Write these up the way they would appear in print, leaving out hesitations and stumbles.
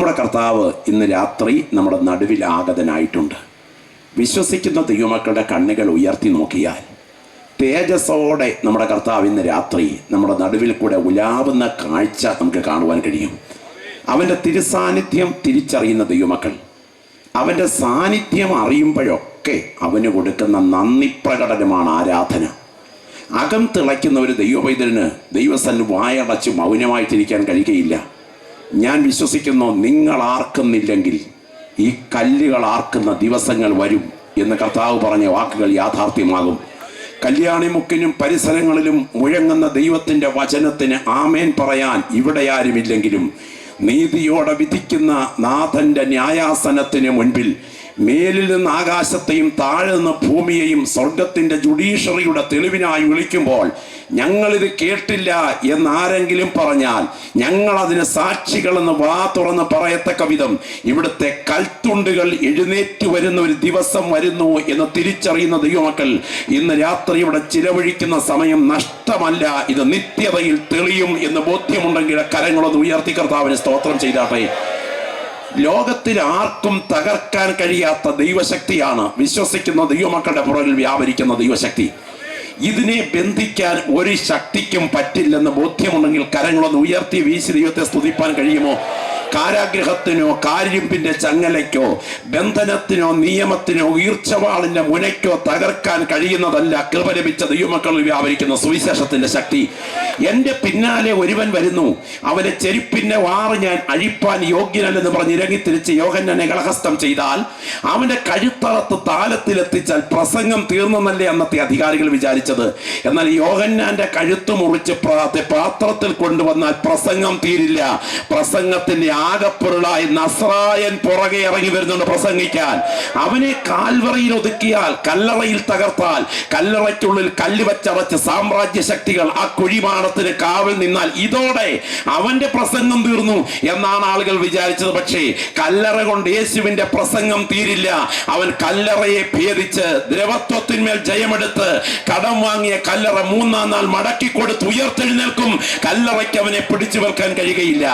നമ്മുടെ കർത്താവ് ഇന്ന് രാത്രി നമ്മുടെ നടുവിൽ ആഗതനായിട്ടുണ്ട്. വിശ്വസിക്കുന്ന ദൈവമക്കളുടെ കണ്ണുകൾ ഉയർത്തി നോക്കിയാൽ തേജസ്സോടെ നമ്മുടെ കർത്താവ് ഇന്ന് രാത്രി നമ്മുടെ നടുവിൽ കൂടെ ഉലാവുന്ന കാഴ്ച നമുക്ക് കാണുവാൻ കഴിയും. അവൻ്റെ തിരുസാന്നിധ്യം തിരിച്ചറിയുന്ന ദൈവമക്കൾ അവൻ്റെ സാന്നിധ്യം അറിയുമ്പോഴൊക്കെ അവന് കൊടുക്കുന്ന നന്ദി പ്രകടനമാണ് ആരാധന. അകം തിളയ്ക്കുന്ന ഒരു ദൈവപൈതലിന് ദൈവസന്നിധി വായടച്ച് മൗനമായിട്ടിരിക്കാൻ കഴിയുകയില്ല. ഞാൻ വിശ്വസിക്കുന്നു, നിങ്ങൾ ആർക്കുന്നില്ലെങ്കിൽ ഈ കല്ലുകൾ ആർക്കുന്ന ദിവസങ്ങൾ വരും എന്ന് കർത്താവ് പറഞ്ഞ വാക്കുകൾ യാഥാർത്ഥ്യമാകും. കല്യാണിമുക്കിനും പരിസരങ്ങളിലും മുഴങ്ങുന്ന ദൈവത്തിൻ്റെ വചനത്തിന് ആമേൻ പറയാൻ ഇവിടെ ആരുമില്ലെങ്കിലും നീതിയോടെ വിധിക്കുന്ന നാഥൻ്റെ ന്യായാസനത്തിന് മുൻപിൽ മേലിൽ നിന്ന് ആകാശത്തെയും താഴെ നിന്ന് ഭൂമിയെയും സ്വർഗത്തിൻ്റെ ജുഡീഷ്യറിയുടെ തെളിവിനായി വിളിക്കുമ്പോൾ ഞങ്ങളിത് കേട്ടില്ല എന്നാരെങ്കിലും പറഞ്ഞാൽ ഞങ്ങളതിന് സാക്ഷികളെന്ന് വാ തുറന്ന് പറയത്തക്ക വിധം ഇവിടുത്തെ കൽത്തുണ്ടുകൾ എഴുന്നേറ്റ് വരുന്ന ഒരു ദിവസം വരുന്നു എന്ന് തിരിച്ചറിയുന്ന ദൈവമക്കൾ ഇന്ന് രാത്രി ഇവിടെ ചിലവഴിക്കുന്ന സമയം നഷ്ടമല്ല, ഇത് നിത്യതയിൽ തെളിയും എന്ന് ബോധ്യമുണ്ടെങ്കിൽ കരങ്ങളൊന്ന് ഉയർത്തി കർത്താവിന് സ്തോത്രം ചെയ്താട്ടെ. ലോകത്തിൽ ആർക്കും തകർക്കാൻ കഴിയാത്ത ദൈവശക്തിയാണ് വിശ്വസിക്കുന്ന ദൈവമക്കളുടെ പുറകിൽ വ്യാപരിക്കുന്ന ദൈവശക്തി. ഇതിനെ ബന്ധിക്കാൻ ഒരു ശക്തിക്കും പറ്റില്ലെന്ന് ബോധ്യമുണ്ടെങ്കിൽ കരങ്ങളൊന്ന് ഉയർത്തി വീശി ദൈവത്തെ സ്തുതിപ്പാൻ കഴിയുമോ? കാരാഗ്രഹത്തിനോ കാരിമ്പിന്റെ ചങ്ങലയ്ക്കോ ബന്ധനത്തിനോ നിയമത്തിനോ ഈർച്ചവാളിന്റെ മുനയ്ക്കോ തകർക്കാൻ കഴിയുന്നതല്ല കൃപ ലഭിച്ച ദൈവമക്കളിൽ വ്യാപരിക്കുന്ന സുവിശേഷത്തിന്റെ ശക്തി. എന്റെ പിന്നാലെ ഒരുവൻ വരുന്നു, അവന്റെ ചെരുപ്പിന്റെ വാറ് ഞാൻ അഴിപ്പാൻ യോഗ്യനല്ലെന്ന് പറഞ്ഞ് ഇറങ്ങിത്തിരിച്ച് യോഹന്നാനെ കളഹസ്തം ചെയ്താൽ അവന്റെ കഴുത്തറത്ത് താലത്തിലെത്തിച്ചാൽ പ്രസംഗം തീർന്നെന്നല്ലേ അന്നത്തെ അധികാരികൾ വിചാരിച്ചത്. എന്നാൽ യോഹന്നാന്റെ കഴുത്ത് മുറിച്ച് പാത്രത്തിൽ കൊണ്ടുവന്നാൽ പ്രസംഗം തീരില്ല. പ്രസംഗത്തിന്റെ ആകപ്പൊരുളായി നസ്രായൻ പുറകെ ഇറങ്ങി വരുന്നുണ്ട് പ്രസംഗിക്കാൻ. അവനെ കാൽവറയിൽ ഒതുക്കിയാൽ, കല്ലറയിൽ തകർത്താൽ, കല്ലറയ്ക്കുള്ളിൽ കല്ല് വച്ചടച്ച് സാമ്രാജ്യ ശക്തികൾ ആ കുഴിമാടത്തിന് കാവൽ നിന്നാൽ ഇതോടെ അവന്റെ പ്രസംഗം തീർന്നു എന്നാണ് ആളുകൾ വിചാരിച്ചത്. പക്ഷേ കല്ലറ കൊണ്ട് യേശുവിന്റെ പ്രസംഗം തീരില്ല. അവൻ കല്ലറയെ ഭേദിച്ച് ദ്രവത്വത്തിന്മേൽ ജയമെടുത്ത് കടം വാങ്ങിയ കല്ലറ മൂന്നാം നാൾ മടക്കി കൊടുത്ത് ഉയർത്തെഴുന്നേൽക്കും. കല്ലറയ്ക്ക് അവനെ പിടിച്ചു വെക്കാൻ കഴിയുകയില്ല.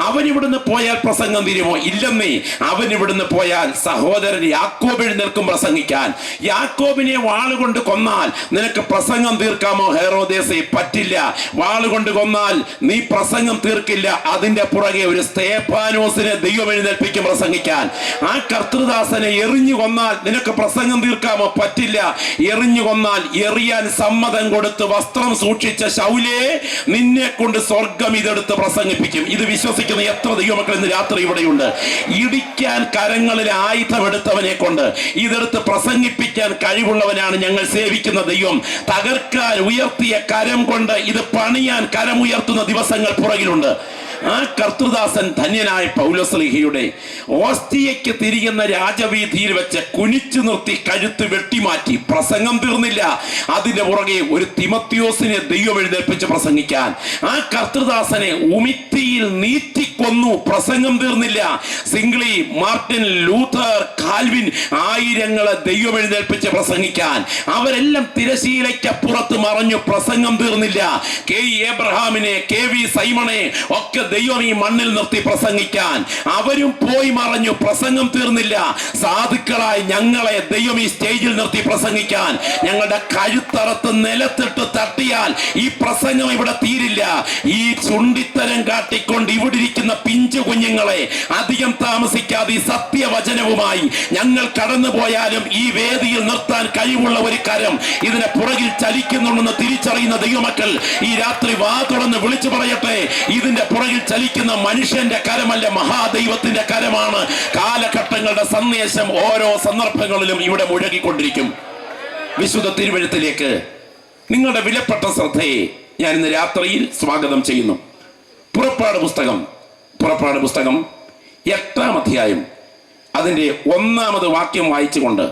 അവൻ ഇവിടുന്ന് പോയാൽ പ്രസംഗം തീരുമോ? ഇല്ലെന്നേ. അവൻ ഇവിടുന്ന് പോയാൽ സഹോദരൻ യാക്കോബ് എഴുന്നേൽക്കും പ്രസംഗിക്കാൻ. യാക്കോബിനെ വാളുകൊണ്ട് കൊന്നാൽ നിനക്ക് പ്രസംഗം തീർക്കാമോ ഹെരോദേസേ? പറ്റില്ല. വാളുകൊണ്ട് കൊന്നാൽ നീ പ്രസംഗം തീർക്കില്ല. അതിന്റെ പുറകെ ഒരു സ്തേഫാനോസിനെ ദൈവം എഴുന്നേൽപ്പിക്കും പ്രസംഗിക്കാൻ. ആ കർത്തൃദാസനെ എറിഞ്ഞു കൊന്നാൽ നിനക്ക് പ്രസംഗം തീർക്കാമോ? പറ്റില്ല. എറിഞ്ഞു കൊന്നാൽ എറിയാൻ സമ്മതം കൊടുത്ത് വസ്ത്രം സൂക്ഷിച്ച ശൗലേ, നിന്നെ കൊണ്ട് സ്വർഗം ഇതെടുത്ത് പ്രസംഗിപ്പിക്കും. ഇത് വിശ്വസിക്കുന്ന എത്ര ദൈവമക്കൾ ഇന്ന് രാത്രി ഇവിടെയുണ്ട്? ഇടിക്കാൻ കരങ്ങളിൽ ആയുധമെടുത്തവനെ കൊണ്ട് ഇതെടുത്ത് പ്രസംഗിപ്പിക്കാൻ കഴിവുള്ളവനാണ് ഞങ്ങൾ സേവിക്കുന്ന ദൈവം. തകർക്കാൻ ഉയർത്തിയ കരം കൊണ്ട് ഇത് പണിയാൻ കരമുയർത്തുന്ന ദിവസങ്ങൾ പുറകിലുണ്ട്. ആ കർത്തൃദാസൻ ധന്യനായ പൗലോസ്ലീഹയുടെ ഓസ്തിയയ്ക്ക് തിരിയുന്ന രാജവീതിയിൽ വെച്ച് കുനിച്ചു നിർത്തി കഴുത്ത് വെട്ടിമാറ്റി. പ്രസംഗം തീർന്നില്ല. അതിന്റെ പുറകെ ഒരു തിമത്യോസിനെ ദൈവം എഴുന്നേൽപ്പിച്ച് പ്രസംഗിക്കാൻ. ആ കർത്തൃദാസനെ ഉമിത്തിയിൽ നീറ്റിക്കൊന്നു. പ്രസംഗം തീർന്നില്ല. സിംഗ്ലി, മാർട്ടിൻ ലൂഥർ, കാൽവിൻ, ആയിരങ്ങളെ ദൈവം എഴുന്നേൽപ്പിച്ച് പ്രസംഗിക്കാൻ. അവരെല്ലാം തിരശീലയ്ക്കപ്പുറത്ത് മറഞ്ഞു. പ്രസംഗം തീർന്നില്ല. കെ എബ്രഹാമിനെ, കെ വി സൈമണെ ഒക്കെ ദൈവം ഈ മണ്ണിൽ നിർത്തി പ്രസംഗിക്കാൻ. അവരും പോയി മറഞ്ഞു. പ്രസംഗം തീർന്നില്ല. സാധുക്കളായി ഞങ്ങളെ ദൈവം ഈ സ്റ്റേജിൽ നിർത്തി പ്രസംഗിക്കാൻ. ഞങ്ങളുടെ കഴുത്തറത്ത് നിലത്തിട്ട് തട്ടിയാൽ ഈ പ്രസംഗം ഇവിടെ തീരില്ല. ഈ ചുണ്ടിത്തരം കാട്ടിക്കൊണ്ട് ഇവിടെ ഇരിക്കുന്ന പിഞ്ചു കുഞ്ഞുങ്ങളെ അധികം താമസിക്കാതെ ഈ സത്യവചനവുമായി ഞങ്ങൾ കടന്നു പോയാലും ഈ വേദിയിൽ നിർത്താൻ കഴിവുള്ള ഒരു കരം ഇതിനെ പുറകിൽ ചലിക്കുന്നുണ്ടെന്ന് തിരിച്ചറിയുന്ന ദൈവമക്കൾ ഈ രാത്രി വാ തുറന്ന് വിളിച്ചു പറയട്ടെ, ഇതിന്റെ പുറകിൽ ചലിക്കുന്ന മനുഷ്യന്റെ കരമല്ല, മഹാദൈവത്തിന്റെ കരമാണ്. കാലഘട്ടങ്ങളുടെ സന്ദേശം ഓരോ സന്ദർഭങ്ങളിലും ഇവിടെ മുഴകിക്കൊണ്ടിരിക്കും. വിശുദ്ധ തിരുവെഴുത്തിലേക്ക് നിങ്ങളുടെ വിലപ്പെട്ട ശ്രദ്ധയെ ഞാൻ ഇന്ന് രാത്രിയിൽ സ്വാഗതം ചെയ്യുന്നു. പുറപ്പാട് പുസ്തകം 8-ാം അധ്യായം അതിൻ്റെ 1-ാമത് വാക്യം വായിച്ചുകൊണ്ട്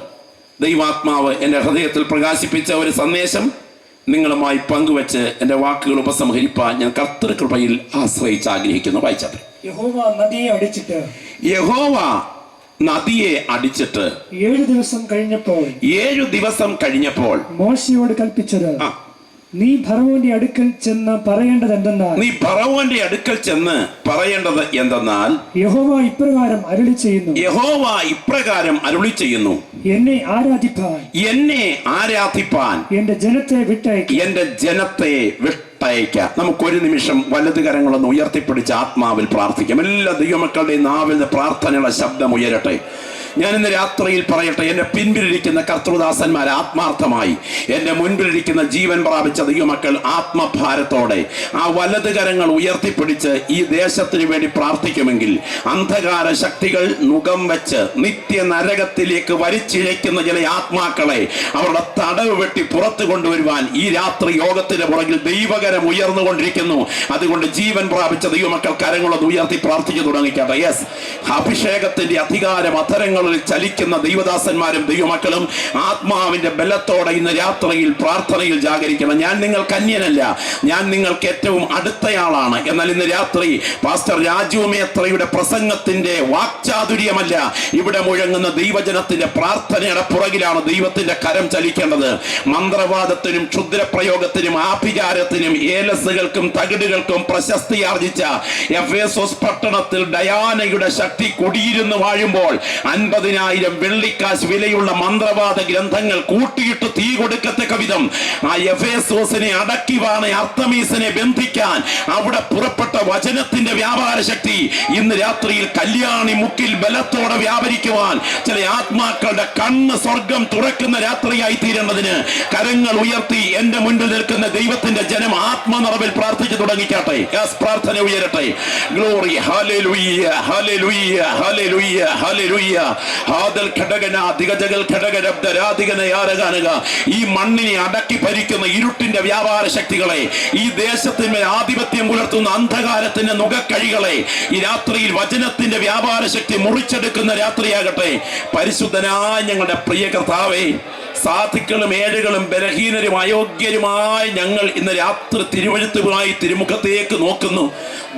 ദൈവാത്മാവ് എൻ്റെ ഹൃദയത്തിൽ പ്രകാശിപ്പിച്ച ഒരു സന്ദേശം നിങ്ങളുമായി പങ്കുവെച്ച് എൻ്റെ വാക്കുകൾ ഉപസംഹരിപ്പാൻ ഞാൻ കർത്തൃകൃപയിൽ ആശ്രയിച്ച് ആഗ്രഹിക്കുന്നു. വായിച്ചാൽ യഹോവ നദിയെ അടിച്ചിട്ട് 7 ദിവസം കഴിഞ്ഞപ്പോൾ മോശയോട് കൽപ്പിച്ചത് നീ ഫറവോന്റെ അടുക്കൽ ചെന്ന് പറയേണ്ടത് എന്തെന്നാൽ യഹോവ ഇപ്രകാരം അരുളി ചെയ്യുന്നു, എന്നെ ആരാധിപ്പാൻ എന്റെ ജനത്തെ വിട്ടയക്ക. നമുക്കൊരു നിമിഷം വലതു കരങ്ങളൊന്ന് ഉയർത്തിപ്പിടിച്ച് ആത്മാവിൽ പ്രാർത്ഥിക്കാം. എല്ലാ ദൈവമക്കളുടെയും നാവിൽ നിന്ന് പ്രാർത്ഥനയുള്ള ശബ്ദം ഉയരട്ടെ. ഞാൻ ഇന്ന് രാത്രിയിൽ പറയട്ടെ, എന്റെ പിൻപിലിരിക്കുന്ന കർത്തൃദാസന്മാർ ആത്മാർത്ഥമായി, എന്റെ മുൻപിലിരിക്കുന്ന ജീവൻ പ്രാപിച്ച ദൈവമക്കൾ ആത്മഭാരത്തോടെ ആ വലത് കരങ്ങൾ ഉയർത്തിപ്പിടിച്ച് ഈ ദേശത്തിന് വേണ്ടി പ്രാർത്ഥിക്കുമെങ്കിൽ അന്ധകാര ശക്തികൾ മുഖം വെച്ച് നിത്യ നരകത്തിലേക്ക് വലിച്ചിഴയ്ക്കുന്ന ചില ആത്മാക്കളെ അവരുടെ തടവ് വെട്ടി പുറത്തു കൊണ്ടുവരുവാൻ ഈ രാത്രി യോഗത്തിന് പുറകിൽ ദൈവകരം ഉയർന്നുകൊണ്ടിരിക്കുന്നു. അതുകൊണ്ട് ജീവൻ പ്രാപിച്ച ദൈവമക്കൾ കരങ്ങളൊന്ന് ഉയർത്തി പ്രാർത്ഥിച്ചു തുടങ്ങിക്കട്ടെ. യെസ്, അഭിഷേകത്തിന്റെ അധികാരം അധരങ്ങൾ ചലിക്കുന്ന ദൈവദാസന്മാരും ദൈവമക്കളും ആത്മാവിന്റെ ബലത്തോടെ ഇന്ന് രാത്രിയിൽ പ്രാർത്ഥനയിൽ ജാഗരിക്കണം. ഞാൻ നിങ്ങൾക്ക് അന്യനല്ല, ഞാൻ നിങ്ങൾക്ക് ഏറ്റവും അടുത്തയാളാണ്. എന്നാൽ ഇന്ന് രാത്രി പാസ്റ്റർ രാജു മേത്രയുടെ പ്രസംഗത്തിന്റെ വാക്ചാതുര്യമല്ല ഇവിടെ മുഴങ്ങുന്ന ദൈവജനത്തിന്റെ പ്രാർത്ഥനയുടെ പുറകിലാണ് ദൈവത്തിന്റെ കരം ചലിക്കേണ്ടത്. മന്ത്രവാദത്തിനും ക്ഷുദ്രപ്രയോഗത്തിനും ആഭിചാരത്തിനും ഏലസുകൾക്കും തകിടുകൾക്കും പ്രശസ്തി ആർജിച്ച എഫേസോസ് പട്ടണത്തിൽ ഡയാനയുടെ ശക്തി കുടിയിരുന്നു വാഴുമ്പോൾ 50,000 വെള്ളിക്കാശ് വിലയുള്ള മന്ത്രവാദ ഗ്രന്ഥങ്ങൾ കൂട്ടിയിട്ട് തീ കൊടുക്കത്തക്ക വിധം ആ എഫേസോസിനെ അടക്കി വാണ അർത്തമീസിനെ ബന്ധിക്കാൻ അവിടെ പുറപ്പെട്ട വചനത്തിന്റെ വ്യാപാര ശക്തി ഇന്ന് രാത്രിയിൽ കല്യാണി മുക്കിൽ ബലത്തോടെ വ്യാപരിക്കുവാൻ ചില ആത്മാക്കളുടെ കണ്ണ് സ്വർഗം തുറക്കുന്ന രാത്രിയായി തീരേണ്ടതിന് കരങ്ങൾ ഉയർത്തി എന്റെ മുൻപിൽ നിൽക്കുന്ന ദൈവത്തിന്റെ ജനം ആത്മനിറവിൽ പ്രാർത്ഥിച്ചു തുടങ്ങിക്കട്ടെ. പ്രാർത്ഥന ഉയരട്ടെ. Glory, hallelujah, hallelujah, hallelujah, hallelujah. ഈ മണ്ണിനെ അടക്കി ഭരിക്കുന്ന ഇരുട്ടിന്റെ വ്യാപാര ശക്തികളെ, ഈ ദേശത്തിന് ആധിപത്യം പുലർത്തുന്ന അന്ധകാരത്തിന്റെ നുകക്കഴികളെ ഈ രാത്രിയിൽ വചനത്തിന്റെ വ്യാപാര ശക്തി മുറിച്ചെടുക്കുന്ന രാത്രിയാകട്ടെ. പരിശുദ്ധനായ ഞങ്ങളുടെ പ്രിയ കർത്താവേ, സാധുക്കളും ഏഴുകളും ബലഹീനരും അയോഗ്യരുമായി ഞങ്ങൾ ഇന്ന് രാത്രി തിരുവഴുത്തുമായി തിരുമുഖത്തേക്ക് നോക്കുന്നു.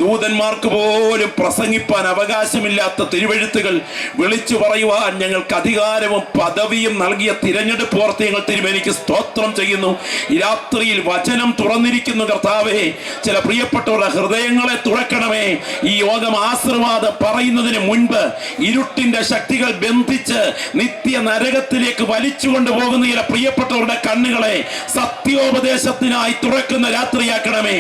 ദൂതന്മാർക്ക് പോലും പ്രസംഗിപ്പാൻ അവകാശമില്ലാത്ത തിരുവഴുത്തുകൾ വിളിച്ചു പറയുവാൻ ഞങ്ങൾക്ക് അധികാരവും പദവിയും നൽകിയ തിരഞ്ഞെടുപ്പ് ഓർത്ത് ഞങ്ങൾ തിരുമേനിക്ക് സ്തോത്രം ചെയ്യുന്നു. ഈ രാത്രിയിൽ വചനം തുറന്നിരിക്കുന്നു കർത്താവേ. ചില പ്രിയപ്പെട്ടവരുടെ ഹൃദയങ്ങളെ തുറക്കണമേ. ഈ യോഗം ആശീർവാദം പറയുന്നതിന് മുൻപ് ഇരുട്ടിന്റെ ശക്തികൾ ബന്ധിച്ച് നിത്യ നരകത്തിലേക്ക് വലിച്ചു കൊണ്ടുപോകുന്ന ചില പ്രിയപ്പെട്ടവരുടെ കണ്ണുകളെ സത്യോപദേശത്തിനായി തുറക്കുന്ന രാത്രിയാക്കണമേ.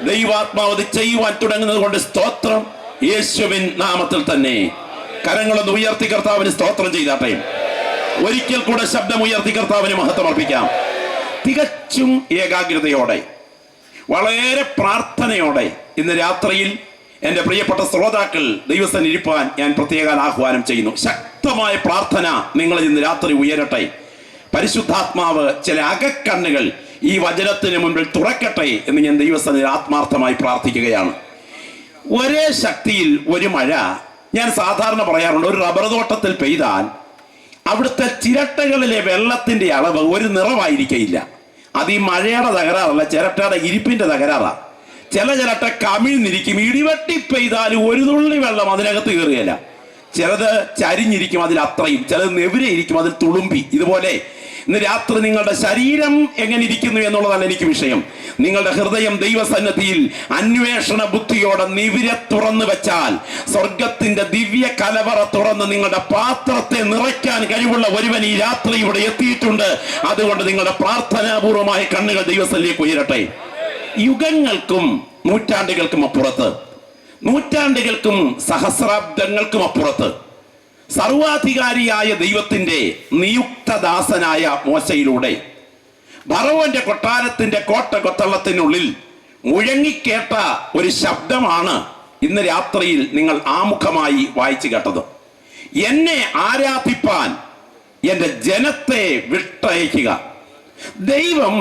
ദൈവാത്മാവത് ചെയ്യുവാൻ തുടങ്ങുന്നത് കൊണ്ട് സ്തോത്രം. യേശുവിൻ നാമത്തിൽ തന്നെ കരങ്ങളൊന്ന് ഉയർത്തി കർത്താവിന് സ്തോത്രം ചെയ്താട്ടെ. ഒരിക്കൽ കൂടെ ശബ്ദം ഉയർത്തി കർത്താവിന് മഹത്വം അർപ്പിക്കാം. തികച്ചും ഏകാഗ്രതയോടെ, വളരെ പ്രാർത്ഥനയോടെ ഇന്ന് രാത്രിയിൽ എൻ്റെ പ്രിയപ്പെട്ട ശ്രോതാക്കൾ ദൈവസ്ഥനിൽ ഇരിപ്പാൻ ഞാൻ പ്രത്യേക ആഹ്വാനം ചെയ്യുന്നു. ശക്തമായ പ്രാർത്ഥന നിങ്ങൾ ഇന്ന് രാത്രി ഉയരട്ടെ. പരിശുദ്ധാത്മാവ് ചില അകക്കണ്ണുകൾ ഈ വചനത്തിന് മുൻപിൽ തുറക്കട്ടെ എന്ന് ഞാൻ ദൈവസ്ഥനിൽ ആത്മാർത്ഥമായി പ്രാർത്ഥിക്കുകയാണ്. ഒരേ ശക്തിയിൽ ഒരു മഴ, ഞാൻ സാധാരണ പറയാറുണ്ട്, ഒരു റബ്ബർ തോട്ടത്തിൽ പെയ്താൽ അവിടുത്തെ ചിരട്ടകളിലെ വെള്ളത്തിന്റെ അളവ് ഒരു നിറമായിരിക്കയില്ല. അത് ഈ മഴയുടെ തകരാറല്ല, ചിരട്ടയുടെ ഇരിപ്പിന്റെ തകരാറാ. ചില ചിരട്ട കമിഴ്ന്നിരിക്കും, ഇടിവെട്ടി പെയ്താലും ഒരു തുള്ളി വെള്ളം അതിനകത്ത് കയറുകയില്ല. ചിലത് ചരിഞ്ഞിരിക്കും, അതിൽ അത്രയും. ചിലത് നെവിരെയിരിക്കും, അതിൽ തുളുമ്പി. ഇതുപോലെ ഇന്ന് രാത്രി നിങ്ങളുടെ ശരീരം എങ്ങനെ ഇരിക്കുന്നു എന്നുള്ളതല്ല എനിക്ക് വിഷയം. നിങ്ങളുടെ ഹൃദയം ദൈവസന്നിധിയിൽ അന്വേഷണ ബുദ്ധിയോടെ നിവിരെ തുറന്നു വെച്ചാൽ സ്വർഗത്തിന്റെ ദിവ്യ കലവറ തുറന്ന് നിങ്ങളുടെ പാത്രത്തെ നിറയ്ക്കാൻ കഴിവുള്ള ഒരുവൻ ഈ രാത്രി ഇവിടെ എത്തിയിട്ടുണ്ട്. അതുകൊണ്ട് നിങ്ങളുടെ പ്രാർത്ഥനാപൂർവമായ കണ്ണുകൾ ദൈവസന്നിധിയിലേക്ക് ഉയരട്ടെ. യുഗങ്ങൾക്കും നൂറ്റാണ്ടുകൾക്കും അപ്പുറത്ത്, നൂറ്റാണ്ടുകൾക്കും സഹസ്രാബ്ദങ്ങൾക്കും അപ്പുറത്ത് സർവാധികാരിയായ ദൈവത്തിന്റെ നിയുക്തദാസനായ മോശയിലൂടെ ഫറവോന്റെ കൊട്ടാരത്തിന്റെ കൊത്തളത്തിനുള്ളിൽ മുഴങ്ങിക്കേട്ട ഒരു ശബ്ദമാണ് ഇന്ന് രാത്രിയിൽ നിങ്ങൾ ആമുഖമായി വായിച്ചു കേട്ടത്. എന്നെ ആരാധിപ്പാൻ എന്റെ ജനത്തെ വിട്ടയക്കുക. ദൈവം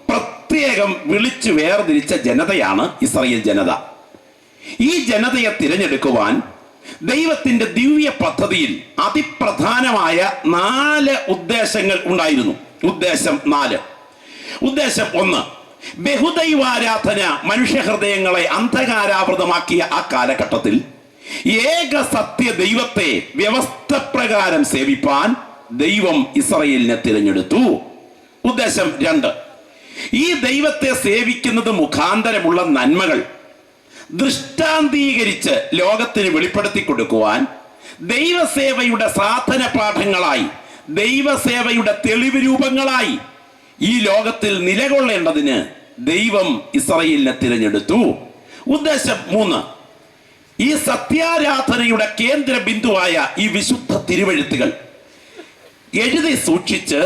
പ്രത്യേകം വിളിച്ചു വേർതിരിച്ച ജനതയാണ് ഇസ്രായേൽ ജനത. ഈ ജനതയെ തിരഞ്ഞെടുക്കുവാൻ ദൈവത്തിന്റെ ദിവ്യ പദ്ധതിയിൽ അതിപ്രധാനമായ 4 ഉദ്ദേശങ്ങൾ ഉണ്ടായിരുന്നു. ഉദ്ദേശം 4. ഉദ്ദേശം 1, ബഹുദൈവാരാധന മനുഷ്യഹൃദയങ്ങളെ അന്ധകാരാവൃതമാക്കിയ ആ കാലഘട്ടത്തിൽ ഏക സത്യ ദൈവത്തെ വ്യവസ്ഥ പ്രകാരം സേവിപ്പാൻ ദൈവം ഇസ്രായേലിനെ തിരഞ്ഞെടുത്തു. ഉദ്ദേശം 2, ഈ ദൈവത്തെ സേവിക്കുന്നത് മുഖാന്തരമുള്ള നന്മകൾ ദൃഷ്ടാന്തീകരിച്ച് ലോകത്തിന് വെളിപ്പെടുത്തി കൊടുക്കുവാൻ ദൈവസേവയുടെ സാധന പാഠങ്ങളായി, ദൈവസേവയുടെ തെളിവ് രൂപങ്ങളായി ഈ ലോകത്തിൽ നിലകൊള്ളേണ്ടതിന് ദൈവം ഇസ്രായേലിനെ തിരഞ്ഞെടുത്തു. ഉദ്ദേശം 3, ഈ സത്യാരാധനയുടെ കേന്ദ്ര ബിന്ദുവായ ഈ വിശുദ്ധ തിരുവെഴുത്തുകൾ എഴുതി സൂക്ഷിച്ച്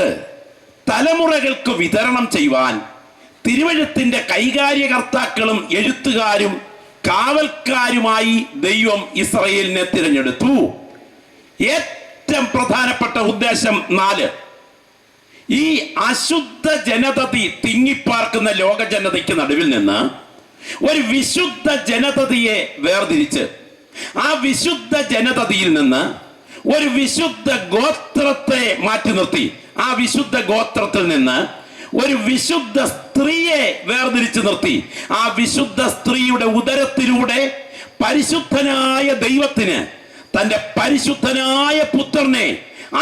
തലമുറകൾക്ക് വിതരണം ചെയ്യുവാൻ തിരുവെഴുത്തിന്റെ കൈകാര്യകർത്താക്കളും എഴുത്തുകാരും കാവൽക്കാരുമായി ദൈവം ഇസ്രായേലിനെ തിരഞ്ഞെടുത്തു. ഏറ്റവും പ്രധാനപ്പെട്ട ഉദ്ദേശം 4, ഈ അശുദ്ധ ജനതതി തിങ്ങിപ്പാർക്കുന്ന ലോക ജനതയ്ക്ക് നടുവിൽ നിന്ന് ഒരു വിശുദ്ധ ജനതയെ വേർതിരിച്ച് ആ വിശുദ്ധ ജനതതിയിൽ നിന്ന് ഒരു വിശുദ്ധ ഗോത്രത്തെ മാറ്റി നിർത്തി ആ വിശുദ്ധ ഗോത്രത്തിൽ നിന്ന് ഒരു വിശുദ്ധ സ്ത്രീയെ വേർതിരിച്ചു നിർത്തി ആ വിശുദ്ധ സ്ത്രീയുടെ ഉദരത്തിലൂടെ പരിശുദ്ധനായ ദൈവത്തിന് തന്റെ പരിശുദ്ധനായ പുത്രനെ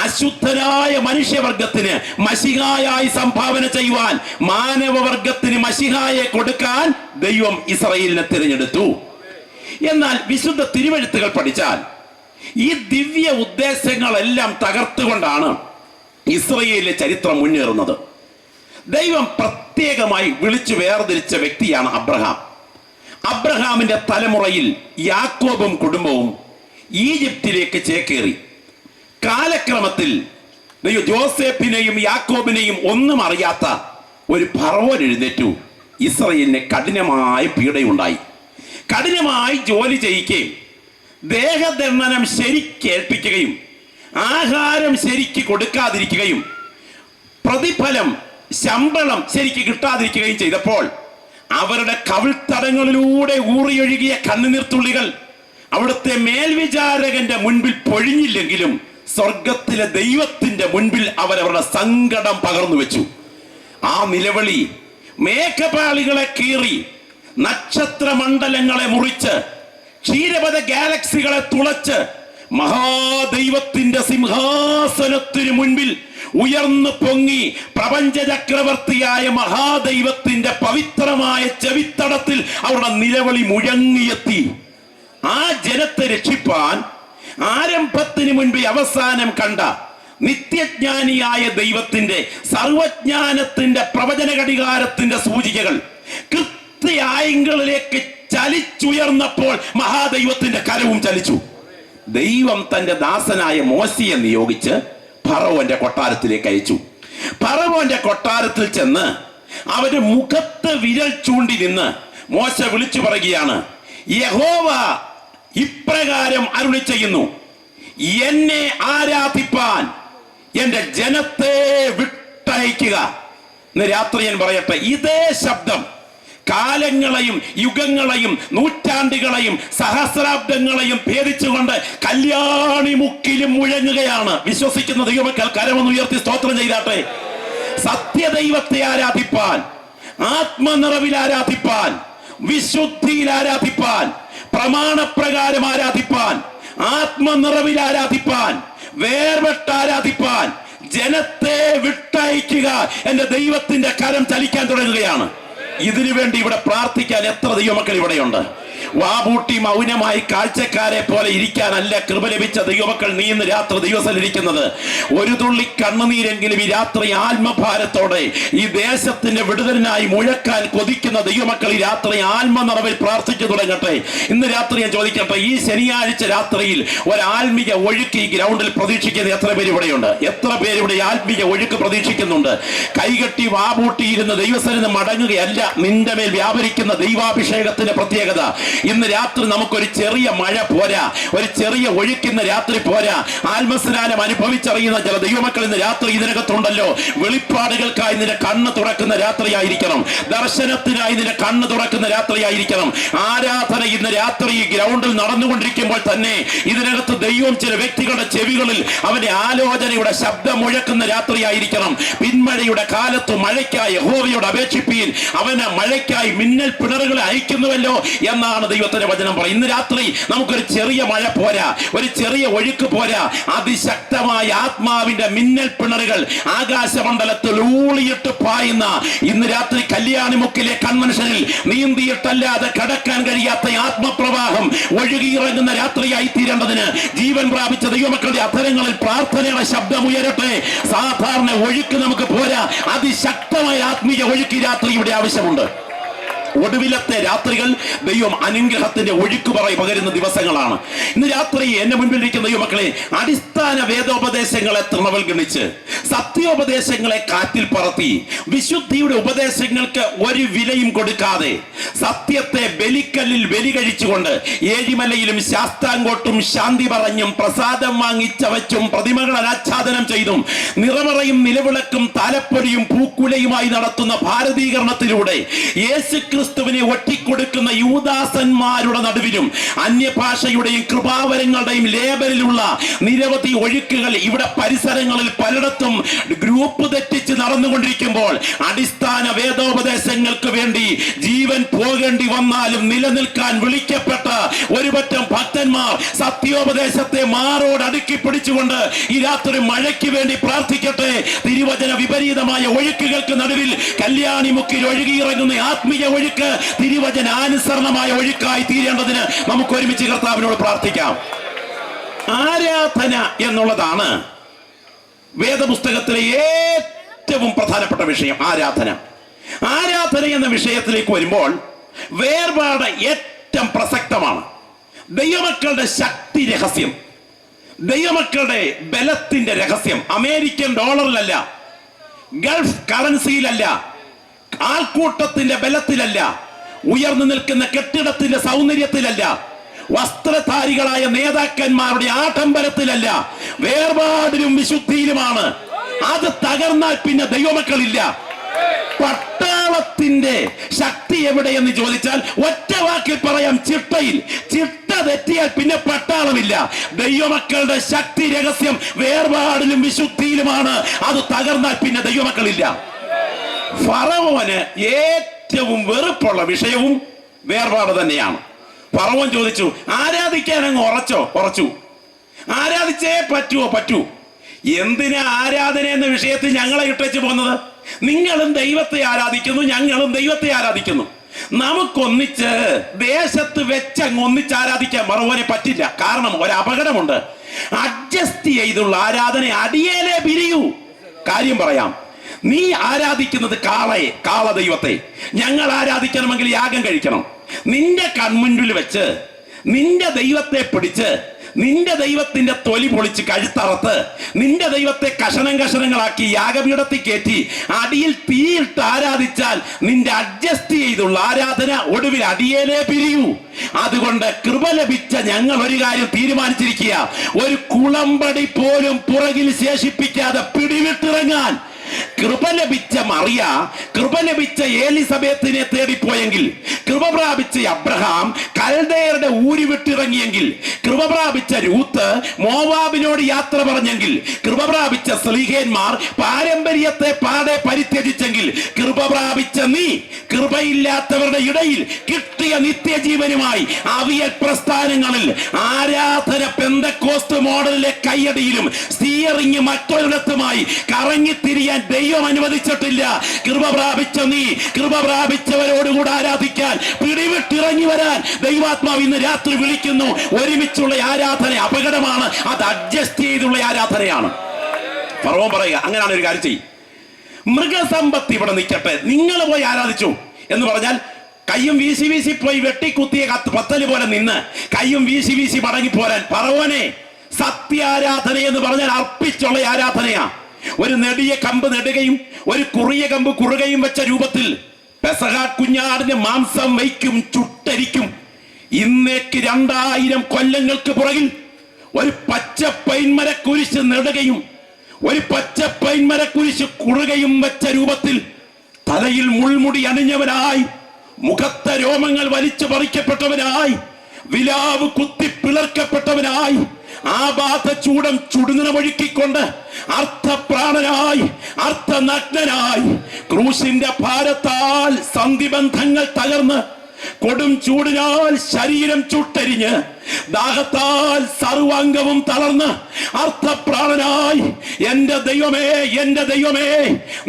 അശുദ്ധനായ മനുഷ്യവർഗത്തിന് മശിഹായായി സംഭാവന ചെയ്യുവാൻ, മാനവവർഗത്തിന് മശിഹായെ കൊടുക്കാൻ ദൈവം ഇസ്രായേലിനെ തിരഞ്ഞെടുത്തു. എന്നാൽ വിശുദ്ധ തിരുവെഴുത്തുകൾ പഠിച്ചാൽ ഈ ദിവ്യ ഉദ്ദേശങ്ങളെല്ലാം തകർത്തുകൊണ്ടാണ് ഇസ്രായേലിലെ ചരിത്രം മുന്നേറുന്നത്. ദൈവം പ്രത്യേകമായി വിളിച്ചു വേർതിരിച്ച വ്യക്തിയാണ് അബ്രഹാം. അബ്രഹാമിന്റെ തലമുറയിൽ യാക്കോബും കുടുംബവും ഈജിപ്തിലേക്ക് ചേക്കേറി. കാലക്രമത്തിൽ ജോസഫിനെയും യാക്കോബിനെയും ഒന്നും അറിയാത്ത ഒരു ഫറവോൻ എഴുന്നേറ്റു. ഇസ്രായേലിന് കഠിനമായ പീഡയുണ്ടായി. കഠിനമായി ജോലി ചെയ്യിക്കുകയും ദേഹദണ്ഡനം ശരിക്കേൽപ്പിക്കുകയും ആഹാരം ശരിക്ക് കൊടുക്കാതിരിക്കുകയും പ്രതിഫലം ശമ്പളം ശരിക്ക് കിട്ടാതിരിക്കുകയും ചെയ്തപ്പോൾ അവരുടെ കവിൾത്തടങ്ങളിലൂടെ ഊറിയൊഴുകിയ കണ്ണുനീർത്തുള്ളികൾ അവിടുത്തെ മേൽവിചാരകന്റെ മുൻപിൽ പൊഴിഞ്ഞില്ലെങ്കിലും സ്വർഗത്തിലെ ദൈവത്തിന്റെ മുൻപിൽ അവരവരുടെ സങ്കടം പകർന്നു വെച്ചു. ആ നിലവിളി മേഘപാളികളെ കീറി, നക്ഷത്രമണ്ഡലങ്ങളെ മുറിച്ച്, ക്ഷീരപഥ ഗാലക്സികളെ തുളച്ച് മഹാദൈവത്തിന്റെ സിംഹാസനത്തിനു മുൻപിൽ ഉയർന്നു പൊങ്ങി പ്രപഞ്ച ചക്രവർത്തിയായ മഹാദൈവത്തിന്റെ പവിത്രമായ ചെവിത്തടത്തിൽ അവരുടെ നിലവിളി മുഴങ്ങിയെത്തി. ആ ജനത്തെ രക്ഷിപ്പാൻ ആരംഭത്തിന് മുൻപ് അവസാനം കണ്ട നിത്യജ്ഞാനിയായ ദൈവത്തിന്റെ സർവജ്ഞാനത്തിന്റെ പ്രവചന ഘടികാരത്തിന്റെ സൂചികകൾ കൃത്യായങ്ങളിലേക്ക് ചലിച്ചുയർന്നപ്പോൾ മഹാദൈവത്തിന്റെ കരവും ചലിച്ചു. ദൈവം തന്റെ ദാസനായ മോശയെ നിയോഗിച്ച് ഫറവോന്റെ കൊട്ടാരത്തിലേക്ക് അയച്ചു. ഫറവോന്റെ കൊട്ടാരത്തിൽ ചെന്ന് അവന്റെ മുഖത്ത് വിരൽ ചൂണ്ടി നിന്ന് മോശ വിളിച്ചു പറയുകയാണ്, യഹോവ ഇപ്രകാരം അരുളി ചെയ്യുന്നു, എന്നെ ആരാധിപ്പാൻ എന്റെ ജനത്തെ വിട്ടയക്കുക. ഇന്ന് രാത്രി ഞാൻ പറയട്ടെ, ഇതേ ശബ്ദം കാലങ്ങളെയും യുഗങ്ങളെയും നൂറ്റാണ്ടുകളെയും സഹസ്രാബ്ദങ്ങളെയും ഭേദിച്ചുകൊണ്ട് കല്യാണി മുക്കിലും മുഴങ്ങുകയാണ്. വിശ്വസിക്കുന്ന ദൈവമക്കൾ കരമൊന്ന് ഉയർത്തി സ്തോത്രം ചെയ്താട്ടെ. സത്യദൈവത്തെ ആരാധിപ്പാൻ, ആത്മനിറവിൽ ആരാധിപ്പാൻ, വിശുദ്ധിയിൽ ആരാധിപ്പാൻ, പ്രമാണപ്രകാരം ആരാധിപ്പാൻ, ആത്മനിറവിൽ ആരാധിപ്പാൻ, വേർപെട്ട് ആരാധിപ്പാൻ ജനത്തെ വിട്ടയക്കുക. എന്റെ ദൈവത്തിന്റെ കരം ചലിക്കാൻ തുടങ്ങുകയാണ്. ഇതിനു വേണ്ടി ഇവിടെ പ്രാർത്ഥിക്കാൻ എത്ര ദൈവമക്കൾ ഇവിടെയുണ്ട്? വാപൂട്ടി മൗനമായി കാഴ്ചക്കാരെ പോലെ ഇരിക്കാനല്ല കൃപ ലഭിച്ച ദൈവമക്കൾ നീ ഇന്ന് രാത്രി ദിവസത്തിലിരിക്കുന്നത്. ഒരു തുള്ളി കണ്ണുനീരെങ്കിലും ഈ രാത്രി ആത്മഭാരത്തോടെ ഈ ദേശത്തിന്റെ വിടുതലിനായി മുഴക്കാൻ കൊതിക്കുന്ന ദൈവമക്കൾ ഈ രാത്രി ആത്മനിറവിൽ പ്രാർത്ഥിച്ചു തുടങ്ങട്ടെ. ഇന്ന് രാത്രി ഞാൻ ചോദിക്കട്ടെ, ഈ ശനിയാഴ്ച രാത്രിയിൽ ഒരാത്മീക ഒഴുക്ക് ഈ ഗ്രൗണ്ടിൽ പ്രതീക്ഷിക്കുന്ന എത്ര പേര് ഇവിടെയുണ്ട്? എത്ര പേര് ഇവിടെ ആത്മീക ഒഴുക്ക് പ്രതീക്ഷിക്കുന്നുണ്ട്? കൈകെട്ടി വാപൂട്ടിയിരുന്ന് ദൈവസന്നിധിയിൽ മടങ്ങുകയല്ല നിന്റെ മേൽ വ്യാപരിക്കുന്ന ദൈവാഭിഷേകത്തിന്റെ പ്രത്യേകത. ഇന്ന് രാത്രി നമുക്കൊരു ചെറിയ മഴ പോരാ, ഒരു ചെറിയ ഒഴുക്കുന്ന രാത്രി പോരാ. ആത്മസ്നാനം അനുഭവിച്ചറിയുന്ന ചില ദൈവമക്കൾ ഇന്ന് രാത്രി ഇതിനകത്തുണ്ടല്ലോ. വെളിപ്പാടുകൾക്കായി നിന്റെ കണ്ണ് തുറക്കുന്ന രാത്രിയായിരിക്കണം. ദർശനത്തിനായി നിന്റെ കണ്ണ് തുറക്കുന്ന രാത്രിയായിരിക്കണം. ആരാധന ഇന്ന് രാത്രി ഈ ഗ്രൗണ്ടിൽ നടന്നുകൊണ്ടിരിക്കുമ്പോൾ തന്നെ ഇതിനകത്ത് ദൈവം ചില വ്യക്തികളുടെ ചെവികളിൽ അവന്റെ ആലോചനയുടെ ശബ്ദം മുഴക്കുന്ന രാത്രിയായിരിക്കണം. പിന്മഴയുടെ കാലത്ത് മഴയ്ക്കായി യഹോവയോട് അപേക്ഷിപ്പീൻ, അവന് മഴയ്ക്കായി മിന്നൽ പിണറുകളെ അയക്കുന്നുവല്ലോ എന്നാണ് എന്നാണ് ദൈവത്തിന്റെ വചനം പറയും. ഇന്ന് രാത്രി നമുക്കൊരു ചെറിയ മഴ പോരാ, ഒരു ചെറിയ ഒഴുക്ക് പോരാ. അതിശക്തമായ ആത്മാവിന്റെ മിന്നൽ പിണറുകൾ ആകാശമണ്ഡലത്തിൽ ഊളിയിട്ട് പായുന്ന ഇന്ന് രാത്രി കല്യാണിമുക്കിലെ കൺവെൻഷനിൽ നീന്തിയിട്ടല്ലാതെ കടക്കാൻ കഴിയാത്ത ആത്മപ്രവാഹം ഒഴുകിയിറങ്ങുന്ന രാത്രിയായി തീരേണ്ടതിന് ജീവൻ പ്രാപിച്ച ദൈവമക്കളുടെ അധരങ്ങളിൽ പ്രാർത്ഥനയുടെ ശബ്ദമുയരട്ടെ. സാധാരണ ഒഴുക്ക് നമുക്ക് പോരാ, അതിശക്തമായ ആത്മീയ ഒഴുക്ക് രാത്രി ഇവിടെ ആവശ്യമുണ്ട്. ഒടുവിലത്തെ രാത്രികൾ ദൈവം അനുഗ്രഹത്തിന്റെ ഒഴുക്ക് പകരുന്ന ദിവസങ്ങളാണ്. ഇന്ന് രാത്രി എന്റെ മുൻപിലിരിക്കുന്ന ദൈവമക്കളെ, അടിസ്ഥാന വേദോപദേശങ്ങളെ തൃണവൽഗണിച്ച് സത്യോപദേശങ്ങളെ കാറ്റിൽ പറത്തി വിശുദ്ധിയുടെ ഉപദേശങ്ങൾക്ക് ഒരു വിലയും കൊടുക്കാതെ സത്യത്തെ ബലിക്കല്ലിൽ ബലി കഴിച്ചുകൊണ്ട് ഏഴിമലയിലും ശാസ്താംകോട്ടും ശാന്തി പറഞ്ഞും പ്രസാദം വാങ്ങിച്ചവച്ചും പ്രതിമകൾ അനാച്ഛാദനം ചെയ്തും നിറമറയും നിലവിളക്കും താലപ്പൊലിയും പൂക്കുലയുമായി നടത്തുന്ന ഭാരതീകരണത്തിലൂടെ യേശുക്രിസ്തുവിനെ ഒറ്റിക്കൊടുക്കുന്ന യൂദാസന്മാരുടെ നടുവിലും അന്യഭാഷയുടെയും കൃപാവരങ്ങളുടെയും ലേബലിലുള്ള നിരവധി ഒഴുക്കുകൾ ഇവിടെ പരിസരങ്ങളിൽ പലയിടത്തും ഗ്രൂപ്പ് തെറ്റിച്ച് നടന്നുകൊണ്ടിരിക്കുമ്പോൾ അടിസ്ഥാന വേദോപദേശങ്ങൾക്ക് വേണ്ടി ജീവൻ പോകേണ്ടി വന്നാലും നിലനിൽക്കാൻ വിളിക്കപ്പെട്ട ഒരുപറ്റം ഭക്തന്മാർ സത്യോപദേശത്തെ മാറോട് അടുക്കി പിടിച്ചുകൊണ്ട് ഈ രാത്രി മഴയ്ക്ക് വേണ്ടി പ്രാർത്ഥിക്കട്ടെ. തിരുവചന വിപരീതമായ ഒഴുക്കുകൾക്ക് നടുവിൽ കല്യാണിമുക്കിൽ ഒഴുകിയിറങ്ങുന്ന ആത്മീയ ഒഴുക്ക് തിരുവചനാനുസരണമായ ഒഴുക്കായി തീരേണ്ടതിന് നമുക്ക് ഒരുമിച്ച് കർത്താവിനോട് പ്രാർത്ഥിക്കാം. ആരാധന എന്നുള്ളതാണ് വേദപുസ്തകത്തിലെ ഏറ്റവും പ്രധാനപ്പെട്ട വിഷയം. ആരാധന എന്ന വിഷയത്തിലേക്ക് വരുമ്പോൾ വേർപാട് ഏറ്റവും പ്രസക്തമാണ്. ദൈവമക്കളുടെ ശക്തി രഹസ്യം, ദൈവമക്കളുടെ ബലത്തിന്റെ രഹസ്യം അമേരിക്കൻ ഡോളറിലല്ല, ഗൾഫ് കറൻസിയിലല്ല, ആൾക്കൂട്ടത്തിന്റെ ബലത്തിലല്ല, ഉയർന്നു നിൽക്കുന്ന കെട്ടിടത്തിന്റെ സൗന്ദര്യത്തിലല്ല, വസ്ത്രധാരികളായ നേതാക്കന്മാരുടെ ആഡംബരത്തിലല്ല, വേർപാടിലും വിശുദ്ധിയിലുമാണ്. അത് തകർന്നാൽ പിന്നെ ദൈവമക്കളില്ല. പട്ടാളത്തിന്റെ ശക്തി എവിടെയെന്ന് ചോദിച്ചാൽ ഒറ്റ വാക്കിൽ പറയാം, ചിട്ടയിൽ. ചിട്ട തെറ്റിയാൽ പിന്നെ പട്ടാളമില്ല. ദൈവമക്കളുടെ ശക്തി രഹസ്യം വേർപാടിലും വിശുദ്ധിയിലുമാണ്. അത് തകർന്നാൽ പിന്നെ ദൈവമക്കളില്ല. ഫറവോന് ഏറ്റവും വെറുപ്പുള്ള വിഷയവും വേർപാട് തന്നെയാണ്. ഫറവോൻ ചോദിച്ചു, ആരാധിക്കാൻ അങ്ങ് ഉറച്ചു, ആരാധിച്ചേ പറ്റൂ. എന്തിനാ ആരാധന എന്ന വിഷയത്തിൽ ഞങ്ങളെ ഇട്ടേച്ച് പോകുന്നത്? നിങ്ങളും ദൈവത്തെ ആരാധിക്കുന്നു, ഞങ്ങളും ദൈവത്തെ ആരാധിക്കുന്നു. നമുക്കൊന്നിച്ച് ദേശത്ത് വെച്ചങ്ങ് ഒന്നിച്ച് ആരാധിക്കാൻ ഫറവോനെ പറ്റില്ല. കാരണം ഒരു അപകടമുണ്ട്. അഡ്ജസ്റ്റ് ചെയ്തുള്ള ആരാധന അടിയേലേ പിരിയൂ. കാര്യം പറയാം, നീ ആരാധിക്കുന്നത് കാള ദൈവത്തെ, ഞങ്ങൾ ആരാധിക്കണമെങ്കിൽ യാഗം കഴിക്കണം. നിന്റെ കൺമുൻപിൽ വെച്ച് നിന്റെ ദൈവത്തെ പിടിച്ച് നിന്റെ ദൈവത്തിന്റെ തൊലി പൊളിച്ച് കഴുത്തറത്ത് നിന്റെ ദൈവത്തെ കഷണങ്ങളാക്കി യാഗപീഠത്തിൽ കയറ്റി അടിയിൽ തീയിട്ട് ആരാധിച്ചാൽ നിന്റെ അഡ്ജസ്റ്റ് ചെയ്തുള്ള ആരാധന ഒടുവിൽ അടിയേലേ പിരിയൂ. അതുകൊണ്ട് കൃപ ലഭിച്ച ഞങ്ങൾ ഒരു കാര്യം തീരുമാനിച്ചിരിക്കുക, ഒരു കുളമ്പടി പോലും പുറകിൽ ശേഷിപ്പിക്കാതെ പിടിവിട്ടിറങ്ങാൻ. കൃപ ലഭിച്ച മറിയ, കൃപ ലഭിച്ച എലിസബത്തിനെ തേടിപ്പോയെങ്കിൽ, കൃപ പ്രാപിച്ച അബ്രഹാം കൽദയരുടെ ഊരി വിട്ടിറങ്ങിയെങ്കിൽ, കൃപ പ്രാപിച്ച രൂത്ത് മോവാബിനോട് യാത്ര പറഞ്ഞെങ്കിൽ, കൃപ പ്രാപിച്ച സ്ലീഹന്മാർ പാരമ്പര്യത്തെ പാടെ പരിത്യജിച്ചെങ്കിൽ, കൃപ പ്രാപിച്ച നീ കൃപയില്ലാത്തവരുടെ ഇടയിൽ കിട്ടിയ നിത്യജീവനുമായി അവിയൽ പ്രസ്ഥാനങ്ങളിൽ ആരാധന പെന്തക്കോസ്ത് മോഡലിലെ കയ്യടിയിലും സ്റ്റിയറിംഗ് മറ്റൊരിടത്തുമായി കറങ്ങിത്തിരിയാൻ ദൈവം അനുവദിച്ചിട്ടില്ല. കൃപ പ്രാപിച്ച നീ കൃപ പ്രാപിച്ചവരോടുകൂടെ ആരാധിക്കാൻ, പിടിവിട്ടിറങ്ങി വരാൻ ദൈവാത്മാവ് ഇന്ന് രാത്രി വിളിക്കുന്നു. ഒരുമിച്ചുള്ള ആരാധന അപകടമാണ്. അത് അഡ്ജസ്റ്റ് ചെയ്തുള്ള ആരാധനയാണ്. ഫറവോൻ പറയുക, അങ്ങനെയാണ് ഒരു കാര്യം ചെയ്യും, മൃഗസമ്പത്ത് ഇവിടെ നിൽക്കട്ടെ, നിങ്ങൾ പോയി ആരാധിച്ചു എന്ന് പറഞ്ഞാൽ കയ്യും വീശി പോയി വെട്ടിക്കുത്തിയ പത്തല് പോലെ നിന്ന് കയ്യും വീശി മടങ്ങിപ്പോരാൻ. ഫറവോനെ, സത്യാരാധന എന്ന് പറഞ്ഞാൽ അർപ്പിച്ചുള്ള ആരാധനയാ. ഒരു നെടിയ കമ്പ് നെടുകയും ഒരു കുറിയ കമ്പ് കുറുകയും വെച്ച രൂപത്തിൽ പെസഹ കുഞ്ഞാടിന് മാംസം വയ്ക്കും, ചുട്ടരിക്കും. ഇന്നേക്ക് 2000 കൊല്ലങ്ങൾക്ക് പുറകിൽ ഒരു പച്ച പൈൻമരക്കുരിശ് നെടുകയും ഒരു പച്ച പൈൻമരക്കുരിശ് കുറുകയും വെച്ച രൂപത്തിൽ തലയിൽ മുൾമുടി അണിഞ്ഞവനായി, മുഖത്തെ രോമങ്ങൾ വലിച്ചു പറിക്കപ്പെട്ടവനായി, വിലാവ് കുത്തി പിളർക്കപ്പെട്ടവനായി, ആബാധ ചൂടം ചുടുനിറമൊഴുക്കിക്കൊണ്ട് അർത്ഥപ്രാണനായി അർത്ഥനഗ്നനായി ക്രൂശിന്റെ ഭാരത്താൽ സന്ധിബന്ധങ്ങൾ തകർന്ന് കൊടും ചൂടിനാൽ ശരീരം ചുട്ടരിഞ്ഞ് ദാഹത്താൽ സർവാംഗവും തളർന്ന് അർത്ഥപ്രാണനായി എന്റെ ദൈവമേ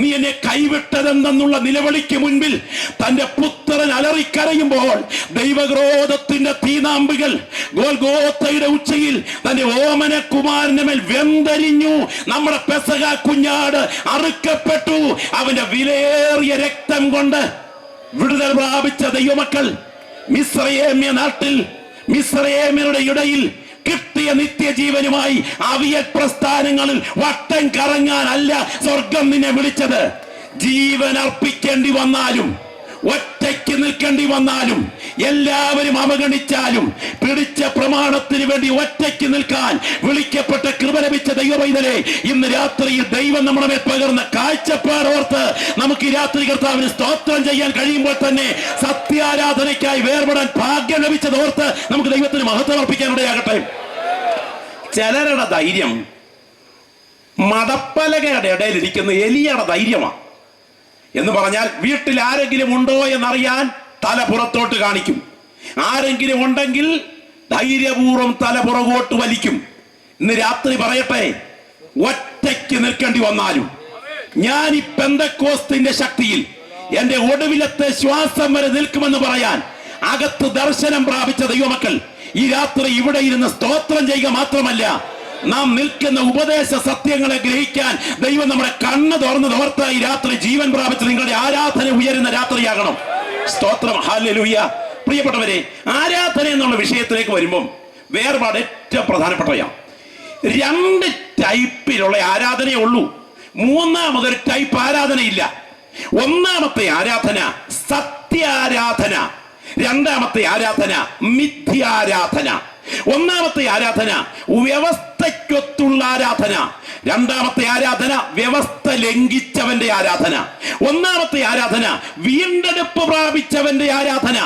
നീ എന്നെ കൈവിട്ടതെന്നുള്ള നിലവിളിക്ക് മുൻപിൽ തന്റെ പുത്രൻ അലറിക്കരയുമ്പോൾ ദൈവക്രോധത്തിന്റെ തീനാമ്പുകൾ ഗോൽഗോത്തയുടെ ഉച്ചയിൽ തന്റെ ഓമന കുമാരന്റെ മേൽ വെന്തരിഞ്ഞു. നമ്മുടെ പെസഹ കുഞ്ഞാട് അറുക്കപ്പെട്ടു. അവന്റെ വിലയേറിയ രക്തം കൊണ്ട് വിടുതൽ പ്രാപിച്ച ദൈവമക്കൾ മിസ്രയേമ്യ നാട്ടിൽ മിസ്രയേമ്യരുടെ ഇടയിൽ കിട്ടിയ നിത്യജീവനുമായി അവിയൽ പ്രസ്ഥാനങ്ങളിൽ വട്ടം കറങ്ങാനല്ല സ്വർഗം നിന്നെ വിളിച്ചത്. ജീവൻ അർപ്പിക്കേണ്ടി വന്നാലും, ഒറ്റയ്ക്ക് നിൽക്കേണ്ടി വന്നാലും, എല്ലാവരും അവഗണിച്ചാലും പിടിച്ച പ്രമാണത്തിന് വേണ്ടി ഒറ്റയ്ക്ക് നിൽക്കാൻ വിളിക്കപ്പെട്ട കൃപ ലഭിച്ച ദൈവപൈതലേ, ഇന്ന് രാത്രിയിൽ ദൈവം നമ്മുടെ മേൽ പകർന്ന കാഴ്ചപ്പാടോർത്ത് നമുക്ക് ഈ രാത്രി കർത്താവിന് സ്തോത്രം ചെയ്യാൻ കഴിയുമ്പോൾ തന്നെ സത്യാരാധനയ്ക്കായി വേർപെടാൻ ഭാഗ്യം ലഭിച്ചതോർത്ത് നമുക്ക് ദൈവത്തിന് മഹത്വം അർപ്പിക്കാനിടയാകട്ടെ. ചിലരുടെ ധൈര്യം മടപ്പലകയുടെ ഇടയിൽ ഇരിക്കുന്ന എലിയുടെ ധൈര്യമാണ്. എന്ന് പറഞ്ഞാൽ വീട്ടിൽ ആരെങ്കിലും ഉണ്ടോ എന്നറിയാൻ തല പുറത്തോട്ട് കാണിക്കും. ആരെങ്കിലും ഉണ്ടെങ്കിൽ ധൈര്യപൂർവ്വം തല പുറകോട്ട് വലിക്കും. ഇന്ന് രാത്രി പറയട്ടെ, ഒറ്റയ്ക്ക് നിൽക്കേണ്ടി വന്നാലും ഞാൻ ഈ പെന്തക്കോസ്തിന്റെ ശക്തിയിൽ എന്റെ ഒടുവിലത്തെ ശ്വാസം വരെ നിൽക്കുമെന്ന് പറയാൻ അകത്ത് ദർശനം പ്രാപിച്ച ദൈവമക്കൾ ഈ രാത്രി ഇവിടെ ഇരുന്ന് സ്തോത്രം ചെയ്യുക മാത്രമല്ല, നാം നിൽക്കുന്ന ഉപദേശ സത്യങ്ങളെ ഗ്രഹിക്കാൻ ദൈവം നമ്മുടെ കണ്ണ് തുറന്ന് തോർത്ത ഈ രാത്രി ജീവൻ പ്രാപിച്ച് നിങ്ങളുടെ ആരാധന ഉയരുന്ന രാത്രിയാകണം. സ്തോത്രം, ഹല്ലേലൂയ. പ്രിയപ്പെട്ടവരെ, ആരാധന എന്നുള്ള വിഷയത്തിലേക്ക് വരുമ്പം വേർപാട് ഏറ്റവും പ്രധാനപ്പെട്ടവയാണ്. 2 ടൈപ്പിലുള്ള ആരാധനയേ ഉള്ളൂ. മൂന്നാമതൊരു ടൈപ്പ് ആരാധനയില്ല. ഒന്നാമത്തെ ആരാധന സത്യാരാധന, രണ്ടാമത്തെ ആരാധന മിഥ്യാരാധന. ഒന്നാമത്തെ ആരാധന വ്യവസ്ഥയ്ക്കൊത്തുള്ള ആരാധന, രണ്ടാമത്തെ ആരാധന വ്യവസ്ഥ ലംഘിച്ചവന്റെ ആരാധന. ഒന്നാമത്തെ ആരാധന വീണ്ടെടുപ്പ് പ്രാപിച്ചവന്റെ ആരാധന,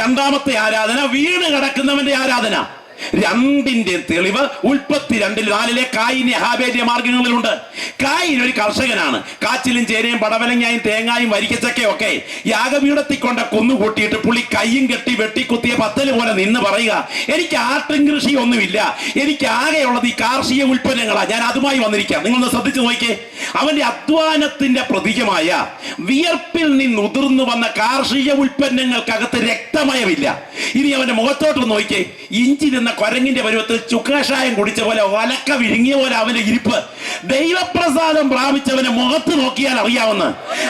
രണ്ടാമത്തെ ആരാധന വീണ് കിടക്കുന്നവന്റെ ആരാധന. രണ്ടിന്റെ തെളിവ് ഉൽപ്പത്തി 2:4 കായിന്റെ ഹാബേലിയ മാർഗങ്ങളിലുണ്ട്. കായിൻ ഒരു കർഷകനാണ്. കാച്ചിലും ചേനയും പടവലങ്ങായും തേങ്ങായും വരിക്കച്ചക്കയും ഒക്കെ യാഗപീഠത്തിൽ കൊണ്ട് കൊന്നുകൂട്ടിയിട്ട് പുള്ളി കയ്യും കെട്ടി വെട്ടിക്കുത്തിയ പത്തല് പോലെ നിന്ന് പറയുക, എനിക്ക് ആട്ടും കൃഷി ഒന്നുമില്ല, എനിക്ക് ആകെയുള്ളത് ഈ കാർഷിക ഉൽപ്പന്നങ്ങളാ, ഞാൻ അതുമായി വന്നിരിക്കാം. നിങ്ങളൊന്ന് ശ്രദ്ധിച്ചു നോക്കിയേ. അവന്റെ അധ്വാനത്തിന്റെ പ്രതീകമായ വിയർപ്പിൽ നിന്ന് ഉതിർന്നു വന്ന കാർഷിക ഉൽപ്പന്നങ്ങൾക്കകത്ത് രക്തമയമില്ല. ഇനി അവന്റെ മുഖത്തോട്ട് നോക്കിയേ. ഇഞ്ചി എന്ന കൊരങ്ങിന്റെ പരുവത്തിൽ ചുക്കാഷായം കുടിച്ച പോലെ ഒലക്ക വിഴുങ്ങിയ പോലെ അവന്റെ ഇരിപ്പ്. ദൈവപ്രസാദം പ്രാപിച്ചവനെ മുഖത്ത് നോക്കിയാൽ അറിയാമെന്ന്,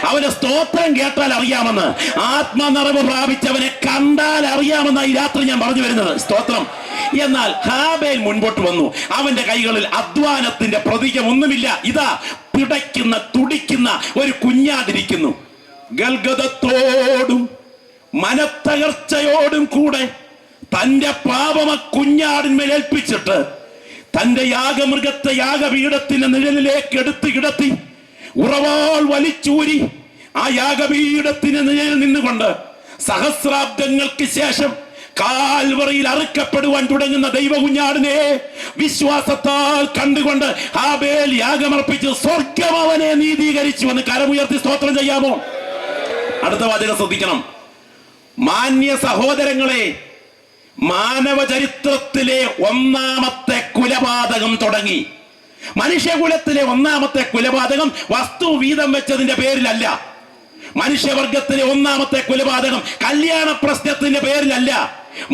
അവന്റെ സ്തോത്രം കേട്ടാൽ അറിയാമെന്ന്, ആത്മനിറവ് പ്രാപിച്ചവനെ കണ്ടാൽ അറിയാമെന്ന ഈ രാത്രി ഞാൻ പറഞ്ഞു വരുന്നത്. സ്തോത്രം. എന്നാൽ ഹാബേൽ മുൻപോട്ട് വന്നു. അവന്റെ കൈകളിൽ അധ്വാനത്തിന്റെ പ്രതീകം ഒന്നുമില്ല. ഇതാ പിടയ്ക്കുന്ന തുടിക്കുന്ന ഒരു കുഞ്ഞാതിരിക്കുന്നു. ഗൽഗതത്തോടും മനത്തകർച്ചയോടും കൂടെ തന്റെ പാപമ കുഞ്ഞാടിന്മേൽ ഏൽപ്പിച്ചിട്ട് തന്റെ യാഗമൃഗത്തെ യാഗപീഠത്തിന്റെ നിഴലിലേക്ക് എടുത്ത് കിടത്തി ഉറവാൾ വലിച്ചൂരി ആ യാഗപീഠത്തിന് നിഴലിൽ നിന്നുകൊണ്ട് സഹസ്രാബ്ദങ്ങൾക്ക് ശേഷം കാൽവറിയിൽ അറുക്കപ്പെടുവാൻ തുടങ്ങുന്ന ദൈവ കുഞ്ഞാടിനെ വിശ്വാസത്താൽ കണ്ടുകൊണ്ട് ഹാബേൽ യാഗമർപ്പിച്ച് സ്വർഗം അവനെ നീതീകരിച്ചു എന്ന് കരമുയർത്തി സ്തോത്രം ചെയ്യാമോ? അടുത്ത വാചകം ശ്രദ്ധിക്കണം. മാന്യ സഹോദരങ്ങളെ, മാനവ ചരിത്രത്തിലെ ഒന്നാമത്തെ കുലപാതകം തുടങ്ങി. മനുഷ്യകുലത്തിലെ ഒന്നാമത്തെ കുലപാതകം വസ്തു വീതം വെച്ചതിന്റെ പേരിലല്ല. മനുഷ്യവർഗത്തിലെ ഒന്നാമത്തെ കുലപാതകം കല്യാണ പ്രശ്നത്തിന്റെ പേരിലല്ല.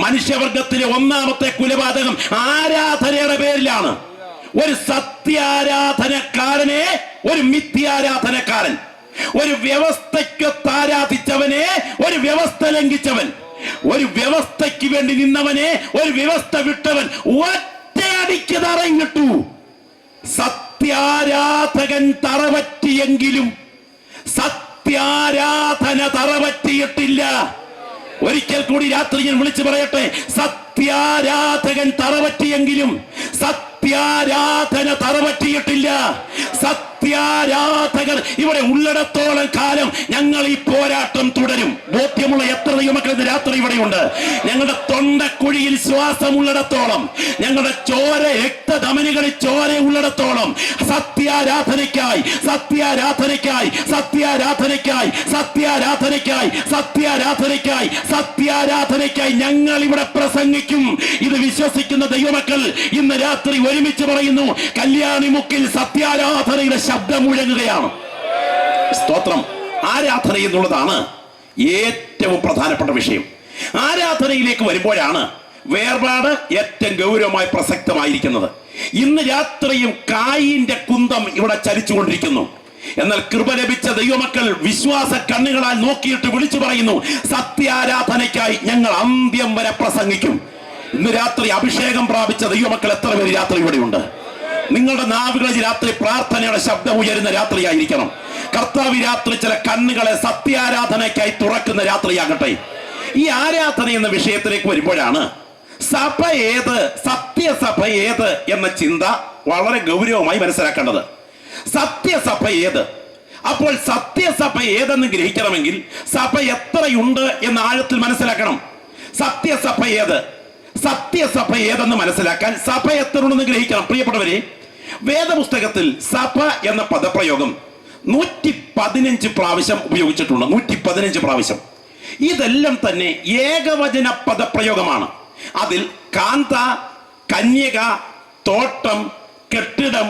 മനുഷ്യവർഗത്തിലെ ഒന്നാമത്തെ കുലപാതകം ആരാധനയുടെ പേരിലാണ്. ഒരു സത്യാരാധനക്കാരനെ ഒരു മിഥ്യാരാധനക്കാരൻ, ഒരു വ്യവസ്ഥയ്ക്കൊത്ത് ആരാധിച്ചവനെ ഒരു വ്യവസ്ഥ ലംഘിച്ചവൻ, ഒരു വ്യവസ്ഥയ്ക്ക് വേണ്ടി നിന്നവനെ ഒരു വ്യവസ്ഥ വിട്ടവൻ ഒറ്റയടിക്ക് തറയും കിട്ടു. സത്യാരാധകൻ തറപറ്റിയെങ്കിലും സത്യാരാധന തറപറ്റിയിട്ടില്ല. ഒരിക്കൽ കൂടി രാത്രി ഞാൻ വിളിച്ചു പറയട്ടെ, സത്യാരാധകൻ തറപറ്റിയെങ്കിലും സത്യാരാധന തറപറ്റിയിട്ടില്ല. സത്യാരാധകർ ഇവിടെ ഉള്ളിടത്തോളം കാലം ഞങ്ങൾ ഈ പോരാട്ടം തുടരും. ബോധ്യമുള്ള എത്ര ദൈവമക്കൾ ഇന്ന് രാത്രി ഇവിടെയുണ്ട്? ഞങ്ങളുടെ തൊണ്ടക്കുഴിയിൽ ശ്വാസമുള്ളിടത്തോളം, ഞങ്ങളുടെ ചോര രക്തധമനികളിൽ ചോര ഉള്ളിടത്തോളം സത്യാരാധനയ്ക്കായി സത്യാരാധനയ്ക്കായി സത്യാരാധനയ്ക്കായി സത്യാരാധനയ്ക്കായി സത്യാരാധനയ്ക്കായി സത്യാരാധനയ്ക്കായി ഞങ്ങൾ ഇവിടെ പ്രസംഗിക്കും. ഇത് വിശ്വസിക്കുന്ന ദൈവമക്കൾ ഇന്ന് രാത്രി ഒരുമിച്ച് പറയുന്നു, കല്യാണിമുക്കിൽ സത്യാരാധനയുടെ ശബ്ദം മുഴങ്ങുകയാണ്. സ്തോത്രം. ആരാധന എന്നുള്ളതാണ് ഏറ്റവും പ്രധാനപ്പെട്ട വിഷയം. ആരാധനയിലേക്ക് വരുമ്പോഴാണ് വേർപാട് ഏറ്റവും ഗൗരവമായി പ്രസക്തമായിരിക്കുന്നത്. ഇന്ന് രാത്രിയും കായിന്റെ കുന്തം ഇവിടെ ചലിച്ചുകൊണ്ടിരിക്കുന്നു. എന്നാൽ കൃപ ലഭിച്ച ദൈവമക്കൾ വിശ്വാസ കണ്ണുകളാൽ നോക്കിയിട്ട് വിളിച്ചു പറയുന്നു, സത്യാരാധനയ്ക്കായി ഞങ്ങൾ അന്ത്യം വരെ പ്രസംഗിക്കും. ഇന്ന് രാത്രി അഭിഷേകം പ്രാപിച്ച ദൈവമക്കൾ എത്ര പേര് രാത്രി ഇവിടെയുണ്ട്? നിങ്ങളുടെ നാവുകളിൽ രാത്രി പ്രാർത്ഥനയുടെ ശബ്ദം ഉയരുന്ന രാത്രിയായിരിക്കണം. കർത്താവ് രാത്രി ചില കണ്ണുകളെ സത്യാരാധനയ്ക്കായി തുറക്കുന്ന രാത്രിയാകട്ടെ. ഈ ആരാധന എന്ന വിഷയത്തിലേക്ക് വരുമ്പോഴാണ് സഭ ഏത്, സത്യസഭ ഏത് എന്ന ചിന്ത വളരെ ഗൗരവമായി മനസ്സിലാക്കേണ്ടത്. സത്യസഭ ഏത്? അപ്പോൾ സത്യസഭ ഏതെന്ന് ഗ്രഹിക്കണമെങ്കിൽ സഭ എത്രയുണ്ട് എന്ന് ആഴത്തിൽ മനസ്സിലാക്കണം. സത്യസഭ ഏത്, സത്യസഭ ഏതെന്ന് മനസ്സിലാക്കാൻ സഭ എത്ര ഉണ്ടെന്ന് ഗ്രഹിക്കണം. പ്രിയപ്പെട്ടവരെ, വേദപുസ്തകത്തിൽ സഭ എന്ന പദപ്രയോഗം 115 പ്രാവശ്യം ഉപയോഗിച്ചിട്ടുണ്ട്. 115 പ്രാവശ്യം. ഇതെല്ലാം തന്നെ ഏകവചന പദപ്രയോഗമാണ്. അതിൽ കാന്ത, കന്യക, തോട്ടം, കെട്ടിടം,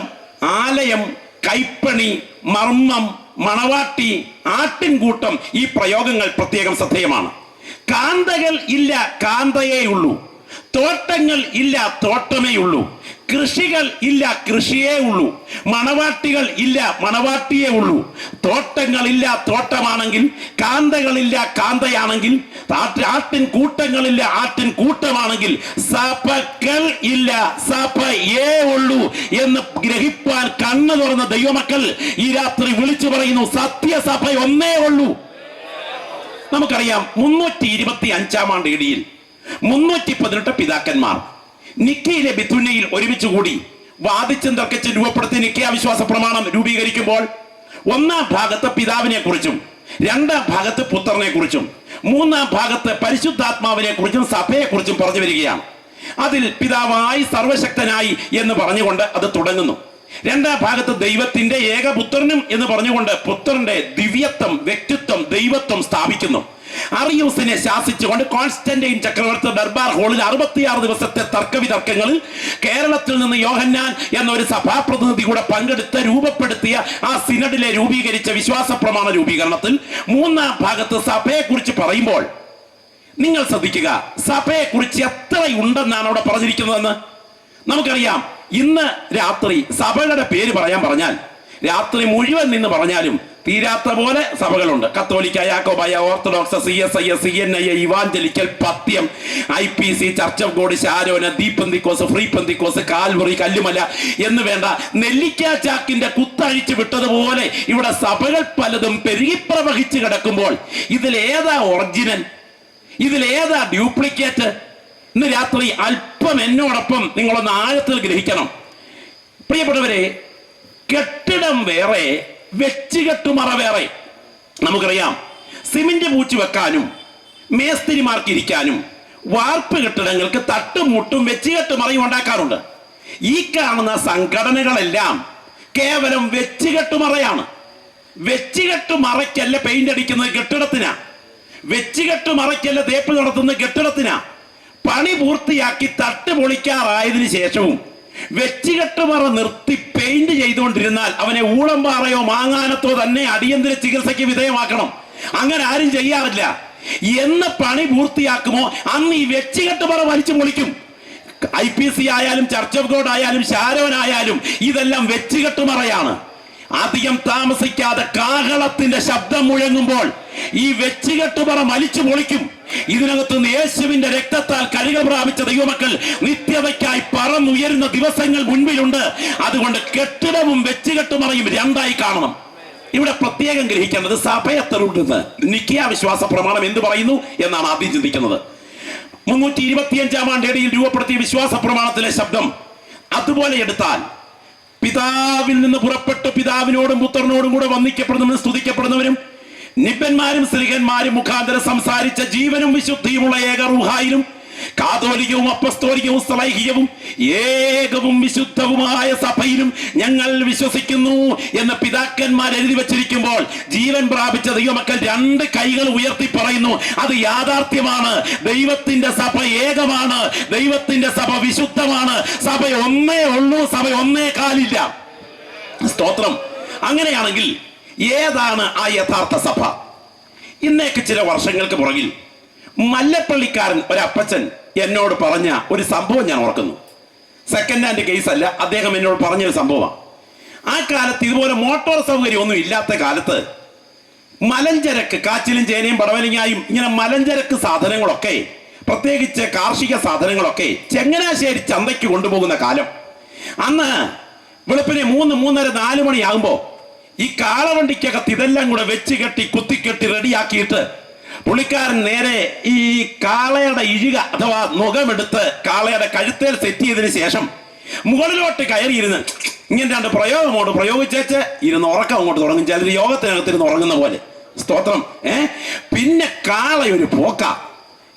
ആലയം, കൈപ്പണി, മർമ്മം, മണവാട്ടി, ആട്ടിൻകൂട്ടം, ഈ പ്രയോഗങ്ങൾ പ്രത്യേകം ശ്രദ്ധേയമാണ്. കാന്തകൾ ഇല്ല, കാന്തയേ ഉള്ളൂ. തോട്ടങ്ങൾ ഇല്ല, തോട്ടമേ ഉള്ളൂ. കൃഷികൾ ഇല്ല, കൃഷിയേ ഉള്ളൂ. മണവാട്ടികൾ ഇല്ല, മണവാട്ടിയേ ഉള്ളൂ. തോട്ടങ്ങളില്ല, തോട്ടമാണെങ്കിൽ, കാന്തകളില്ല, കാന്തയാണെങ്കിൽ, ആട്ടിൻ കൂട്ടങ്ങളില്ല, ആട്ടിൻ കൂട്ടമാണെങ്കിൽ, സഭകൾ ഇല്ല, സഭയേ ഉള്ളൂ എന്ന് ഗ്രഹിപ്പാൻ കണ്ണു തുറന്ന ദൈവമക്കൾ ഈ രാത്രി വിളിച്ചു പറയുന്നു, സത്യസഭ ഒന്നേ ഉള്ളൂ. നമുക്കറിയാം 325 ആണ്ട് ഇടിയിൽ 318 പിതാക്കന്മാർ നിക്കയിലെ ബിഥുന്യയിൽ ഒരുമിച്ച് കൂടി വാദിച്ചും തർക്കിച്ചും രൂപപ്പെടുത്തി നിക്കയ വിശ്വാസ പ്രമാണം രൂപീകരിക്കുമ്പോൾ ഒന്നാം ഭാഗത്ത് പിതാവിനെ കുറിച്ചും, രണ്ടാം ഭാഗത്ത് പുത്രനെ കുറിച്ചും, മൂന്നാം ഭാഗത്ത് പരിശുദ്ധാത്മാവിനെ കുറിച്ചും സഭയെ കുറിച്ചും പറഞ്ഞു വരികയാണ്. അതിൽ പിതാവായി സർവശക്തനായി എന്ന് പറഞ്ഞുകൊണ്ട് അത് തുടങ്ങുന്നു. രണ്ടാം ഭാഗത്ത് ദൈവത്തിന്റെ ഏകപുത്രനും എന്ന് പറഞ്ഞുകൊണ്ട് പുത്രന്റെ ദിവ്യത്വം, വ്യക്തിത്വം, ദൈവത്വം സ്ഥാപിക്കുന്നു. അറിയൂസിനെ ശാസിച്ചുകൊണ്ട് കോൺസ്റ്റന്റൈൻ ചക്രവർത്തി ദർബാർ ഹാളിൽ 66 ദിവസത്തെ തർക്കവിതർക്കങ്ങളിൽ കേരളത്തിൽ നിന്ന് യോഹന്നാൻ എന്ന ഒരു സഭാപ്രതിനിധി കൂടെ പങ്കെടുത്ത് രൂപപ്പെടുത്തിയ ആ സിനഡിലെ രൂപീകരിച്ച വിശ്വാസ പ്രമാണ രൂപീകരണത്തിൽ മൂന്നാം ഭാഗത്ത് സഭയെ കുറിച്ച് പറയുമ്പോൾ നിങ്ങൾ ശ്രദ്ധിക്കുക, സഭയെ കുറിച്ച് എത്രയുണ്ടെന്നാണ് അവിടെ പറഞ്ഞിരിക്കുന്നതെന്ന്. നമുക്കറിയാം, ഇന്ന് രാത്രി സഭകളുടെ പേര് പറയാൻ പറഞ്ഞാൽ രാത്രി മുഴുവൻ നിന്ന് പറഞ്ഞാലും തീരാത്ത പോലെ സഭകളുണ്ട്. കത്തോലിക്ക, Yakobaya, orthodox, CSI, CNI, evangelical, പത്യം, IPC, ചർച്ച് ഓഫ് ഗോഡ്, ശാരോന, ദീപന്തിക്കോസ്, ഫ്രീ പന്തിക്കോസ്, കാൽവറി, കല്ലുമല എന്ന് വേണ്ട നെല്ലിക്കാ ചാക്കിന്റെ കുത്തഴിച്ചു വിട്ടതുപോലെ ഇവിടെ സഭകൾ പലതും പെരുകിപ്രവഹിച്ച് കിടക്കുമ്പോൾ ഇതിലേതാ ഒറിജിനൽ, ഇതിലേതാ ഡ്യൂപ്ലിക്കേറ്റ്? ഇന്ന് രാത്രി അല്പം എന്നോടൊപ്പം നിങ്ങളൊന്ന് ആഴത്തിൽ ഗ്രഹിക്കണം. പ്രിയപ്പെട്ടവരെ, കെട്ടിടം വേറെ, വെച്ചുകെട്ടുമറ വേറെ. നമുക്കറിയാം, സിമന്റ് പൂച്ചു വെക്കാനും മേസ്തിരിമാർക്ക് ഇരിക്കാനും വാർപ്പ് കെട്ടിടങ്ങൾക്ക് തട്ടുമുട്ടും വെച്ചുകെട്ടുമറയും ഉണ്ടാക്കാറുണ്ട്. ഈ കാണുന്ന സംഘടനകളെല്ലാം കേവലം വെച്ചുകെട്ടുമറയാണ്. വെച്ചുകെട്ടുമറയ്ക്കല്ല പെയിന്റ് അടിക്കുന്നത്, കെട്ടിടത്തിനാ. വെച്ചുകെട്ടുമറയ്ക്കല്ല തേപ്പ് നടത്തുന്നത്, കെട്ടിടത്തിനാ. പണി പൂർത്തിയാക്കി തട്ട് പൊളിക്കാറായതിനു ശേഷവും വെച്ചുകെട്ടുമറ നിർത്തി പെയിന്റ് ചെയ്തുകൊണ്ടിരുന്നാൽ അവനെ ഊളംപാറയോ മാങ്ങാനത്തോ തന്നെ അടിയന്തര ചികിത്സയ്ക്ക് വിധേയമാക്കണം. അങ്ങനെ ആരും ചെയ്യാറില്ല. എന്ന് പണി പൂർത്തിയാക്കുമോ അന്ന് ഈ വെച്ചുകെട്ടുമറ വലിച്ചു പൊളിക്കും. IPC ആയാലും ചർച്ച് ഓഫ് ഗോഡ് ആയാലും ശാരോനായാലും ഇതെല്ലാം വെച്ചുകെട്ടുമറയാണ്. അധികം താമസിക്കാതെ കാഹളത്തിന്റെ ശബ്ദം മുഴങ്ങുമ്പോൾ ഈ വെച്ചുകെട്ടുമറ വലിച്ചു പൊളിക്കും. ഇതിനകത്ത് യേശുവിന്റെ രക്തത്താൽ കഴുകൽ പ്രാപിച്ച ദൈവമക്കൾ നിത്യതയ്ക്കായി പറന്നുയരുന്ന ദിവസങ്ങൾ മുൻപിലുണ്ട്. അതുകൊണ്ട് കെട്ടിടവും വെച്ചുകെട്ടുമറയും രണ്ടായി കാണണം. ഇവിടെ പ്രത്യേകം ഗ്രഹിക്കേണ്ടത് സഭ എത്ര ഉണ്ടെന്ന്. നിക്കയ വിശ്വാസ പ്രമാണം എന്ത് പറയുന്നു എന്നാണ് ആദ്യം ചിന്തിക്കുന്നത്. 325 ആണ്ട് ഇടയിൽ രൂപപ്പെടുത്തിയ വിശ്വാസ പ്രമാണത്തിലെ ശബ്ദം അതുപോലെ എടുത്താൽ പിതാവിൽ നിന്ന് പുറപ്പെട്ട് പിതാവിനോടും പുത്രനോടും കൂടെ വന്ദിക്കപ്പെടുന്നവരും സ്തുതിക്കപ്പെടുന്നവരും നിബ്ബന്മാരും സ്ത്രീകന്മാരും മുഖാന്തരം സംസാരിച്ച ജീവനും വിശുദ്ധിയുമുള്ള ഏക റൂഹായിലും കാതോലികവും അപ്പസ്തോലികവും സ്ലൈഹികവും ഏകവും വിശുദ്ധവുമായ സഭയിലും ഞങ്ങൾ വിശ്വസിക്കുന്നു എന്ന് പിതാക്കന്മാർ എഴുതി വച്ചിരിക്കുമ്പോൾ ജീവൻ പ്രാപിച്ച ദൈവമക്കൾ രണ്ട് കൈകൾ ഉയർത്തി പറയുന്നു. അത് യാഥാർത്ഥ്യമാണ്. ദൈവത്തിന്റെ സഭ ഏകമാണ്. ദൈവത്തിന്റെ സഭ വിശുദ്ധമാണ്. സഭ ഒന്നേ ഉള്ളൂ. സഭ ഒന്നേ കാലില്ല. സ്തോത്രം. അങ്ങനെയാണെങ്കിൽ ഏതാണ് ആ യഥാർത്ഥ സഭ? ഇന്നേക്ക് ചില വർഷങ്ങൾക്ക് പുറകിൽ മല്ലപ്പള്ളിക്കാരൻ ഒരപ്പച്ചൻ എന്നോട് പറഞ്ഞ ഒരു സംഭവം ഞാൻ ഓർക്കുന്നു. സെക്കൻഡ് ഹാൻഡ് കേസ് അല്ല, അദ്ദേഹം എന്നോട് പറഞ്ഞൊരു സംഭവമാണ്. ആ കാലത്ത് ഇതുപോലെ മോട്ടോർ സൗകര്യം ഒന്നും ഇല്ലാത്ത കാലത്ത് മലഞ്ചരക്ക്, കാച്ചിലും ചേനയും പടവലിങ്ങായും ഇങ്ങനെ മലഞ്ചരക്ക് സാധനങ്ങളൊക്കെ, പ്രത്യേകിച്ച് കാർഷിക സാധനങ്ങളൊക്കെ ചങ്ങനാശ്ശേരി ചന്തയ്ക്ക് കൊണ്ടുപോകുന്ന കാലം. അന്ന് വെളുപ്പിനെ 3, 3:30, 4 മണിയാകുമ്പോ ഈ കാളവണ്ടിക്കകത്ത് ഇതെല്ലാം കൂടെ വെച്ച് കെട്ടി കുത്തിക്കെട്ടി റെഡിയാക്കിയിട്ട് പുള്ളിക്കാരൻ നേരെ ഈ കാളയുടെ ഇഴുക അഥവാ മുഖമെടുത്ത് കാളയുടെ കഴുത്തേൽ സെറ്റ് ചെയ്തതിനു ശേഷം മുകളിലോട്ട് കയറിയിരുന്ന് ഇങ്ങനെ 2 പ്രയോഗം അങ്ങോട്ട് പ്രയോഗിച്ചേച്ച് ഇരുന്ന് ഉറക്കം അങ്ങോട്ട് തുടങ്ങും. ചിലർ യോഗത്തിനകത്തിരുന്ന് ഉറങ്ങുന്ന പോലെ. സ്തോത്രം. പിന്നെ കാളയൊരു പോക്ക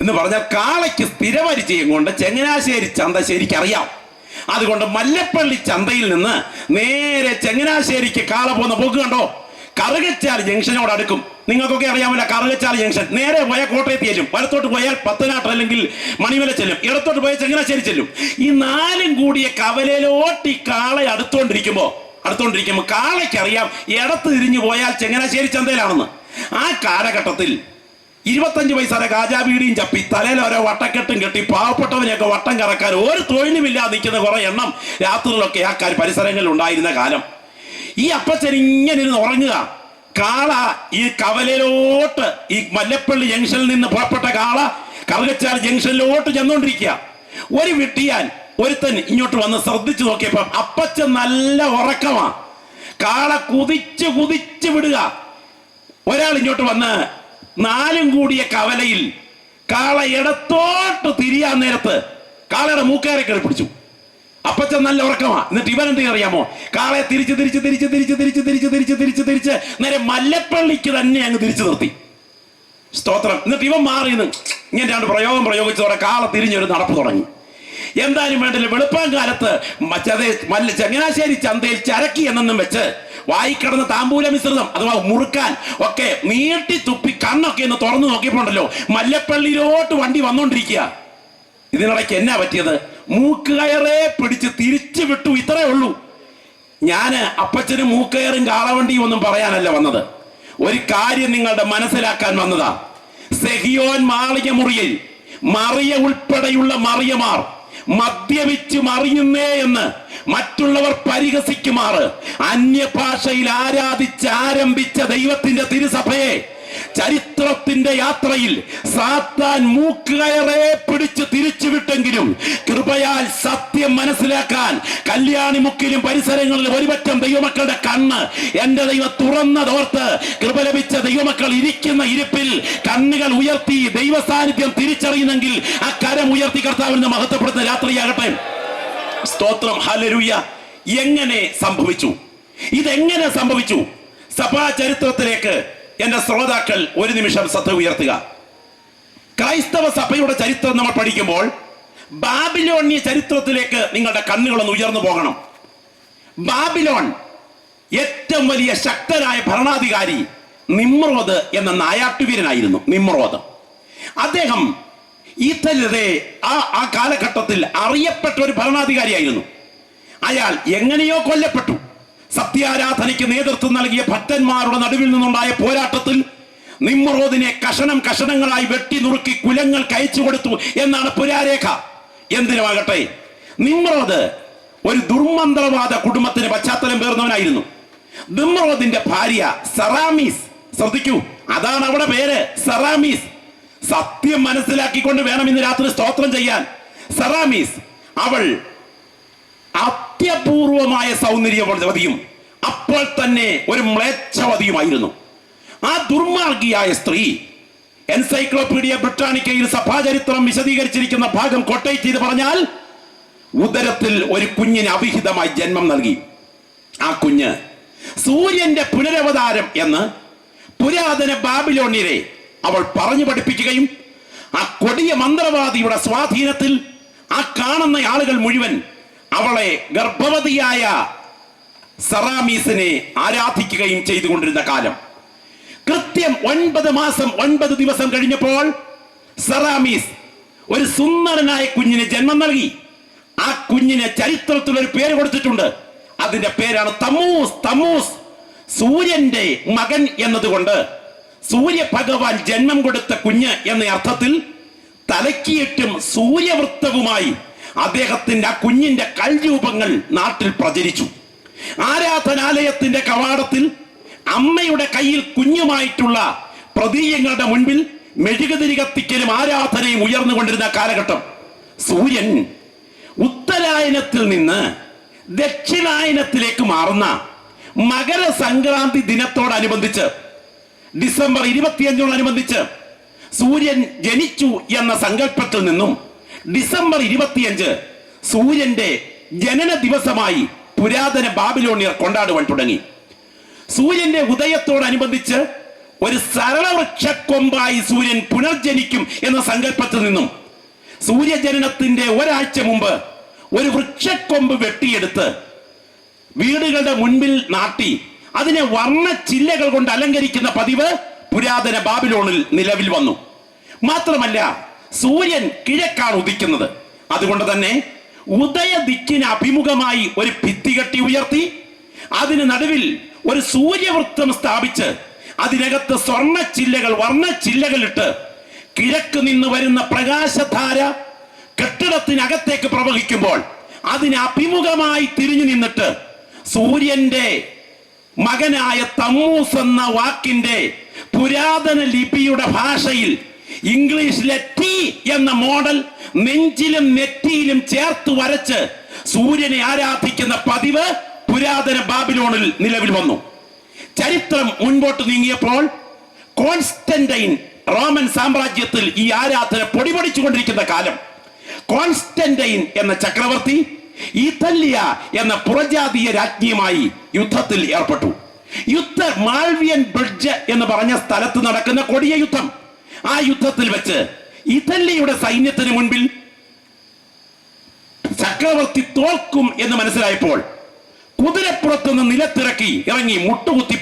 എന്ന് പറഞ്ഞാൽ കാളയ്ക്ക് സ്ഥിരപരിചയം കൊണ്ട് ചങ്ങനാശ്ശേരി ചന്ത ശരിക്കറിയാം. അതുകൊണ്ട് മല്ലപ്പള്ളി ചന്തയിൽ നിന്ന് നേരെ ചങ്ങനാശ്ശേരിക്ക് കാള പോകുന്ന പോക്ക് കണ്ടോ? കറുകച്ചാൽ ജംഗ്ഷനോട് അടുക്കും. നിങ്ങൾക്കൊക്കെ അറിയാമല്ല, കറുകച്ചാൽ ജംഗ്ഷൻ. നേരെ പോയാൽ കോട്ടയത്ത് ചെല്ലും, വലത്തോട്ട് പോയാൽ പത്തനാട്ട് അല്ലെങ്കിൽ മണിമല ചെല്ലും, ഇടത്തോട്ട് പോയാൽ ചങ്ങനാശ്ശേരി ചെല്ലും. ഈ 4 കൂടിയ കവലയിലോട്ട് ഈ കാള അടുത്തോണ്ടിരിക്കുമ്പോ കാളയ്ക്കറിയാം ഇടത്ത് തിരിഞ്ഞു പോയാൽ ചങ്ങനാശ്ശേരി ചന്തയിലാണെന്ന്. ആ കാലഘട്ടത്തിൽ 25 പൈസയുടെ കാജാബീടിയും ചപ്പി തലയിൽ ഓരോ വട്ടക്കെട്ടും കെട്ടി പാവപ്പെട്ടവനെയൊക്കെ വട്ടം കറക്കാൻ ഒരു തൊഴിലുമില്ലാതെ നിൽക്കുന്ന കുറെ എണ്ണം രാത്രികളൊക്കെ ആ പരിസരങ്ങളിൽ ഉണ്ടായിരുന്ന കാലം. ഈ അപ്പച്ചൻ ഇങ്ങനെ ഇരുന്ന് ഉറങ്ങുക. കാള ഈ കവലയിലോട്ട്, ഈ മല്ലപ്പള്ളി ജംഗ്ഷനിൽ നിന്ന് പുറപ്പെട്ട കാള കറുകച്ചാൽ ജംഗ്ഷനിലോട്ട് ചെന്നോണ്ടിരിക്കുക. ഒരു വിട്ടിയാൻ ഒരുത്തൻ ഇങ്ങോട്ട് വന്ന് ശ്രദ്ധിച്ചു നോക്കിയപ്പോ അപ്പച്ചൻ നല്ല ഉറക്കമാ. കാള കുതിച്ച് കുതിച്ച് വിടുക. ഒരാൾ ഇങ്ങോട്ട് വന്ന് 4 കൂടിയ കവലയിൽ കാള ഇടത്തോട്ട് തിരിയാൻ നേരത്ത് കാളയുടെ മൂക്കേറെ കയറി പിടിച്ചു. അപ്പച്ചൻ നല്ല ഉറക്കമാ. എന്നിട്ട് ഇവൻ എന്ത് അറിയാമോ? കാളയെ തിരിച്ച് നേരെ മല്ലപ്പള്ളിക്ക് തന്നെ അങ്ങ് തിരിച്ചു നിർത്തി. സ്തോത്രം. എന്നിട്ട് ഇവൻ മാറി ഇങ്ങനെ 2 പ്രയോഗം പ്രയോഗിച്ചതോടെ കാള തിരിഞ്ഞൊരു നടപ്പ് തുടങ്ങി. എന്തായാലും വേണ്ടില്ല, വെളുപ്പാൻ കാലത്ത് ചങ്ങനാശ്ശേരി ചന്തയിൽ ചരക്കി എന്നും വെച്ച് വായിക്കിടന്ന് താമ്പൂല മിശ്രിതം അഥവാ മുറുക്കാൻ ഒക്കെ നീട്ടി തുപ്പി കണ്ണൊക്കെ ഒന്ന് തുറന്നു നോക്കിയപ്പോണ്ടല്ലോ മല്ലപ്പള്ളിയിലോട്ട് വണ്ടി വന്നോണ്ടിരിക്കുക. ഇതിനിടയ്ക്ക് എന്നാ പറ്റിയത്? മൂക്കുകയറെ പിടിച്ച് തിരിച്ചു വിട്ടു. ഇത്രേ ഉള്ളൂ. ഞാന് അപ്പച്ചനും മൂക്കയറും കാളവണ്ടിയും ഒന്നും പറയാനല്ല വന്നത്. ഒരു കാര്യം നിങ്ങളുടെ മനസ്സിലാക്കാൻ വന്നതാ. സെഹിയോൻ മാളിക മുറിയിൽ മറിയ ഉൾപ്പെടെയുള്ള മറിയമാർ മദ്യപിച്ച് മറിയുന്നേ എന്ന് മറ്റുള്ളവർ പരിഹസിക്കുമാറ് അന്യഭാഷയിൽ ആരാധിച്ച് ദൈവത്തിന്റെ തിരുസഭയെ ചരിത്രത്തിന്റെ യാത്രയിൽ സാത്താൻ മൂക്കുകയറെ പിടിച്ച് തിരിച്ചുവിട്ടെങ്കിലും കൃപയാൽ സത്യം മനസ്സിലാക്കാൻ കല്യാണിമുക്കിലും പരിസരങ്ങളിലും ഒരുപറ്റം ദൈവമക്കളുടെ കണ്ണ് എന്റെ ദൈവം തുറന്നതോർത്ത് കൃപ ലഭിച്ച ദൈവമക്കൾ ഇരിക്കുന്ന ഇരിപ്പിൽ കണ്ണുകൾ ഉയർത്തി ദൈവ സാന്നിധ്യം തിരിച്ചറിയുന്നെങ്കിൽ ആ കരം ഉയർത്തി കർത്താവിനെ മഹത്വപ്പെടുന്ന രാത്രിയാകട്ടെ. സ്തോത്രം. ഹല്ലേലൂയ. എങ്ങനെ സംഭവിച്ചു? ഇതെങ്ങനെ സംഭവിച്ചു? സഭാ ചരിത്രത്തിലേക്ക് എന്റെ ശ്രോതാക്കൾ ഒരു നിമിഷം ശ്രദ്ധ ഉയർത്തുക. ക്രൈസ്തവ സഭയുടെ ചരിത്രം നമ്മൾ പഠിക്കുമ്പോൾ ബാബിലോണിയ ചരിത്രത്തിലേക്ക് നിങ്ങളുടെ കണ്ണുകളൊന്ന് ഉയർന്നു പോകണം. ബാബിലോൺ ഏറ്റവും വലിയ ശക്തനായ ഭരണാധികാരി നിമ്രോദ് എന്ന നായാട്ടുവീരനായിരുന്നു. നിമ്രോദ് അദ്ദേഹം ഇറ്റലിയുടെ ആ കാലഘട്ടത്തിൽ അറിയപ്പെട്ട ഒരു ഭരണാധികാരിയായിരുന്നു. അയാൾ എങ്ങനെയോ കൊല്ലപ്പെട്ടു. സത്യാരാധനയ്ക്ക് നേതൃത്വം നൽകിയ ഭക്തന്മാരുടെ നടുവിൽ നിന്നുണ്ടായ പോരാട്ടത്തിൽ നിമ്രോദിനെ കഷണങ്ങളായി വെട്ടി നുറുക്കി കുലങ്ങൾക്ക് അയച്ചു കൊടുത്തു എന്നാണ് പുരാരേഖ. എന്തിനുമാകട്ടെ, നിമ്രോദ് ഒരു ദുർമന്ത്രവാദ കുടുംബത്തിന് പശ്ചാത്തലം പേർന്നവനായിരുന്നു. നിമ്രോദിന്റെ ഭാര്യ സെറാമീസ്, ശ്രദ്ധിക്കൂ, അതാണ് അവിടെ പേര്, സെറാമീസ്. സത്യം മനസ്സിലാക്കിക്കൊണ്ട് വേണം ഇന്ന് രാത്രി സ്തോത്രം ചെയ്യാൻ. സെറാമീസ് അവൾ അത്യപൂർവമായ സൗന്ദര്യവതിയും അപ്പോൾ തന്നെ ഒരു മ്ലേച്ഛവതിയുമായിരുന്നു. ആ ദുർമാർഗിയായ സ്ത്രീ എൻസൈക്ലോപീഡിയ ബ്രിട്ടാനിക്കയിൽ സഭാചരിത്രം വിശദീകരിച്ചിരിക്കുന്ന ഭാഗം കൊട്ടേറ്റ് ചെയ്ത് പറഞ്ഞാൽ ഉദരത്തിൽ ഒരു കുഞ്ഞിന് അവിഹിതമായി ജന്മം നൽകി. ആ കുഞ്ഞ് സൂര്യന്റെ പുനരവതാരം എന്ന് പുരാതന ബാബിലോണിയരെ അവൾ പറഞ്ഞു പഠിപ്പിക്കുകയും ആ കൊടിയ മന്ത്രവാദിയുടെ സ്വാധീനത്തിൽ ആ കാണുന്ന ആളുകൾ മുഴുവൻ അവളെ ഗർഭവതിയായ സെറാമീസിനെ ആരാധിക്കുകയും ചെയ്തുകൊണ്ടിരുന്ന കാലം. കൃത്യം 9 മാസം 9 ദിവസം കഴിഞ്ഞപ്പോൾ സെറാമീസ് ഒരു സുന്ദരനായ കുഞ്ഞിന് ജന്മം നൽകി. ആ കുഞ്ഞിന് ചരിത്രത്തിൽ ഒരു പേര് കൊടുത്തിട്ടുണ്ട്. അതിന്റെ പേരാണ് തമ്മൂസ്. തമ്മൂസ് സൂര്യന്റെ മകൻ എന്നതുകൊണ്ട് സൂര്യ ഭഗവാൻ ജന്മം കൊടുത്ത കുഞ്ഞ് എന്ന അർത്ഥത്തിൽ തലക്കിയിട്ടും സൂര്യവൃത്തവുമായി അദ്ദേഹത്തിന്റെ ആ കുഞ്ഞിന്റെ കൽരൂപങ്ങൾ നാട്ടിൽ പ്രചരിച്ചു. ആരാധനാലയത്തിന്റെ കവാടത്തിൽ അമ്മയുടെ കയ്യിൽ കുഞ്ഞുമായിട്ടുള്ള പ്രതീകങ്ങളുടെ മുൻപിൽ മെഴുകുതിരി കത്തിക്കലും ആരാധനയും ഉയർന്നുകൊണ്ടിരുന്ന കാലഘട്ടം. സൂര്യൻ ഉത്തരായനത്തിൽ നിന്ന് ദക്ഷിണായനത്തിലേക്ക് മാറുന്ന മകരസംക്രാന്തി ദിനത്തോടനുബന്ധിച്ച് ഡിസംബർ 25 സൂര്യൻ ജനിച്ചു എന്ന സങ്കല്പത്തിൽ നിന്നും ഡിസംബർ 25 സൂര്യന്റെ ജനന ദിവസമായി പുരാതന ബാബിലോണിയർ കൊണ്ടാടുവാൻ തുടങ്ങി. സൂര്യന്റെ ഉദയത്തോടനുബന്ധിച്ച് ഒരു സരളവൃക്ഷക്കൊമ്പായി സൂര്യൻ പുനർജനിക്കും എന്ന സങ്കല്പത്തിൽ നിന്നും സൂര്യജനനത്തിന്റെ ഒരാഴ്ച മുമ്പ് ഒരു വൃക്ഷക്കൊമ്പ് വെട്ടിയെടുത്ത് വീടുകളുടെ മുൻപിൽ നാട്ടി അതിനെ വർണ്ണ ചില്ലകൾ കൊണ്ട് അലങ്കരിക്കുന്ന പതിവ് പുരാതന ബാബിലോണിൽ നിലവിൽ വന്നു. മാത്രമല്ല സൂര്യൻ കിഴക്കാണ് ഉദിക്കുന്നത്. അതുകൊണ്ട് തന്നെ ഉദയ ദിക്കിന് അഭിമുഖമായി ഒരു ഭിത്തി കെട്ടി ഉയർത്തി അതിന് നടുവിൽ ഒരു സൂര്യവൃത്തം സ്ഥാപിച്ച് അതിനകത്ത് വർണ്ണ ചില്ലകൾ ഇട്ട് കിഴക്ക് നിന്ന് വരുന്ന പ്രകാശധാര കെട്ടിടത്തിനകത്തേക്ക് പ്രവഹിക്കുമ്പോൾ അതിന് അഭിമുഖമായി തിരിഞ്ഞു നിന്നിട്ട് സൂര്യന്റെ മകനായ തമ്മൂസ് എന്ന വാക്കിന്റെ പുരാതന ലിപിയുടെ ഭാഷയിൽ ഇംഗ്ലീഷിലെ ടി എന്ന മോഡൽ നെഞ്ചിലും നെറ്റിയിലും ചേർത്ത് വരച്ച് സൂര്യനെ ആരാധിക്കുന്ന പതിവ് പുരാതന ബാബിലോണിൽ നിലവിൽ വന്നു. ചരിത്രം മുൻപോട്ട് നീങ്ങിയപ്പോൾ കോൺസ്റ്റന്റൈൻ റോമൻ സാമ്രാജ്യത്തിൽ ഈ ആരാധന പൊടിപൊടിച്ചുകൊണ്ടിരിക്കുന്ന കാലം. കോൺസ്റ്റന്റൈൻ എന്ന ചക്രവർത്തി ഇറ്റലിയ എന്ന പുറജാതീയ രാജ്ഞിയുമായി യുദ്ധത്തിൽ ഏർപ്പെട്ടു. മാൾവിയൻ ബ്രിഡ്ജ് എന്ന് പറഞ്ഞ സ്ഥലത്ത് നടക്കുന്ന കൊടിയ യുദ്ധം. ആ യുദ്ധത്തിൽ വെച്ച് ഇറ്റലിയുടെ സൈന്യത്തിന് മുൻപിൽ ചക്രവർത്തി തോൽക്കും എന്ന് മനസ്സിലായപ്പോൾ കുതിരപ്പുറത്തുനിന്ന് നിലത്തിറക്കി ഇറങ്ങി മുട്ടുകുത്തി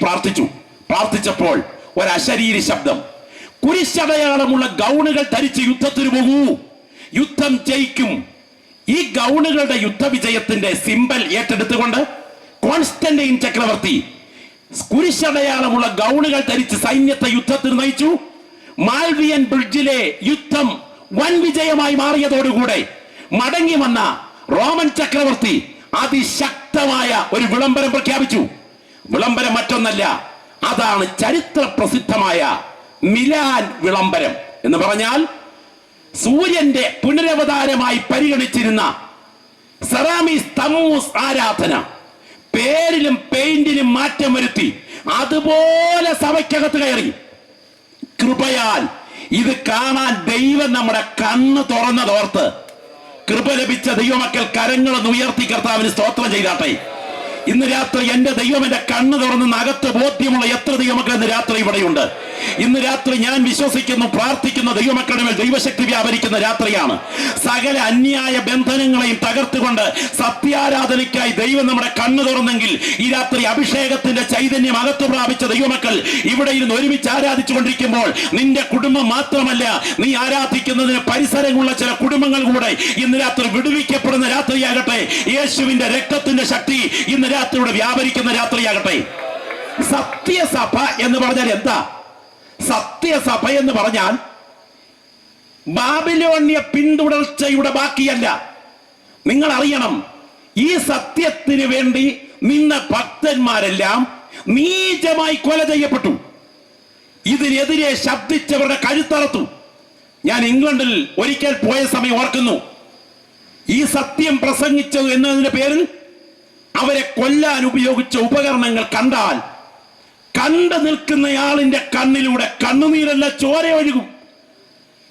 പ്രാർത്ഥിച്ചപ്പോൾ ഒരു അശരീരി ശബ്ദം, കുരിശടയാളമുള്ള ഗൗണുകൾ ധരിച്ച് യുദ്ധത്തിന് പോകൂ, യുദ്ധം ജയിക്കും. ഈ ഗൗണുകളുടെ യുദ്ധവിജയത്തിന്റെ സിമ്പൽ ഏറ്റെടുത്തുകൊണ്ട് കോൺസ്റ്റന്റൈൻ ചക്രവർത്തി കുരിശടയാളമുള്ള ഗൗണുകൾ ധരിച്ച് സൈന്യത്തെ യുദ്ധത്തിന് നയിച്ചു. മാൽവിയൻ ബ്രിഡ്ജിലെ യുദ്ധം വൻ വിജയമായി മാറിയതോടുകൂടെ മടങ്ങി വന്ന റോമൻ ചക്രവർത്തി അതിശക്തമായ ഒരു വിളംബരം പ്രഖ്യാപിച്ചു. വിളംബരം മറ്റൊന്നല്ല, അതാണ് ചരിത്ര പ്രസിദ്ധമായ മിലാൻ വിളംബരം. എന്ന് പറഞ്ഞാൽ സൂര്യന്റെ പുനരവതാരമായി പരിഗണിച്ചിരുന്ന സെറാമീസ് തമ്മൂസ് ആരാധന പേരിലും പെയിന്റിലും മാറ്റം വരുത്തി അതുപോലെ സഭയ്ക്കകത്ത് കയറി. കൃപയാൽ ഇത് കാണാൻ ദൈവം നമ്മുടെ കണ്ണ് തുറന്നതോർത്ത് കൃപ ലഭിച്ച ദൈവമക്കൾ കരങ്ങളൊന്ന് ഉയർത്തി കർത്താവിന് സ്തോത്രം ചെയ്താട്ടെ. ഇന്ന് രാത്രി എന്റെ ദൈവം എന്റെ കണ്ണ് തുറന്ന് അകത്ത് ബോധ്യമുള്ള എത്ര ദൈവമക്കൾ ഇന്ന് രാത്രി ഇവിടെയുണ്ട്. ഇന്ന് രാത്രി ഞാൻ വിശ്വസിക്കുന്നു, പ്രാർത്ഥിക്കുന്ന ദൈവമക്കളുടെ മേൽ ദൈവശക്തി വ്യാപരിക്കുന്ന രാത്രിയാണ്. സകല അന്യായ ബന്ധനങ്ങളെയും തകർത്തുകൊണ്ട് സത്യാരാധനയ്ക്കായി ദൈവം നമ്മുടെ കണ്ണ് തുറന്നെങ്കിൽ ഈ രാത്രി അഭിഷേകത്തിന്റെ ചൈതന്യം അകത്ത് പ്രാപിച്ച ദൈവമക്കൾ ഇവിടെ ഇരുന്ന് ഒരുമിച്ച് ആരാധിച്ചു കൊണ്ടിരിക്കുമ്പോൾ നിന്റെ കുടുംബം മാത്രമല്ല, നീ ആരാധിക്കുന്നതിന് പരിസരങ്ങളുള്ള ചില കുടുംബങ്ങൾ കൂടെ ഇന്ന് രാത്രി വിടുവിക്കപ്പെടുന്ന രാത്രിയാകട്ടെ. യേശുവിന്റെ രക്തത്തിന്റെ ശക്തി ഇന്ന് രാത്രിയുടെ വ്യാപരിക്കുന്ന രാത്രിയാകട്ടെ. സത്യസഭ എന്ന് പറഞ്ഞാൽ എന്താ? സത്യസഭ എന്ന് പറഞ്ഞാൽ ബാബിലോണ്യ പിന്തുടർച്ചയുടെ ബാക്കിയല്ല. നിങ്ങൾ അറിയണം, ഈ സത്യത്തിന് വേണ്ടി നിന്ന ഭക്തന്മാരെല്ലാം നീചമായി കൊല ചെയ്യപ്പെട്ടു. ഇതിനെതിരെ ശബ്ദിച്ചവരുടെ കഴുത്തറത്തു. ഞാൻ ഇംഗ്ലണ്ടിൽ ഒരിക്കൽ പോയ സമയം ഓർക്കുന്നു. ഈ സത്യം പ്രസംഗിച്ചത് എന്നതിന്റെ പേരിൽ അവരെ കൊല്ലാൻ ഉപയോഗിച്ച ഉപകരണങ്ങൾ കണ്ടാൽ കണ്ടു നിൽക്കുന്നയാളിന്റെ കണ്ണിലൂടെ കണ്ണുനീരല്ല ചോര ഒഴുകും.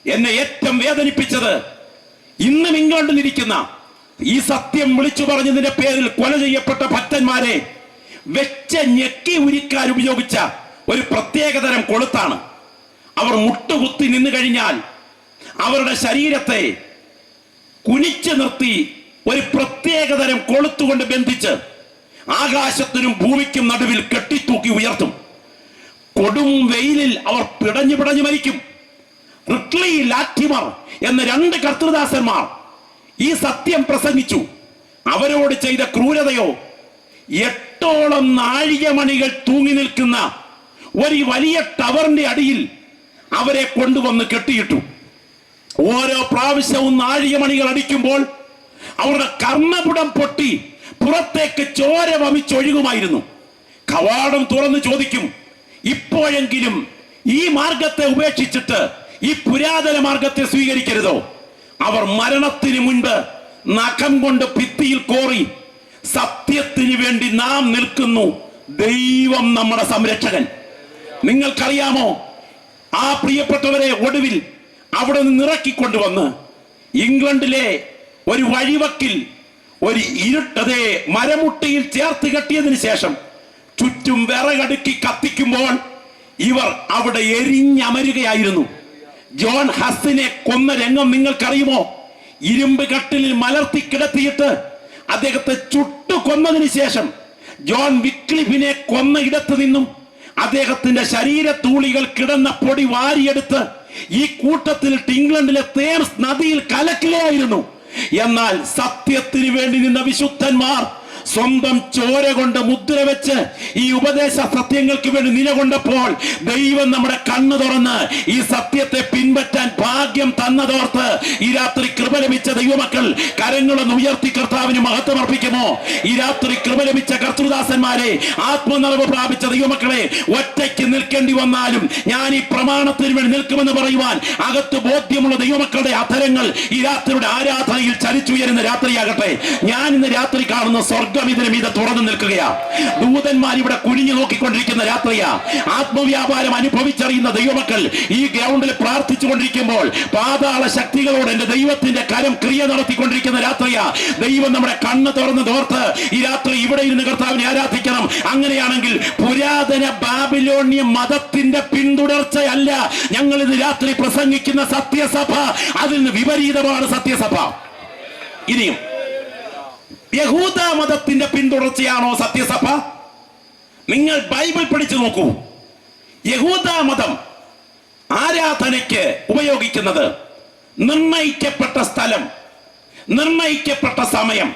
എന്നെ ഏറ്റവും വേദനിപ്പിച്ചത് ഇന്നും ഇംഗ്ലണ്ടിലിരിക്കുന്ന ഈ സത്യം വിളിച്ചു പറഞ്ഞതിന്റെ പേരിൽ കൊല ചെയ്യപ്പെട്ട ഭക്തന്മാരെ വെച്ച് ഞെക്കി ഉരുക്കാൻ ഉപയോഗിച്ച ഒരു പ്രത്യേകതരം കൊളുത്താണ്. അവർ മുട്ടുകുത്തി നിന്നു കഴിഞ്ഞാൽ അവരുടെ ശരീരത്തെ കുനിച്ചു നിർത്തി ഒരു പ്രത്യേകതരം കൊളുത്തുകൊണ്ട് ബന്ധിച്ച് ആകാശത്തിനും ഭൂമിക്കും നടുവിൽ കെട്ടിത്തൂക്കി ഉയർത്തും. കൊടും വെയിലിൽ അവർ പിടഞ്ഞു പിടഞ്ഞു മരിക്കും. റിട്ലി, ലാറ്റിമർ എന്ന 2 കർത്തൃദാസന്മാർ ഈ സത്യം പ്രസംഗിച്ചു. അവരോട് ചെയ്ത ക്രൂരതയോ 8ഓളം നാഴികമണികൾ തൂങ്ങി നിൽക്കുന്ന ഒരു വലിയ ടവറിന്റെ അടിയിൽ അവരെ കൊണ്ടുവന്ന് കെട്ടിയിട്ടു. ഓരോ പ്രാവശ്യവും നാഴികമണികൾ അടിക്കുമ്പോൾ അവരുടെ കർണപുടം പൊട്ടി പുറത്തേക്ക് ചോര വമിച്ചൊഴുകുമായിരുന്നു. കവാടം തുറന്ന് ചോദിക്കും, ഇപ്പോഴെങ്കിലും ഈ മാർഗത്തെ ഉപേക്ഷിച്ചിട്ട് ഈ പുരാതന മാർഗത്തെ സ്വീകരിക്കരുതോ? അവർ മരണത്തിന് മുൻപ് നഖം കൊണ്ട് ഭിത്തിയിൽ കോറി, സത്യത്തിന് വേണ്ടി നാം നിൽക്കുന്നു, ദൈവം നമ്മുടെ സംരക്ഷകൻ. നിങ്ങൾക്കറിയാമോ, ആ പ്രിയപ്പെട്ടവരെ ഒടുവിൽ അവിടെ നിന്ന് ഇറക്കിക്കൊണ്ടുവന്ന് ഇംഗ്ലണ്ടിലെ ഒരു വഴിവക്കിൽ ഒരു ഇരുട്ടതേ മരമുട്ടിയിൽ ചേർത്ത് കെട്ടിയതിനു ശേഷം ചുറ്റും വിറകടുക്കി കത്തിക്കുമ്പോൾ ഇവർ അവിടെ എരിഞ്ഞമരുകയായിരുന്നു. ജോൺ ഹസ്സിനെ കൊന്ന രംഗം നിങ്ങൾക്കറിയുമോ? ഇരുമ്പ് കട്ടിലിൽ മലർത്തി കിടത്തിയിട്ട് അദ്ദേഹത്തെ ചുട്ടു കൊന്നതിന് ശേഷം ജോൺ വിക്ലിഫിനെ കൊന്ന ഇടത്ത് നിന്നും അദ്ദേഹത്തിന്റെ ശരീരത്തൂളികൾ കിടന്ന പൊടി വാരിയെടുത്ത് ഈ കൂട്ടത്തിൽ ഇംഗ്ലണ്ടിലെ തേംസ് നദിയിൽ കലക്കുകയായിരുന്നു. എന്നാൽ സത്യത്തിന് വേണ്ടി നിന്ന വിശുദ്ധന്മാർ സ്വന്തം ചോര കൊണ്ട് മുദ്ര വെച്ച് ഈ ഉപദേശ സത്യങ്ങൾക്ക് വേണ്ടി നിലകൊണ്ടപ്പോൾ ദൈവം നമ്മുടെ കണ്ണ് തുറന്ന് ഈ സത്യത്തെ പിൻപറ്റാൻ ഭാഗ്യം തന്നതോർത്ത് ഈ രാത്രി കൃപ ലഭിച്ച ദൈവമക്കൾ കരങ്ങളൊന്ന് ഉയർത്തി കർത്താവിന് മഹത്വം അർപ്പിക്കുമോ? ഈ രാത്രി കൃപ ലഭിച്ച കർത്തൃദാസന്മാരെ, ആത്മനിറവ് പ്രാപിച്ച ദൈവമക്കളെ, ഒറ്റയ്ക്ക് നിൽക്കേണ്ടി വന്നാലും ഞാൻ ഈ പ്രമാണത്തിന് വേണ്ടി നിൽക്കുമെന്ന് പറയുവാൻ അകത്ത് ബോധ്യമുള്ള ദൈവമക്കളുടെ അധരങ്ങൾ ഈ രാത്രിയുടെ ആരാധനയിൽ ചലിച്ചുയരുന്ന രാത്രിയാകട്ടെ. ഞാൻ ഇന്ന് രാത്രി കാണുന്ന സ്വർഗം ഇതിന് മീതെ തുറന്നു നിൽക്കുകയാ. ദൂതന്മാർ ഇവിടെ കുനിഞ്ഞു നോക്കിക്കൊണ്ടിരിക്കുന്ന രാത്രിയാ. ആത്മവ്യാപാരം അനുഭവിച്ചറിയുന്ന ദൈവമക്കൾ ഈ ഗ്രൗണ്ടിൽ പ്രാർത്ഥിച്ചു കൊണ്ടിരിക്കുമ്പോൾ പാതാള ശക്തികളോട് എന്റെ ദൈവത്തിന്റെ കരം ക്രിയ നടത്തിക്കൊണ്ടിരിക്കുന്ന രാത്രിയാ. ദൈവം നമ്മുടെ കണ്ണ് തുറന്ന് തോർത്ത് ഈ രാത്രി ഇവിടെ ഇരുന്ന് കർത്താവിനെ ആരാധിക്കണം. അങ്ങനെയാണെങ്കിൽ പുരാതന ബാബിലോണ്യ മതത്തിന്റെ പിന്തുടർച്ചയല്ല ഞങ്ങൾ ഇന്ന് രാത്രി പ്രസംഗിക്കുന്ന സത്യസഭ, അതിൽ നിന്ന് വിപരീതമാണ് സത്യസഭ. ഇനിയും യഹൂദ മതത്തിന്റെ പിന്തുടർച്ചയാണോ സത്യസഭ? നിങ്ങൾ ബൈബിൾ പഠിച്ചു നോക്കൂ. യഹൂദ മതം ആരാധനയ്ക്ക് ഉപയോഗിക്കുന്നത് നിർണയിക്കപ്പെട്ട സ്ഥലം, നിർണയിക്കപ്പെട്ട സമയം,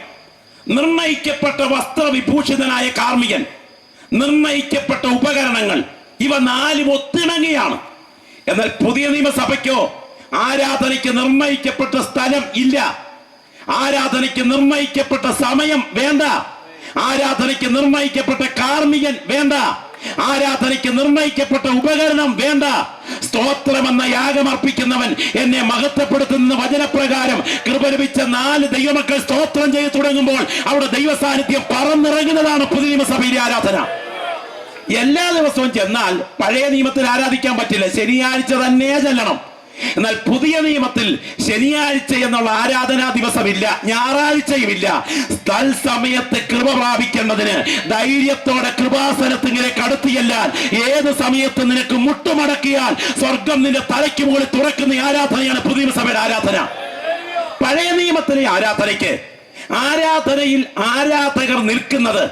നിർണയിക്കപ്പെട്ട വസ്ത്രവിഭൂഷിതനായ കാർമികൻ, നിർണയിക്കപ്പെട്ട ഉപകരണങ്ങൾ, ഇവ 4 ഒത്തിണങ്ങിയാണ്. എന്നാൽ പുതിയ നിയമസഭയ്ക്കോ ആരാധനയ്ക്ക് നിർണയിക്കപ്പെട്ട സ്ഥലം ഇല്ല, ആരാധനയ്ക്ക് നിർണയിക്കപ്പെട്ട സമയം വേണ്ട, ആരാധനയ്ക്ക് നിർണയിക്കപ്പെട്ട കാർമികൻ വേണ്ട, ആരാധനയ്ക്ക് നിർണയിക്കപ്പെട്ട ഉപകരണം വേണ്ട. സ്തോത്രമെന്ന യാഗമർപ്പിക്കുന്നവൻ എന്നെ മഹത്വപ്പെടുത്തുന്ന വചനപ്രകാരം കൃപ ലഭിച്ച 4 ദൈവമക്കൾ സ്തോത്രം ചെയ്ത് തുടങ്ങുമ്പോൾ അവിടെ ദൈവ സാന്നിധ്യം പറന്നിറങ്ങുന്നതാണ് പുതിയ നിയമസഭയിലെ ആരാധന. എല്ലാ ദിവസവും ചെന്നാൽ പഴയ നിയമത്തിൽ ആരാധിക്കാൻ പറ്റില്ല, ശനിയാഴ്ച തന്നെ ചെല്ലണം. എന്നാൽ പുതിയ നിയമത്തിൽ ശനിയാഴ്ച എന്നുള്ള ആരാധനാ ദിവസമില്ല, ഞായറാഴ്ചയുമില്ല. തൽസമയത്ത് കൃപ പ്രാപിക്കേണ്ടതിന് ധൈര്യത്തോടെ കൃപാസനത്തിലേക്ക് അടുത്തിയെല്ലാൽ ഏത് സമയത്ത് നിനക്ക് മുട്ടുമടക്കിയാൽ സ്വർഗം നിന്റെ തലയ്ക്ക് മുകളിൽ തുറക്കുന്ന ആരാധനയാണ് പുതിയ നിയമസഭയുടെ ആരാധന. പഴയ നിയമത്തിലെ ആരാധനയ്ക്ക് ആരാധനയിൽ ആരാധകർ നിൽക്കുന്നത്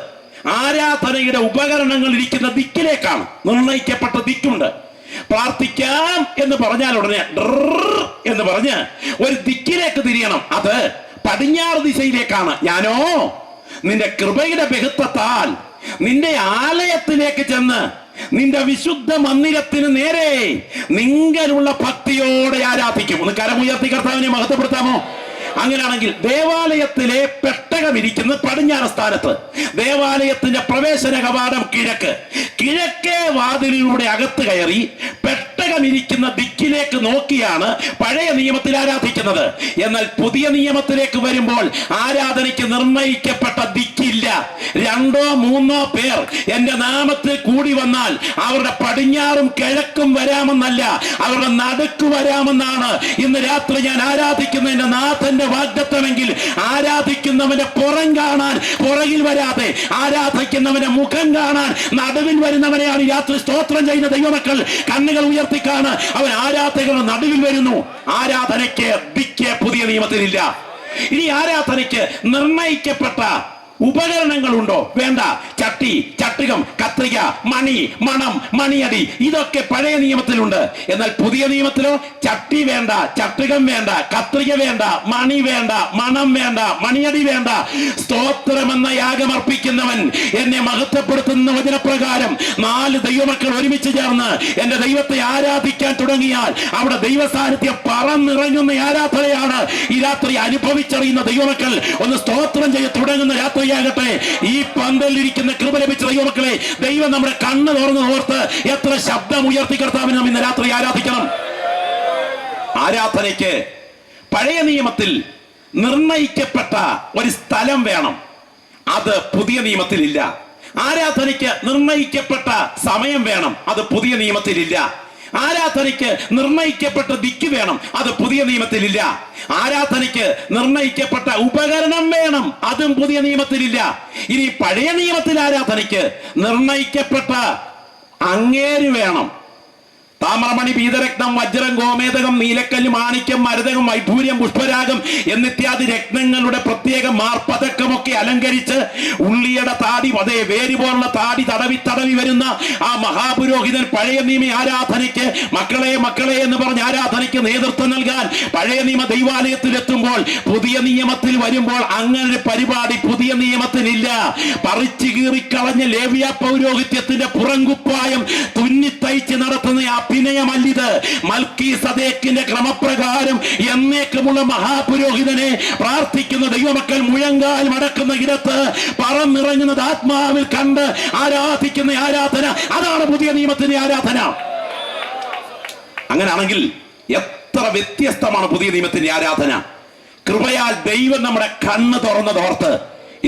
ആരാധനയുടെ ഉപകരണങ്ങൾ ഇരിക്കുന്ന ദിക്കിലേക്കാണ്. നിർണയിക്കപ്പെട്ട ദിക്കുണ്ട്. പ്രാർത്ഥിക്കാം എന്ന് പറഞ്ഞാൽ ഉടനെ എന്ന് പറഞ്ഞ് ഒരു ദിക്കിലേക്ക് തിരിയണം. അത് പടിഞ്ഞാറ് ദിശയിലേക്കാണ്. ഞാനോ നിന്റെ കൃപയുടെ ബഹുത്വത്താൽ നിന്റെ ആലയത്തിലേക്ക് ചെന്ന് നിന്റെ വിശുദ്ധ മന്ദിരത്തിന് നേരെ നിങ്കലുള്ള ഭക്തിയോടെ ആരാധിക്കും. ഒന്ന് കരമുയർത്തി കർത്താവിനെ മഹത്വപ്പെടുത്താമോ? അങ്ങനെയാണെങ്കിൽ ദേവാലയത്തിലെ പെട്ടകം ഇരിക്കുന്നത് പടിഞ്ഞാറ് സ്ഥാനത്ത്, ദേവാലയത്തിന്റെ പ്രവേശന കവാടം കിഴക്ക്, കിഴക്കേ വാതിലിലൂടെ അകത്ത് കയറി പെട്ടകം വെള്ളമിരിക്കുന്ന ദിക്കിലേക്ക് നോക്കിയാണ് പഴയ നിയമത്തിൽ ആരാധിക്കുന്നത്. എന്നാൽ പുതിയ നിയമത്തിലേക്ക് വരുമ്പോൾ ആരാധനയ്ക്ക് നിർണയിക്കപ്പെട്ട ദിക്കില്ല. 2 or 3 പേർ എന്റെ നാമത്തിൽ കൂടി വന്നാൽ അവരുടെ പടിഞ്ഞാറും കിഴക്കും വരാമെന്നല്ല, അവരുടെ നടുക്ക് വരാമെന്നാണ് ഇന്ന് രാത്രി ഞാൻ ആരാധിക്കുന്ന എന്റെ നാഥന്റെ വാഗ്ദത്തമെങ്കിൽ, ആരാധിക്കുന്നവന്റെ പുറം കാണാൻ പുറകിൽ വരാതെ, ആരാധിക്കുന്നവന്റെ മുഖം കാണാൻ നടുവിൽ വരുന്നവനെയാണ് രാത്രി സ്തോത്രം ചെയ്യുന്ന ദൈവമക്കൾ കണ്ണുകൾ ഉയർത്തിക്കാണ് അവൻ ആരാധകരുടെ നടുവിൽ വരുന്നു. ആരാധനയ്ക്ക് ദിക്ക് പുതിയ നിയമത്തിലില്ല. ഇനി ആരാധനയ്ക്ക് നിർണയിക്കപ്പെട്ട ഉപകരണങ്ങളുണ്ടോ? വേണ്ട. ചട്ടി, ചട്ടുകം, കത്രിക, മണി, മണം, മണിയടി, ഇതൊക്കെ പഴയ നിയമത്തിലുണ്ട്. എന്നാൽ പുതിയ നിയമത്തിലോ ചട്ടി വേണ്ട, ചട്ടുകം വേണ്ട, കത്രിക വേണ്ട, മണി വേണ്ട, മണം വേണ്ട, മണിയടി വേണ്ട. സ്തോത്രമെന്ന യാഗമർപ്പിക്കുന്നവൻ എന്നെ മഹത്വപ്പെടുത്തുന്ന വചനപ്രകാരം 4 ദൈവമക്കൾ ഒരുമിച്ച് ചേർന്ന് എന്റെ ദൈവത്തെ ആരാധിക്കാൻ തുടങ്ങിയാൽ അവിടെ ദൈവ സാന്നിധ്യം പറന്നിറങ്ങുന്ന ആരാധനയാണ് ഈ രാത്രി അനുഭവിച്ചറിയുന്ന ദൈവമക്കൾ ഒന്ന് സ്തോത്രം ചെയ്ത് തുടങ്ങുന്ന രാത്രി ാകട്ടെ. ഈ പന്തലിരിക്കുന്ന കൃപ ലഭിച്ച ദൈവമക്കളെ, ദൈവം നമ്മുടെ കണ്ണ് തുറന്ന് ഓർത്ത് എത്ര ശബ്ദം ഉയർത്തി കർത്താവിനെ നാം ഇന്ന് രാത്രി ആരാധിക്കണം. ആരാധനയ്ക്ക് പഴയ നിയമത്തിൽ നിർണയിക്കപ്പെട്ട ഒരു സ്ഥലം വേണം, അത് പുതിയ നിയമത്തിലില്ല. ആരാധനയ്ക്ക് നിർണയിക്കപ്പെട്ട സമയം വേണം, അത് പുതിയ നിയമത്തിലില്ല. ആരാധനയ്ക്ക് നിർണയിക്കപ്പെട്ട ദിക്ക് വേണം, അത് പുതിയ നിയമത്തിലില്ല. ആരാധനയ്ക്ക് നിർണയിക്കപ്പെട്ട ഉപകരണം വേണം, അതും പുതിയ നിയമത്തിലില്ല. ഇനി പഴയ നിയമത്തിൽ ആരാധനയ്ക്ക് നിർണയിക്കപ്പെട്ട അങ്ങേര് വേണം. താമ്രമണി, പീതരത്നം, വജ്രം, ഗോമേതകം, നീലക്കല്ല്, മാണിക്യം, മരതകം, വൈഢൂര്യം, പുഷ്പരാഗം എന്നിത്യാദി രത്നങ്ങളുടെ പ്രത്യേക മാർപ്പതക്കമൊക്കെ അലങ്കരിച്ച് ഉള്ളിയുടെ താടി, അതേ വേര് പോലുള്ള താടി തടവി തടവി വരുന്ന ആ മഹാപുരോഹിതൻ പഴയ നിയമ ആരാധനയ്ക്ക് മക്കളെ മക്കളെ എന്ന് പറഞ്ഞ് ആരാധനയ്ക്ക് നേതൃത്വം നൽകാൻ പഴയ നിയമ ദൈവാലയത്തിൽ എത്തുമ്പോൾ, പുതിയ നിയമത്തിൽ വരുമ്പോൾ അങ്ങനെ പരിപാടി പുതിയ നിയമത്തിനില്ല. പറിച്ചു കീറിക്കളഞ്ഞ ലേവ്യ പൗരോഹിത്യത്തിന്റെ പുറങ്കുപ്പായം തുന്നിത്തയ്ച്ച് നടത്തുന്ന അഭിനയമല്ലിത്. മൽക്കീസദേക്കിന്റെ ക്രമപ്രകാരം എന്നേക്കുമുള്ള മഹാപുരോഹിതനെ പ്രാർത്ഥിക്കുന്ന ദൈവമക്കൾ മുഴങ്കാൽ മടക്കുന്ന ഇടത്ത് പറന്നിറങ്ങുന്നത് ആത്മാവിൽ കണ്ട് ആരാധിക്കുന്ന ആരാധന, അതാണ് പുതിയ നിയമത്തിന്റെ ആരാധന. അങ്ങനെയാണെങ്കിൽ എത്ര വ്യത്യസ്തമാണ് പുതിയ നിയമത്തിന്റെ ആരാധന. കൃപയാൽ ദൈവം നമ്മുടെ കണ്ണ് തുറന്നതോർത്ത്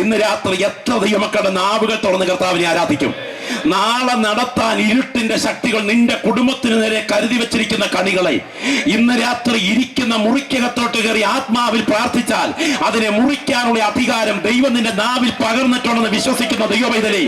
ഇന്ന് രാത്രി എത്ര ദൈവമക്കളുടെ നാവുകൾ തുറന്ന് കർത്താവിനെ ആരാധിക്കും. നാളെ നടത്താൻ ഇരുട്ടിന്റെ ശക്തികൾ നിന്റെ കുടുംബത്തിന് നേരെ കരുതി വെച്ചിരിക്കുന്ന കണികളെ ഇന്ന് രാത്രി ഇരിക്കുന്ന മുറിക്കകത്തോട്ട് കയറി ആത്മാവിൽ പ്രാർത്ഥിച്ചാൽ അതിനെ മുറിക്കാനുള്ള അധികാരം ദൈവം നിന്റെ നാവിൽ പകർന്നിട്ടുണ്ടെന്ന് വിശ്വസിക്കുന്ന ദൈവവൈതലേ,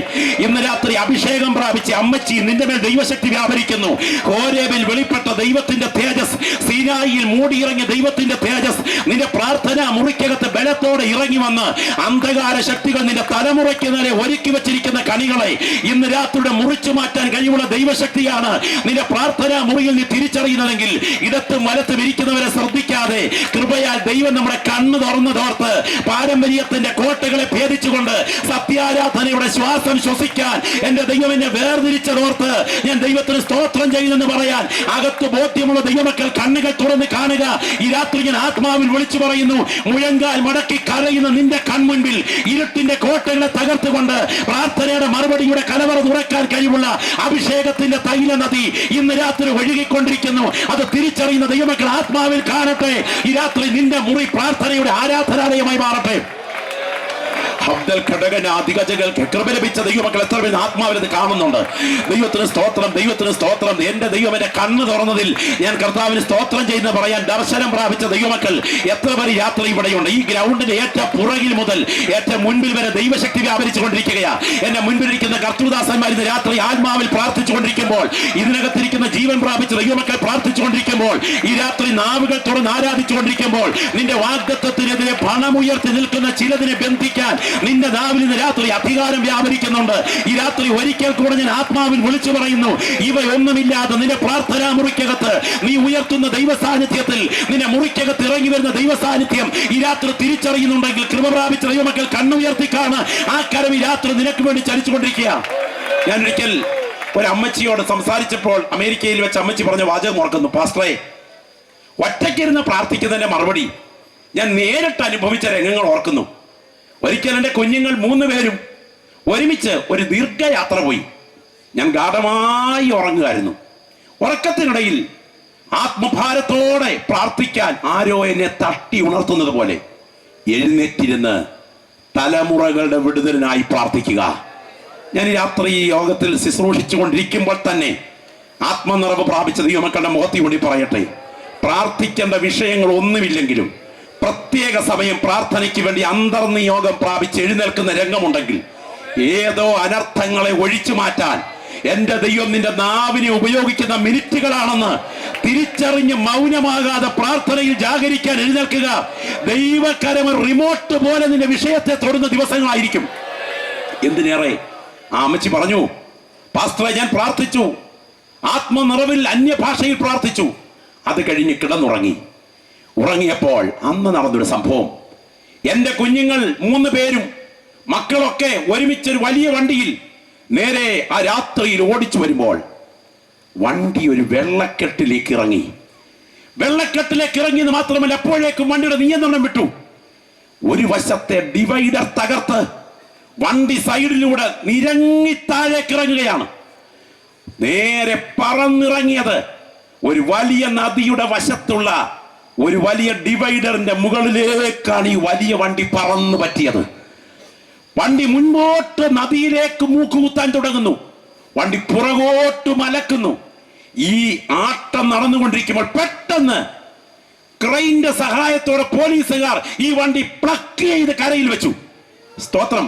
ഇന്ന് രാത്രി അഭിഷേകം പ്രാപിച്ച അമ്മച്ചി, നിന്റെ മേൽ ദൈവശക്തി വ്യാപരിക്കുന്നു. ഹോരേബിൽ വെളിപ്പെട്ട ദൈവത്തിന്റെ തേജസ്, സീനായിൽ മൂടിയിറങ്ങിയ ദൈവത്തിന്റെ തേജസ് നിന്റെ പ്രാർത്ഥന മുറിക്കകത്ത് ബലത്തോടെ ഇറങ്ങി വന്ന് അന്ധകാര ശക്തികൾ നിന്റെ തലമുറയ്ക്ക് നേരെ ഒരുക്കി വെച്ചിരിക്കുന്ന കണികളെ ഇന്ന് രാത്രിയുടെ മുറിച്ചു മാറ്റാൻ കഴിവുള്ള ദൈവശക്തിയാണ് നിന്റെ പ്രാർത്ഥനാ മുറിയിൽ നീ തിരിച്ചറിയുന്നതെങ്കിൽ ഇടത്തും വലത്തും ഇരിക്കുന്നവരെ ശ്രദ്ധിക്കാതെ കൃപയാൽ ദൈവം നമ്മുടെ കണ്ണ് തുറന്നതോർത്ത് പാരമ്പര്യത്തിന്റെ കോട്ടകളെ ഭേദിച്ചുകൊണ്ട് സത്യാരാധനയുടെ ശ്വാസം ശ്വസിക്കാൻ എന്റെ ദൈവം എന്നെ വേർതിരിച്ചതോർത്ത് ഞാൻ ദൈവത്തിന് സ്തോത്രം ചെയ്യുന്നെന്ന് പറയാൻ അകത്ത് ബോധ്യമുള്ള ദൈവമക്കൾ കണ്ണുകൾ തുറന്ന് കാണുക. ഈ രാത്രി ഞാൻ ആത്മാവിൽ വിളിച്ചു പറയുന്നു, മുഴങ്കാൽ മടക്കി കരയുന്ന നിന്റെ കൺമുൻപിൽ ഇരുട്ടിന്റെ കോട്ടകളെ തകർത്തുകൊണ്ട് പ്രാർത്ഥനയുടെ മറുപടിയുടെ കലവറ തുറക്കാൻ കഴിവുള്ള അഭിഷേകത്തിന്റെ തൈല നദി ഇന്ന് രാത്രി ഒഴുകിക്കൊണ്ടിരിക്കുന്നു. അത് തിരിച്ചറിയുന്ന ദൈവമക്കൾ ആത്മാവിൽ കാണട്ടെ. ഈ രാത്രി നിന്റെ മുറി പ്രാർത്ഥനയുടെ ആരാധനാലയമായി മാറട്ടെ. കൃപ ലഭിച്ച ദൈവമക്കൾ എത്ര പേര് ആത്മാവിൽ കാണുന്നുണ്ട്? ദൈവത്തിന് സ്തോത്രം, ദൈവത്തിന് സ്തോത്രം. എന്റെ ദൈവം എന്റെ കണ്ണ് തുറന്നതിൽ ഞാൻ കർത്താവിന് സ്തോത്രം ചെയ്യുന്ന പറയാൻ ദർശനം പ്രാപിച്ച ദൈവമക്കൾ എത്ര പേര് യാത്ര ഇവിടെയുണ്ട്? ഈ ഗ്രൗണ്ടിന്റെ ഏറ്റവും പുറകിൽ മുതൽ ഏറ്റവും മുൻപിൽ വരെ ദൈവശക്തി വ്യാപരിച്ചുകൊണ്ടിരിക്കുകയാ. എന്റെ മുൻപിലിരിക്കുന്ന കർത്തൃദാസന്മാർ ഇന്ന് രാത്രി ആത്മാവിൽ പ്രാർത്ഥിച്ചുകൊണ്ടിരിക്കുമ്പോൾ, ഇതിനകത്തിരിക്കുന്ന ജീവൻ പ്രാപിച്ച ദൈവമക്കൾ പ്രാർത്ഥിച്ചുകൊണ്ടിരിക്കുമ്പോൾ, ഈ രാത്രി നാവുകൾ തുറന്ന് ആരാധിച്ചുകൊണ്ടിരിക്കുമ്പോൾ, നിന്റെ വാഗ്ദത്തത്തിനെതിരെ പണമുയർത്തി നിൽക്കുന്ന ചിലതിനെ ബന്ധിക്കാൻ നിന്റെ നാവിൽ ഇന്ന് രാത്രി അധികാരം വ്യാപരിക്കുന്നുണ്ട്. ഈ രാത്രി ഒരിക്കൽ കൂടെ ഞാൻ ആത്മാവിൽ വിളിച്ചു പറയുന്നു, ഇവയൊന്നുമില്ലാതെ നിന്റെ പ്രാർത്ഥനാ മുറിക്കകത്ത് നീ ഉയർത്തുന്ന ദൈവ സാന്നിധ്യത്തിൽ നിന്റെ മുറിക്കകത്ത് ഇറങ്ങി വരുന്ന ദൈവ സാന്നിധ്യം ഈ രാത്രി തിരിച്ചറിയുന്നുണ്ടെങ്കിൽ കൃപ പ്രാപിച്ച ദൈവമക്കൾ കണ്ണുയർത്തിക്കാണ് ആ കരം ഈ രാത്രി നിനക്ക് വേണ്ടി ചലിച്ചുകൊണ്ടിരിക്കുക. ഞാൻ ഒരിക്കൽ ഒരു അമ്മച്ചിയോട് സംസാരിച്ചപ്പോൾ അമേരിക്കയിൽ വെച്ച് അമ്മച്ചി പറഞ്ഞ വാചകം ഓർക്കുന്നു, പാസ്റ്ററെ, ഒറ്റയ്ക്കിരുന്ന് പ്രാർത്ഥിക്കുന്നതിന്റെ മറുപടി ഞാൻ നേരിട്ട് അനുഭവിച്ച രംഗങ്ങൾ ഓർക്കുന്നു. ഒരിക്കൽ എൻ്റെ കുഞ്ഞുങ്ങൾ 3 പേരും ഒരുമിച്ച് ഒരു ദീർഘയാത്ര പോയി. ഞാൻ ഗാഠമായി ഉറങ്ങുമായിരുന്നു. ഉറക്കത്തിനിടയിൽ ആത്മഭാരത്തോടെ പ്രാർത്ഥിക്കാൻ ആരോ എന്നെ തട്ടി ഉണർത്തുന്നത് പോലെ എഴുന്നേറ്റിരുന്ന് തലമുറകളുടെ വിടുതലിനായി പ്രാർത്ഥിക്കുക. ഞാൻ ഈ രാത്രി ഈ യോഗത്തിൽ ശുശ്രൂഷിച്ചു കൊണ്ടിരിക്കുമ്പോൾ തന്നെ ആത്മനിറവ് പ്രാപിച്ച ദൈവമക്കളുടെ മുഖത്തി കൂടി പറയട്ടെ, പ്രാർത്ഥിക്കേണ്ട വിഷയങ്ങൾ ഒന്നുമില്ലെങ്കിലും പ്രത്യേക സമയം പ്രാർത്ഥനയ്ക്ക് വേണ്ടി അന്തർനിയോഗം പ്രാപിച്ച് എഴുന്നേൽക്കുന്ന രംഗമുണ്ടെങ്കിൽ ഏതോ അനർത്ഥങ്ങളെ ഒഴിച്ചു മാറ്റാൻ എന്റെ ദൈവം നിന്റെ നാവിനെ ഉപയോഗിക്കുന്ന മിനിറ്റുകളാണെന്ന് തിരിച്ചറിഞ്ഞ് മൗനമാകാതെ പ്രാർത്ഥനയിൽ ജാഗരിക്കാൻ എഴുന്നേൽക്കുക. ദൈവകരം റിമോട്ട് പോലെ നിന്റെ വിഷയത്തെ തൊടുന്ന ദിവസങ്ങളായിരിക്കും. എന്തിനേറെ ആ അമ്മച്ചി പറഞ്ഞു, പാസ്റ്ററെ ഞാൻ പ്രാർത്ഥിച്ചു, ആത്മനിറവിൽ അന്യഭാഷയിൽ പ്രാർത്ഥിച്ചു, അത് കഴിഞ്ഞ് കിടന്നുറങ്ങി. ഉറങ്ങിയപ്പോൾ അന്ന് നടന്നൊരു സംഭവം, എന്റെ കുഞ്ഞുങ്ങൾ 3 പേരും മക്കളൊക്കെ ഒരുമിച്ചൊരു വലിയ വണ്ടിയിൽ നേരെ ആ രാത്രിയിൽ ഓടിച്ചു വരുമ്പോൾ വണ്ടി ഒരു വെള്ളക്കെട്ടിലേക്ക് ഇറങ്ങി. വെള്ളക്കെട്ടിലേക്ക് ഇറങ്ങിയത് മാത്രമല്ല, അപ്പോഴേക്കും വണ്ടിയുടെ നിയന്ത്രണം വിട്ടു. ഒരു വശത്തെ ഡിവൈഡർ തകർത്ത് വണ്ടി സൈഡിലൂടെ നിരങ്ങി താഴേക്ക് ഇറങ്ങുകയാണ്. നേരെ പറന്നിറങ്ങിയത് ഒരു വലിയ നദിയുടെ വശത്തുള്ള ഒരു വലിയ ഡിവൈഡറിന്റെ മുകളിലേക്കാണ് ഈ വലിയ വണ്ടി പറന്നു പറ്റിയത്. വണ്ടി മുൻപോട്ട് നദിയിലേക്ക് മൂക്കുകുത്താൻ തുടങ്ങുന്നു. വണ്ടി പുറകോട്ട് മലക്കുന്നു. ഈ ആട്ടം നടന്നുകൊണ്ടിരിക്കുമ്പോൾ പെട്ടെന്ന് ക്രെയിന്റെ സഹായത്തോടെ പോലീസുകാർ ഈ വണ്ടി പ്ലക്ക് ചെയ്ത് കരയിൽ വെച്ചു. സ്തോത്രം.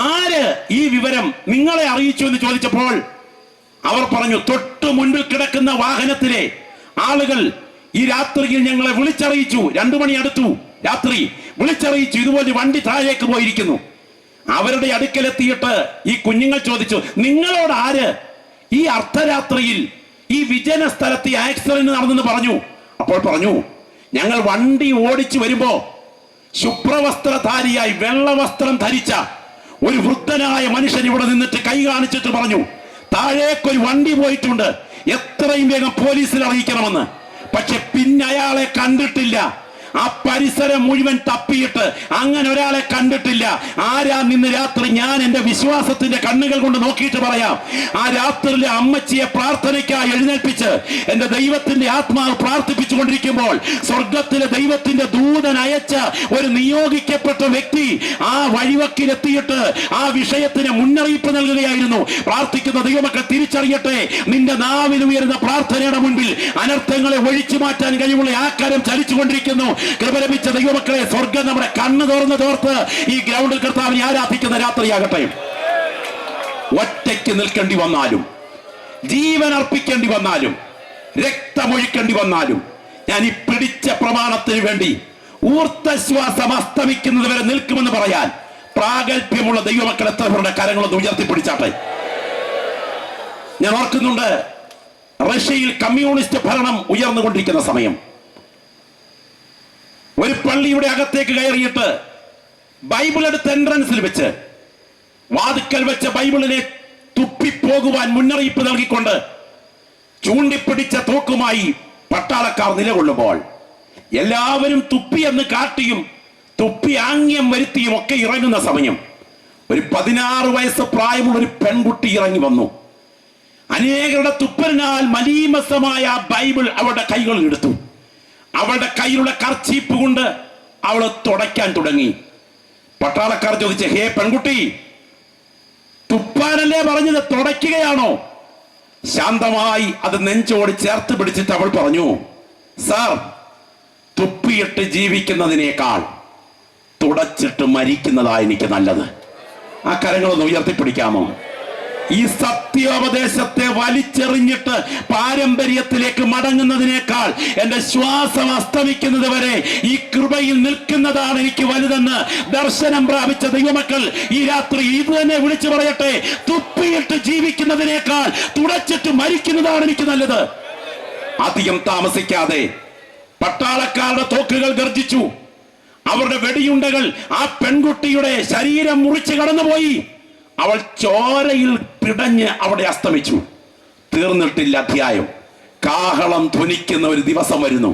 ആര് ഈ വിവരം നിങ്ങളെ അറിയിച്ചു എന്ന് ചോദിച്ചപ്പോൾ അവർ പറഞ്ഞു, തൊട്ടു മുൻപിൽ കിടക്കുന്ന വാഹനത്തിലെ ആളുകൾ ഈ രാത്രിയിൽ ഞങ്ങളെ വിളിച്ചറിയിച്ചു. 2 മണി അടുത്തു രാത്രി വിളിച്ചറിയിച്ചു, ഇതുപോലെ വണ്ടി താഴേക്ക് പോയിരിക്കുന്നു. അവരുടെ അടുക്കലെത്തിയിട്ട് ഈ കുഞ്ഞുങ്ങൾ ചോദിച്ചു, നിങ്ങളോട് ആര് ഈ അർദ്ധരാത്രിയിൽ ഈ വിജന സ്ഥലത്ത് ആക്സിഡന്റ് നടന്നെന്ന് പറഞ്ഞു? അപ്പോൾ പറഞ്ഞു, ഞങ്ങൾ വണ്ടി ഓടിച്ചു വരുമ്പോ ശുഭ്രവസ്ത്രധാരിയായി വെള്ളവസ്ത്രം ധരിച്ച ഒരു വൃദ്ധനായ മനുഷ്യൻ ഇവിടെ നിന്നിട്ട് കൈ കാണിച്ചിട്ട് പറഞ്ഞു, താഴേക്കൊരു വണ്ടി പോയിട്ടുണ്ട്, എത്രയും വേഗം പോലീസിൽ അറിയിക്കണമെന്ന്. പക്ഷെ പിന്നെ അയാളെ കണ്ടിട്ടില്ല. ആ പരിസരം മുഴുവൻ തപ്പിയിട്ട് അങ്ങനെ ഒരാളെ കണ്ടിട്ടില്ല. ആരാ നിന്ന് രാത്രി ഞാൻ എന്റെ വിശ്വാസത്തിന്റെ കണ്ണുകൾ കൊണ്ട് നോക്കിയിട്ട് പറയാം, ആ രാത്രിയിലെ അമ്മച്ചിയെ പ്രാർത്ഥനയ്ക്കായി എഴുന്നേൽപ്പിച്ച് എന്റെ ദൈവത്തിന്റെ ആത്മാവ് പ്രാർത്ഥിപ്പിച്ചു കൊണ്ടിരിക്കുമ്പോൾ സ്വർഗത്തിലെ ദൈവത്തിന്റെ ദൂതൻ അയച്ച ഒരു നിയോഗിക്കപ്പെട്ട വ്യക്തി ആ വഴിവക്കിലെത്തിയിട്ട് ആ വിഷയത്തിന് മുന്നറിയിപ്പ് നൽകുകയായിരുന്നു. പ്രാർത്ഥിക്കുന്ന ദൈവമക്കൾ തിരിച്ചറിയട്ടെ, നിന്റെ നാവിൽ ഉയരുന്ന പ്രാർത്ഥനയുടെ മുൻപിൽ അനർത്ഥങ്ങളെ ഒഴിച്ചു മാറ്റാൻ കഴിവുള്ള ആ കരം ചലിച്ചുകൊണ്ടിരിക്കുന്നു. കൃപ ലഭിച്ച ദൈവമക്കളെ, സ്വർഗം നമ്മുടെ കണ്ണ് തുറന്ന് തോർത്ത് ഈ ഗ്രൗണ്ടിൽ കർത്താവിനെ ആരാധിക്കുന്ന രാത്രിയാകട്ടെ. ഒറ്റയ്ക്ക് നിൽക്കേണ്ടി വന്നാലും, ജീവൻ അർപ്പിക്കേണ്ടി വന്നാലും, രക്തമൊഴിക്കേണ്ടി വന്നാലും, ഞാൻ ഈ പിടിച്ച പ്രമാണത്തിന് വേണ്ടി ഊർത്തശ്വാസം അസ്തമിക്കുന്നത് വരെ നിൽക്കുമെന്ന് പറയാൻ പ്രാഗൽഭ്യമുള്ള ദൈവമക്കൾ എത്ര പേരുടെ കരങ്ങളൊന്ന് ഉയർത്തിപ്പിടിച്ചാട്ടെ. ഞാൻ ഓർക്കുന്നുണ്ട്, റഷ്യയിൽ കമ്മ്യൂണിസ്റ്റ് ഭരണം ഉയർന്നുകൊണ്ടിരിക്കുന്ന സമയം ഒരു പള്ളിയുടെ അകത്തേക്ക് കയറിയിട്ട് ബൈബിൾ എടുത്ത് എൻട്രൻസിൽ വെച്ച് വാതുക്കൽ വെച്ച് ബൈബിളിനെ തുപ്പിപ്പോകുവാൻ മുന്നറിയിപ്പ് നൽകിക്കൊണ്ട് ചൂണ്ടിപ്പിടിച്ച തോക്കുമായി പട്ടാളക്കാർ നിലകൊള്ളുമ്പോൾ എല്ലാവരും തുപ്പിയെന്ന് കാട്ടിയും തുപ്പി ആംഗ്യം വരുത്തിയും ഒക്കെ ഇറങ്ങുന്ന സമയം ഒരു 16 വയസ്സ് പ്രായമുള്ള ഒരു പെൺകുട്ടി ഇറങ്ങി വന്നു. അനേകരുടെ തുപ്പലിനാൽ മലീമസമായ ബൈബിൾ അവളുടെ കൈകളിൽ എടുത്തു. അവളുടെ കയ്യിലുള്ള കർച്ചീപ്പ് കൊണ്ട് അവൾ തുടയ്ക്കാൻ തുടങ്ങി. പട്ടാളക്കാർ ചോദിച്ചു, ഹേ പെൺകുട്ടി, തുപ്പാനല്ലേ പറഞ്ഞത്, തുടയ്ക്കുകയാണോ? ശാന്തമായി അത് നെഞ്ചോട് ചേർത്ത് പിടിച്ചിട്ട് അവൾ പറഞ്ഞു, സാർ, തുപ്പിയിട്ട് ജീവിക്കുന്നതിനേക്കാൾ തുടച്ചിട്ട് മരിക്കുന്നതാ എനിക്ക് നല്ലത്. ആ കരങ്ങളൊന്ന് ഉയർത്തിപ്പിടിക്കാമോ? ഈ സത്യോപദേശത്തെ വലിച്ചെറിഞ്ഞിട്ട് പാരമ്പര്യത്തിലേക്ക് മടങ്ങുന്നതിനേക്കാൾ എന്റെ ശ്വാസം അസ്തമിക്കുന്നത് വരെ ഈ കൃപയിൽ നിൽക്കുന്നതാണ് എനിക്ക് വലുതെന്ന് ദർശനം പ്രാപിച്ച ദൈവമക്കൾ ഈ രാത്രി ഇത് തന്നെ വിളിച്ചു പറയട്ടെ, തുപ്പിയിട്ട് ജീവിക്കുന്നതിനേക്കാൾ തുടച്ചിട്ട് മരിക്കുന്നതാണ് എനിക്ക് നല്ലത്. അധികം താമസിക്കാതെ പട്ടാളക്കാരുടെ തോക്കുകൾ ഗർജിച്ചു. അവരുടെ വെടിയുണ്ടകൾ ആ പെൺകുട്ടിയുടെ ശരീരം മുറിച്ച് കടന്നുപോയി. അവൾ ചോരയിൽ പിടഞ്ഞ് അവിടെ അസ്തമിച്ചു. തീർന്നിട്ടില്ല അധ്യായം. കാഹളം ധ്വനിക്കുന്ന ഒരു ദിവസം വരുന്നു.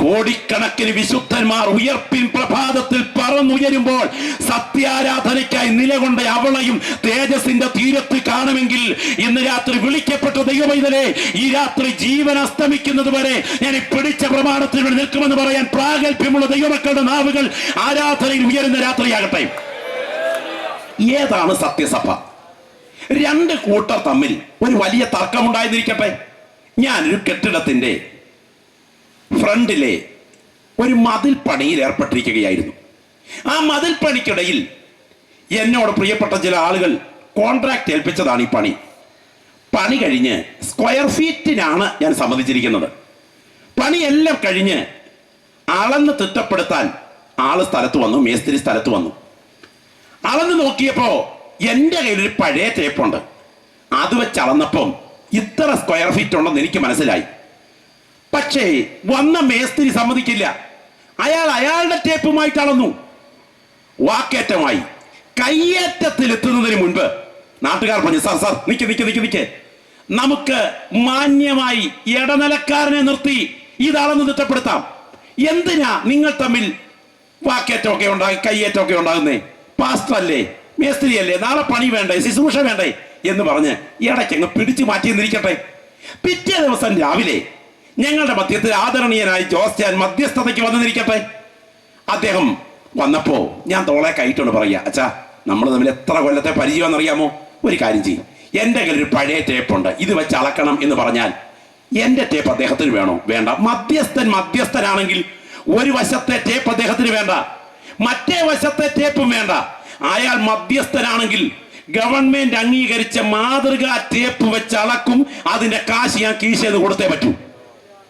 കോടിക്കണക്കിന് വിശുദ്ധന്മാർ ഉയർപ്പിൻ പ്രഭാതത്തിൽ പറന്നുയരുമ്പോൾ സത്യാരാധനയ്ക്കായി നിലകൊണ്ട അവളെയും തേജസ്സിന്റെ തീരത്ത് കാണുമെങ്കിൽ ഇന്ന് രാത്രി വിളിക്കപ്പെട്ട ദൈവമൈതലേ, ഈ രാത്രി ജീവൻ അസ്തമിക്കുന്നത് വരെ ഞാൻ ഈ പിടിച്ച പ്രമാണത്തിൽ നിൽക്കുമെന്ന് പറയാൻ പ്രാഗൽഭ്യമുള്ള ദൈവമക്കളുടെ നാവുകൾ ആരാധനയിൽ ഉയരുന്ന രാത്രിയാകട്ടെ. ഏതാണ് സത്യസഭ? രണ്ട് കൂട്ടർ തമ്മിൽ ഒരു വലിയ തർക്കമുണ്ടായിരിക്കട്ടെ. ഞാനൊരു കെട്ടിടത്തിന്റെ ഫ്രണ്ടിലെ ഒരു മതിൽ പണിയിൽ ഏർപ്പെട്ടിരിക്കുകയായിരുന്നു. ആ മതിൽ പണിക്കിടയിൽ എന്നോട് പ്രിയപ്പെട്ട ചില ആളുകൾ കോൺട്രാക്ട് ഏൽപ്പിച്ചതാണ് ഈ പണി. പണി കഴിഞ്ഞ് സ്ക്വയർ ഫീറ്റിനാണ് ഞാൻ സമ്മതിച്ചിരിക്കുന്നത്. പണിയെല്ലാം കഴിഞ്ഞ് അളന്ന് തിട്ടപ്പെടുത്താൻ ആള് സ്ഥലത്ത് വന്നു, മേസ്തിരി സ്ഥലത്ത് വന്നു. അളന്ന് നോക്കിയപ്പോ എൻ്റെ കയ്യിലൊരു പഴയ ടേപ്പുണ്ട്. അത് വെച്ച് അളന്നപ്പം ഇത്ര സ്ക്വയർ ഫീറ്റ് ഉണ്ടെന്ന് എനിക്ക് മനസ്സിലായി. പക്ഷേ വന്ന മേസ്തിരി സമ്മതിക്കില്ല. അയാളുടെ ടേപ്പുമായിട്ട് അളന്നു. വാക്കേറ്റമായി. കയ്യേറ്റത്തിൽ എത്തുന്നതിന് മുൻപ് നാട്ടുകാർ പറഞ്ഞു, സാർ നിക്ക്, നമുക്ക് മാന്യമായി ഇടനിലക്കാരനെ നിർത്തി ഇത് അളന്ന് തിട്ടപ്പെടുത്താം. എന്തിനാ നിങ്ങൾ തമ്മിൽ വാക്കേറ്റമൊക്കെ ഉണ്ടാകും, കയ്യേറ്റമൊക്കെ ഉണ്ടാകുന്നേ? പാസ്റ്റർ അല്ലേ, മേസ്ത്രി അല്ലേ, നാളെ പണി വേണ്ടേ, ശുശ്രൂഷ വേണ്ടേ എന്ന് പറഞ്ഞ് ഇടയ്ക്കങ്ങ് പിടിച്ചു മാറ്റിയെന്നിരിക്കട്ടെ. പിറ്റേ ദിവസം രാവിലെ ഞങ്ങളുടെ മധ്യത്തിൽ ആദരണീയനായി ജോസ് മധ്യസ്ഥതയ്ക്ക് വന്നിരിക്കട്ടെ. അദ്ദേഹം വന്നപ്പോ ഞാൻ തോളെ കൈയിട്ടോണ്ട് പറയുക, അച്ഛാ, നമ്മൾ തമ്മിൽ എത്ര കൊല്ലത്തെ പരിചയമെന്നറിയാമോ? ഒരു കാര്യം ചെയ്യും, എൻ്റെ കയ്യിൽ ഒരു പഴയ ടേപ്പുണ്ട്, ഇത് വെച്ച് അളക്കണം എന്ന് പറഞ്ഞാൽ എൻ്റെ ടേപ്പ് അദ്ദേഹത്തിന് വേണോ? വേണ്ട. മധ്യസ്ഥനാണെങ്കിൽ ഒരു വശത്തെ ടേപ്പ് അദ്ദേഹത്തിന് വേണ്ട, മറ്റേ വശത്തെ ടേപ്പും വേണ്ട. അയാൾ മധ്യസ്ഥനാണെങ്കിൽ ഗവൺമെന്റ് അംഗീകരിച്ച മാതൃകാ ടേപ്പ് വെച്ച് അളക്കും. അതിന്റെ കാശ് ഞാൻ കീശേന്ന് കൊടുത്തേ പറ്റൂ.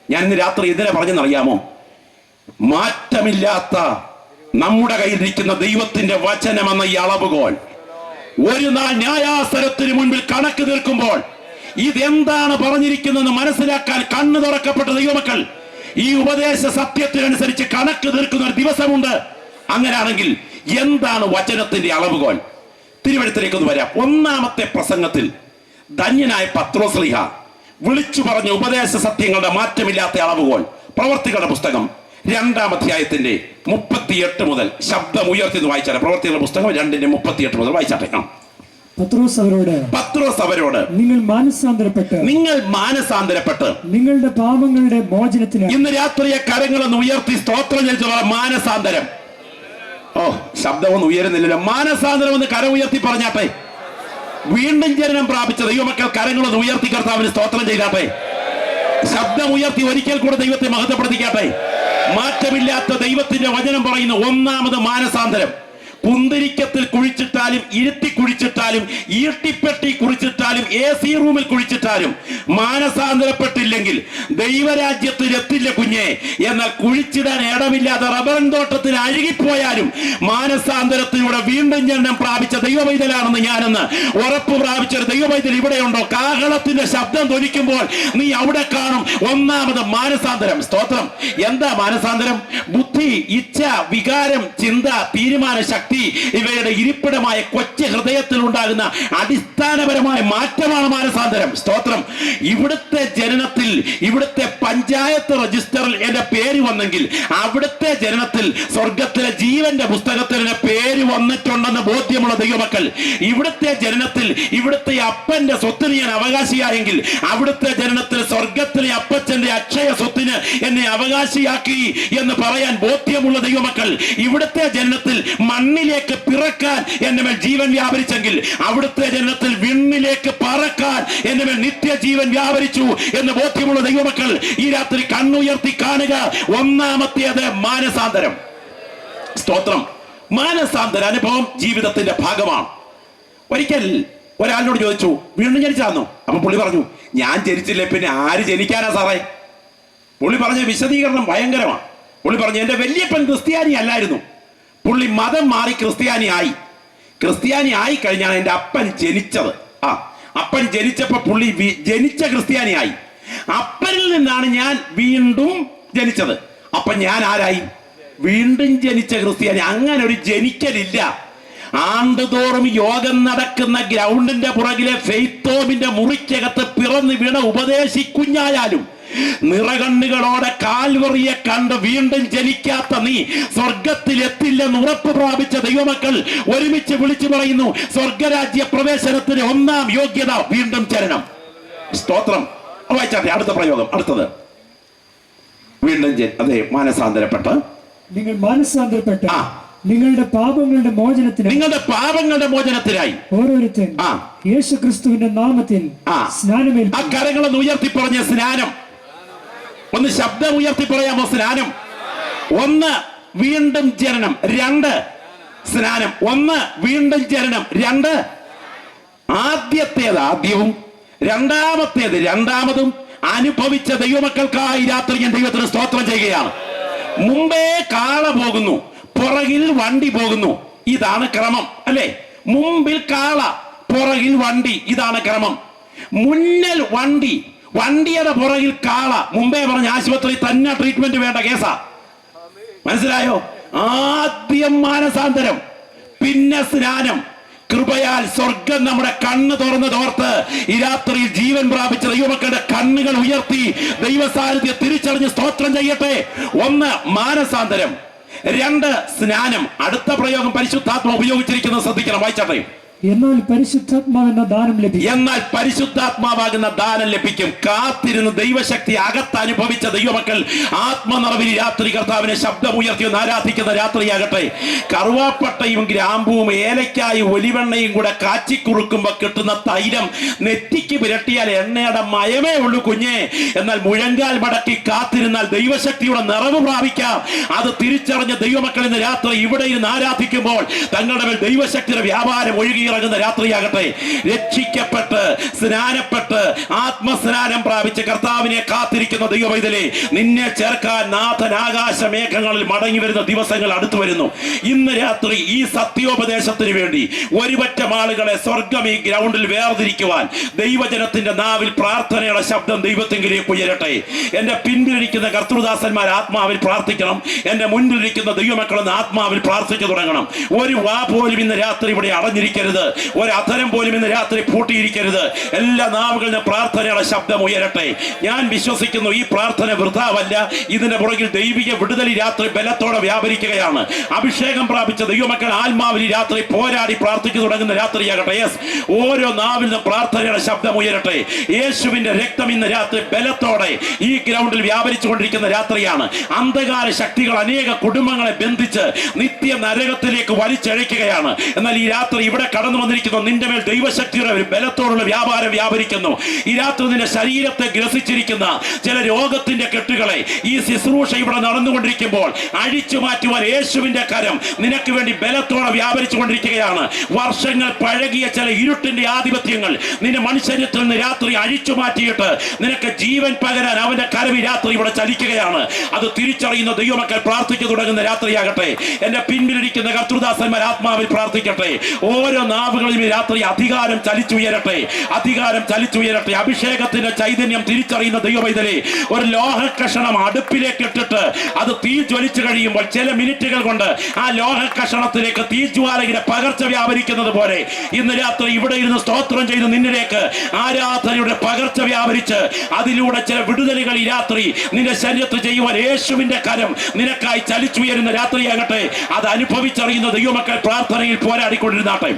ഞാൻ ഇന്ന് രാത്രി ഇതിനെ പറഞ്ഞെന്നറിയാമോ? മാറ്റമില്ലാത്ത നമ്മുടെ കയ്യിലിരിക്കുന്ന ദൈവത്തിന്റെ വചനമെന്ന ഈ അളവുകോൽ ഒരു നാൾ ന്യായാസനത്തിന് മുൻപിൽ കണക്ക് തീർക്കുമ്പോൾ ഇതെന്താണ് പറഞ്ഞിരിക്കുന്നതെന്ന് മനസ്സിലാക്കാൻ കണ്ണു തുറക്കപ്പെട്ട ദൈവമക്കൾ ഈ ഉപദേശ സത്യത്തിനനുസരിച്ച് കണക്ക് തീർക്കുന്ന ഒരു ദിവസമുണ്ട്. അങ്ങനെയാണെങ്കിൽ എന്താണ് വചനത്തിന്റെ അളവുകോൽ? തിരുവഴുത്തിലേക്കൊന്ന് വരാം. ഒന്നാമത്തെ പ്രസംഗത്തിൽ ധന്യനായ പത്രോസ് ശ്ലീഹ വിളിച്ചു പറഞ്ഞ ഉപദേശ സത്യങ്ങളുടെ മാറ്റമില്ലാത്ത അളവുകോൽ പ്രവർത്തികളുടെ പുസ്തകം 2-ാം അധ്യായത്തിന്റെ 38 മുതൽ ശബ്ദം ഉയർത്തി വായിച്ചാട്ടെ. പ്രവർത്തികളുടെ പുസ്തകം 2:38 മുതൽ വായിച്ചാട്ടെ. പത്രോസ് അവരോട് നിങ്ങൾ മാനസാന്തരപ്പെട്ട് നിങ്ങളുടെ പാപങ്ങളുടെ മോചനത്തിന് ഇന്ന് രാത്രിയെ കരങ്ങളൊന്ന് ഉയർത്തി സ്തോത്രം ചെയ്തു. മാനസാന്തരം. ഓ, ശബ്ദമൊന്നും ഉയരുന്നില്ലല്ലോ. മാനസാന്തരം ഒന്ന് കരം ഉയർത്തി പറഞ്ഞാട്ടെ. വീണ്ടും ജനനം പ്രാപിച്ച ദൈവമക്കൾ കരങ്ങളൊന്ന് ഉയർത്തി കർത്താവിന് സ്തോത്രം ചെയ്താട്ടെ. ശബ്ദം ഉയർത്തി ഒരിക്കൽ കൂടെ ദൈവത്തെ മഹത്വപ്പെടുത്തിക്കാട്ടെ. മാറ്റമില്ലാത്ത ദൈവത്തിന്റെ വചനം പറയുന്നു, ഒന്നാമത് മാനസാന്തരം. കുന്തിരിക്കത്തിൽ കുഴിച്ചിട്ടാലും ഇരുത്തി കുഴിച്ചിട്ടാലും ഈട്ടിപ്പെട്ടി കുഴിച്ചിട്ടാലും AC റൂമിൽ കുഴിച്ചിട്ടാലും മാനസാന്തരപ്പെട്ടില്ലെങ്കിൽ ദൈവരാജ്യത്തിൽ എത്തില്ല കുഞ്ഞെ. എന്നാൽ കുഴിച്ചിടാൻ ഇടമില്ലാതെ റബ്ബർ തോട്ടത്തിൽ അഴുകിപ്പോയാലും മാനസാന്തരത്തിലൂടെ വീണ്ടും ജനനം പ്രാപിച്ച ദൈവവൈതലാണെന്ന് ഞാനെന്ന് ഉറപ്പ് പ്രാപിച്ച ഒരു ദൈവവൈതൽ ഇവിടെയുണ്ടോ? കാഹളത്തിന്റെ ശബ്ദം ധ്വനിക്കുമ്പോൾ നീ അവിടെ കാണും ഒന്നാമത് മാനസാന്തരം. സ്തോത്രം. എന്താ മാനസാന്തരം? ബുദ്ധി, ഇച്ഛ, വികാരം, ചിന്ത, തീരുമാന ശക്തി ഇവയുടെ ഇരിപ്പിടമായ കൊച്ചു ഹൃദയത്തിൽ ഉണ്ടാകുന്ന അടിസ്ഥാനപരമായ മാറ്റമാണ് മാനസാന്തരം. സ്തോത്രം. ഇവിടുത്തെ ജനനത്തിൽ, ഇവിടുത്തെ പഞ്ചായത്ത് രജിസ്റ്ററിൽ എന്റെ പേര് വന്നെങ്കിൽ അവിടുത്തെ ജനനത്തിൽ സ്വർഗത്തിലെ ജീവന്റെ പുസ്തകത്തിൽ എന്റെ പേര് വന്നിട്ടുണ്ടെന്ന് ബോധ്യമുള്ള ദൈവമക്കൾ, ഇവിടുത്തെ ജനനത്തിൽ ഇവിടുത്തെ അപ്പന്റെ സ്വത്തിന് ഞാൻ അവകാശിയായെങ്കിൽ അവിടുത്തെ ജനനത്തിൽ സ്വർഗത്തിലെ അപ്പച്ചന്റെ അക്ഷയ സ്വത്തിന് എന്നെ അവകാശിയാക്കി എന്ന് പറയാൻ ബോധ്യമുള്ള ദൈവമക്കൾ, ഇവിടുത്തെ ജനനത്തിൽ മണ്ണിലേക്ക് പിറക്കാൻ എന്റെ മേൽ ജീവൻ വ്യാപരിച്ചെങ്കിൽ അവിടുത്തെ ജനനത്തിൽ വിണ്ണിലേക്ക് പറക്കാൻ എന്റെ മേൽ നിത്യജീവൻ വ്യാപരിച്ചു എന്ന് ബോധ്യമുള്ള ദൈവമക്കൾ ഈ രാത്രി കണ്ണുയർത്തി കാണുക. ഒന്നാമത്തേത് മാനസാന്തരം. സ്തോത്രം. മാനസാന്തര അനുഭവം ജീവിതത്തിന്റെ ഭാഗമാണ്. ഒരിക്കൽ ഒരാളിനോട് ചോദിച്ചു, വീണ്ടും ജനിച്ചാന്നോ? അപ്പൊ പുള്ളി പറഞ്ഞു, ഞാൻ ജനിച്ചില്ലേ പിന്നെ ആര് ജനിക്കാനാ സാറേ? പുള്ളി പറഞ്ഞ വിശദീകരണം ഭയങ്കരമാണ്. പുള്ളി പറഞ്ഞു, എന്റെ വല്യപ്പൻ ക്രിസ്ത്യാനി അല്ലായിരുന്നു, പുള്ളി മതം മാറി ക്രിസ്ത്യാനി ആയി കഴിഞ്ഞാണ് എൻ്റെ അപ്പൻ ജനിച്ചത്. അപ്പൻ ജനിച്ചപ്പോ പുള്ളി ജനിച്ച ക്രിസ്ത്യാനിയായി. അപ്പനിൽ നിന്നാണ് ഞാൻ വീണ്ടും ജനിച്ചത്. അപ്പൊ ഞാൻ ആരായി? വീണ്ടും ജനിച്ച ക്രിസ്ത്യാനി. അങ്ങനെ ഒരു ജനിക്കലില്ല. ആണ്ടുതോറും യോഗം നടക്കുന്ന ഗ്രൗണ്ടിന്റെ പുറകിലെ ഫെയ്ത്തോമിന്റെ മുറിക്കകത്ത് പിറന്നു വീണ ഉപദേശിക്കുഞ്ഞായാലും നിറകണ്ണുകളോടെ കാൽവറിയെ കണ്ട് വീണ്ടും ജനിക്കാത്ത നീ സ്വർഗത്തിൽ എത്തില്ലെന്ന് ഉറപ്പ് പ്രാപിച്ച ദൈവമക്കൾ ഒരുമിച്ച് വിളിച്ചു പറയുന്നു, സ്വർഗരാജ്യ പ്രവേശനത്തിന് ഒന്നാം യോഗ്യത വീണ്ടും ജനനം. സ്തോത്രം. വായിച്ചാട്ടെ അടുത്ത പ്രയോഗം. അടുത്തത് വീണ്ടും അതെ, മാനസാന്തരപ്പെട്ട് നിങ്ങൾ മാനസാന്തരപ്പെട്ട് നിങ്ങളുടെ പാപങ്ങളുടെ മോചനത്തിനായി ഓരോരുത്തൻ യേശു ക്രിസ്തുവിന്റെ നാമത്തിൽ സ്നാനമേൽപ്പിക്കും. ആ കരങ്ങളൊന്ന് ഉയർത്തി പറഞ്ഞ സ്നാനം. ഒന്ന് ശബ്ദം ഉയർത്തി പറയാമോ? സ്നാനം. ഒന്ന് വീണ്ടും ജനനം, രണ്ട് സ്നാനം. ഒന്ന് വീണ്ടും ജനനം, രണ്ട് ആദ്യത്തേത് ആദ്യവും രണ്ടാമത്തേത് രണ്ടാമതും അനുഭവിച്ച ദൈവമക്കൾക്കായി രാത്രി ഞാൻ ദൈവത്തിന് സ്തോത്രം ചെയ്യുകയാണ്. മുമ്പേ കാള പോകുന്നു, പുറകിൽ വണ്ടി പോകുന്നു. ഇതാണ് ക്രമം, അല്ലേ? മുമ്പിൽ കാള, പുറകിൽ വണ്ടി. ഇതാണ് ക്രമം. മുന്നിൽ വണ്ടി, വണ്ടിയുടെ പുറകിൽ കാള. മുമ്പേ പറഞ്ഞ ആശുപത്രി തന്നെ ട്രീറ്റ്മെന്റ് വേണ്ട കേസാ. മനസ്സിലായോ? ആദ്യം മാനസാന്തരം, പിന്നെ സ്നാനം. കൃപയാൽ സ്വർഗം നമ്മുടെ കണ്ണ് തുറന്നതോർത്ത് ഈ രാത്രിയിൽ ജീവൻ പ്രാപിച്ച ദൈവമക്കളുടെ കണ്ണുകൾ ഉയർത്തി ദൈവസാന്നിധ്യം തിരിച്ചറിഞ്ഞ് സ്തോത്രം ചെയ്യട്ടെ. ഒന്ന് മാനസാന്തരം, രണ്ട് സ്നാനം. അടുത്ത പ്രയോഗം പരിശുദ്ധാത്മ ഉപയോഗിച്ചിരിക്കുന്നത് ശ്രദ്ധിക്കണം. വായിച്ചാട്ടെ. എന്നാൽ പരിശുദ്ധാത്മാവെന്ന ദാനം ലഭിക്കും. എന്നാൽ പരിശുദ്ധാത്മാവാകുന്ന ദാനം ലഭിക്കും. കാത്തിരുന്ന് ദൈവശക്തി അകത്ത് അനുഭവിച്ച ദൈവമക്കൾ ആത്മനിറവിൽ രാത്രി കർത്താവിനെ ശബ്ദമുയർത്തി ഒന്ന് ആരാധിക്കുന്ന രാത്രിയാകട്ടെ. കറുവാപ്പട്ടയും ഗ്രാമ്പൂവും ഏലക്കായും ഒലിവെണ്ണയും കൂടെ കാച്ചിക്കുറുക്കുമ്പോ കിട്ടുന്ന തൈലം നെറ്റിക്ക് പുരട്ടിയാൽ എണ്ണയുടെ മയമേ ഉള്ളൂ കുഞ്ഞേ. എന്നാൽ മുഴങ്കാൽ മടക്കി കാത്തിരുന്നാൽ ദൈവശക്തിയുടെ നിറവ് പ്രാപിക്കാം. അത് തിരിച്ചറിഞ്ഞ ദൈവമക്കൾ ഇന്ന് രാത്രി ഇവിടെ ഇരുന്ന് ആരാധിക്കുമ്പോൾ തങ്ങളുടെ മേൽ ദൈവശക്തിയുടെ വ്യാപാരം ഒഴുകി ഇറങ്ങുന്ന രാത്രിയാകട്ടെ. രക്ഷിക്കപ്പെട്ട് സ്നാനപ്പെട്ട് ആത്മസ്നാനം പ്രാപിച്ച് കർത്താവിനെ കാത്തിരിക്കുന്ന ദൈവവൈതലേ, നിന്നെ ചേർക്കാൻ നാഥൻ ആകാശ മേഘങ്ങളിൽ മടങ്ങി വരുന്ന ദിവസങ്ങൾ അടുത്തു വരുന്നു. ഇന്ന് രാത്രി ഈ സത്യോപദേശത്തിന് വേണ്ടി ഒരുപറ്റം ആളുകളെ സ്വർഗം ഈ ഗ്രൗണ്ടിൽ വേർതിരിക്കുവാൻ ദൈവജനത്തിന്റെ നാവിൽ പ്രാർത്ഥനയുടെ ശബ്ദം ദൈവത്തെങ്കിലേക്ക് ഉയരട്ടെ. എന്റെ പിൻപിലിരിക്കുന്ന കർത്തൃദാസന്മാർ ആത്മാവിൽ പ്രാർത്ഥിക്കണം. എന്റെ മുൻപിലിരിക്കുന്ന ദൈവമക്കളെന്ന് ആത്മാവിൽ പ്രാർത്ഥിച്ചു തുടങ്ങണം. ഒരു വാ പോലും ഇന്ന് രാത്രി ഇവിടെ അടഞ്ഞിരിക്കരുത്. ഒരു അധരം പോലും ഇന്ന് രാത്രി പൂട്ടിയിരിക്കരുത്. എല്ലാ നാവുകളിലും പ്രാർത്ഥനയുടെ ശബ്ദം ഉയരട്ടെ. ഞാൻ വിശ്വസിക്കുന്നു ഈ പ്രാർത്ഥന വൃഥാവല്ല. ഇതിന്റെ പുറകിൽ ദൈവിക വിടുതൽ രാത്രി ബലത്തോടെ വ്യാപരിക്കുകയാണ്. അഭിഷേകം പ്രാപിച്ച ദൈവമക്കൾ ആത്മാവിൽ രാത്രി പോരാടി പ്രാർത്ഥിച്ചു തുടങ്ങുന്ന രാത്രിയാകട്ടെ. യെസ്, ഓരോ നാവിൽ നിന്നും പ്രാർത്ഥനയുടെ ശബ്ദം ഉയരട്ടെ. യേശുവിന്റെ രക്തം ഇന്ന് രാത്രി ബലത്തോടെ ഈ ഗ്രൗണ്ടിൽ വ്യാപരിച്ചു കൊണ്ടിരിക്കുന്ന രാത്രിയാണ്. അന്ധകാര ശക്തികൾ അനേക കുടുംബങ്ങളെ ബന്ധിച്ച് നിത്യ നരകത്തിലേക്ക് വലിച്ചഴയ്ക്കുകയാണ്. എന്നാൽ ഈ രാത്രി ഇവിടെ കടന്നു വന്നിരിക്കുന്നു നിന്റെ മേൽ ദൈവശക്തിയുടെ ഒരു ബലത്തോടുള്ള വ്യാപാരം വ്യാപരിക്കുന്നു. ഈ രാത്രി നിന്റെ ശരീരത്തെ ഗ്രസിച്ചിരിക്കുന്ന ചില രോഗത്തിന്റെ കെട്ടുകളെ ഈ ശുശ്രൂഷ ഇവിടെ നടന്നുകൊണ്ടിരിക്കുമ്പോൾ അഴിച്ചു മാറ്റുവാൻ യേശുവിന്റെ കരം നിനക്ക് വേണ്ടി ബലത്തോടെ വ്യാപരിച്ചു കൊണ്ടിരിക്കുകയാണ്. വർഷങ്ങൾ പഴകിയ ചില ഇരുട്ടിന്റെ ആധിപത്യങ്ങൾ നിന്റെ മനുഷ്യത്തിൽ നിന്ന് രാത്രി അഴിച്ചു മാറ്റിയിട്ട് നിനക്ക് ജീവൻ പകരാൻ അവന്റെ കരം ഈ രാത്രി ഇവിടെ ചലിക്കുകയാണ്. അത് തിരിച്ചറിയുന്ന ദൈവമക്കൾ പ്രാർത്ഥിച്ചു തുടങ്ങുന്ന രാത്രിയാകട്ടെ. എന്റെ പിൻപിലിരിക്കുന്ന കർത്തൃദാസന്മാർ ആത്മാവിൽ പ്രാർത്ഥിക്കട്ടെ. ഓരോ നാവുകളിലും രാത്രി അധികാരം ചലിച്ചുയരട്ടെ, അധികാരം ചലിച്ചുയരട്ടെ. അഭിഷേകത്തിന്റെ ചൈതന്യം തിരിച്ചറിയുന്ന ദൈവവൈതലേ, ഒരു ലോഹ കഷണം അടുപ്പിലേക്ക് ഇട്ടിട്ട് അത് തീ ജ്വലിച്ചു കഴിയുമ്പോൾ ചില മിനിറ്റുകൾ കൊണ്ട് ആ ലോഹ കഷണത്തിലേക്ക് തീജ്വാലയുടെ പകർച്ച വ്യാപരിക്കുന്നത് പോലെ ഇന്ന് രാത്രി ഇവിടെ ഇരുന്ന് സ്തോത്രം ചെയ്ത് നിന്നിലേക്ക് ആരാധനയുടെ പകർച്ച വ്യാപരിച്ച് അതിലൂടെ ചില വിടുതലുകൾ ഈ രാത്രി നിന്റെ ശരീരത്തിൽ ചെയ്യുവാൻ യേശുവിന്റെ കരം നിനക്കായി ചലിച്ചുയരുന്ന രാത്രിയാകട്ടെ. അത് അനുഭവിച്ചറിയുന്ന ദൈവമക്കൾ പ്രാർത്ഥനയിൽ പോരാടിക്കൊണ്ടിരുന്നാട്ടെ.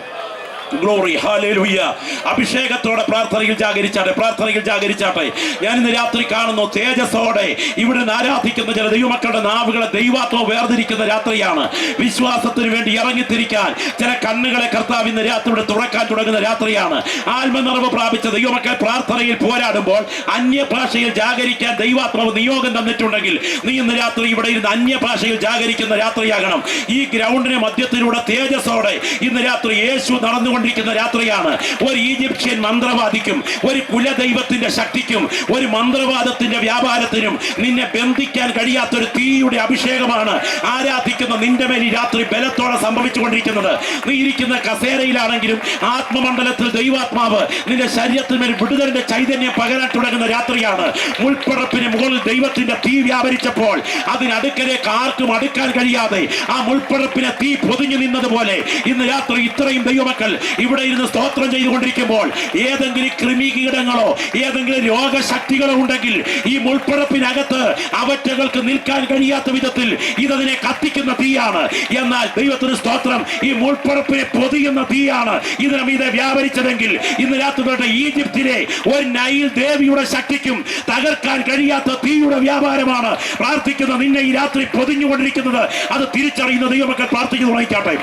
Glory, hallelujah. അഭിഷേകത്തോടെ പ്രാർത്ഥനയിൽ ജാഗരിച്ചാട്ടെ, പ്രാർത്ഥനയിൽ ജാഗരിച്ചാട്ടെ. ഞാൻ ഇന്ന് രാത്രി കാണുന്നു തേജസ്സോടെ ഇവിടെ ആരാധിക്കുന്ന ചില ദൈവമക്കളുടെ നാവുകളെ ദൈവാത്മം വേർതിരിക്കുന്ന രാത്രിയാണ്. വിശ്വാസത്തിന് വേണ്ടി ഇറങ്ങിത്തിരിക്കാൻ ചില കണ്ണുകളെ കർത്താവ് ഇന്ന് രാത്രിയുടെ തുറക്കാൻ തുടങ്ങുന്ന രാത്രിയാണ്. ആത്മനിറവ് പ്രാപിച്ച ദൈവമക്കൾ പ്രാർത്ഥനയിൽ പോരാടുമ്പോൾ അന്യഭാഷയിൽ ജാഗരിക്കാൻ ദൈവാത്മാവ് നിയോഗം തന്നിട്ടുണ്ടെങ്കിൽ നീ ഇന്ന് രാത്രി ഇവിടെ ഇരുന്ന് അന്യഭാഷയിൽ ജാഗരിക്കുന്ന രാത്രിയാകണം. ഈ ഗ്രൗണ്ടിന് മധ്യത്തിലൂടെ തേജസ്സോടെ ഇന്ന് രാത്രി യേശു നടന്നുകൊണ്ട് രാത്രിയാണ്. ഒരു ഈജിപ്ഷ്യൻ മന്ത്രവാദിക്കും ഒരു കുലദൈവത്തിന്റെ ശക്തിക്കും ഒരു മന്ത്രവാദത്തിന്റെ വ്യാപാരത്തിനും നിന്നെ ബന്ധിക്കാൻ കഴിയാത്തൊരു തീയുടെ അഭിഷേകമാണ് ആരാധിക്കുന്ന നിന്റെ മേൽ ഈ രാത്രി ബലത്തോടെ സംഭവിച്ചുകൊണ്ടിരിക്കുന്നത്. നീ ഇരിക്കുന്ന കസേരയിലാണെങ്കിലും ആത്മമണ്ഡലത്തിൽ ദൈവാത്മാവ് നിന്റെ ശരീരത്തിന്മേൽ വിടുതലിന്റെ ചൈതന്യം പകരാൻ തുടങ്ങുന്ന രാത്രിയാണ്. മുൾപ്പടപ്പിന് മുകളിൽ ദൈവത്തിന്റെ തീ വ്യാപരിച്ചപ്പോൾ അതിനടുക്കലേക്ക് ആർക്കും അടുക്കാൻ കഴിയാതെ ആ മുൾപ്പടപ്പിനെ തീ പൊതിഞ്ഞു നിന്നതുപോലെ ഇന്ന് രാത്രി ഇത്രയും ദൈവമക്കൾ ഇവിടെ ഇരുന്ന് സ്തോത്രം ചെയ്തുകൊണ്ടിരിക്കുമ്പോൾ ഏതെങ്കിലും കൃമികീടങ്ങളോ ഏതെങ്കിലും രോഗശക്തികളോ ഉണ്ടെങ്കിൽ ഈ മുൾപ്പടപ്പിനകത്ത് അവറ്റകൾക്ക് നിൽക്കാൻ കഴിയാത്ത വിധത്തിൽ ഇതതിനെ കത്തിക്കുന്ന തീയാണ്. എന്നാൽ ദൈവത്തിന് സ്തോത്രം, ഈ മുൾപ്പടപ്പിനെ പൊതിയുന്ന തീയാണ് ഇതിനും ഇത് വ്യാപരിച്ചതെങ്കിൽ ഇന്ന് രാത്രി ഈജിപ്തിലെ ഒരു നൈൽ ദേവിയുടെ ശക്തിക്കും തകർക്കാൻ കഴിയാത്ത തീയുടെ വ്യാപാരമാണ് പ്രാർത്ഥിക്കുന്ന നിന്നെ ഈ രാത്രി പൊതിഞ്ഞുകൊണ്ടിരിക്കുന്നത്. അത് തിരിച്ചറിയുന്ന ദൈവമക്കൾ പ്രാർത്ഥിക്കുന്നു. വായിക്കാട്ടെ.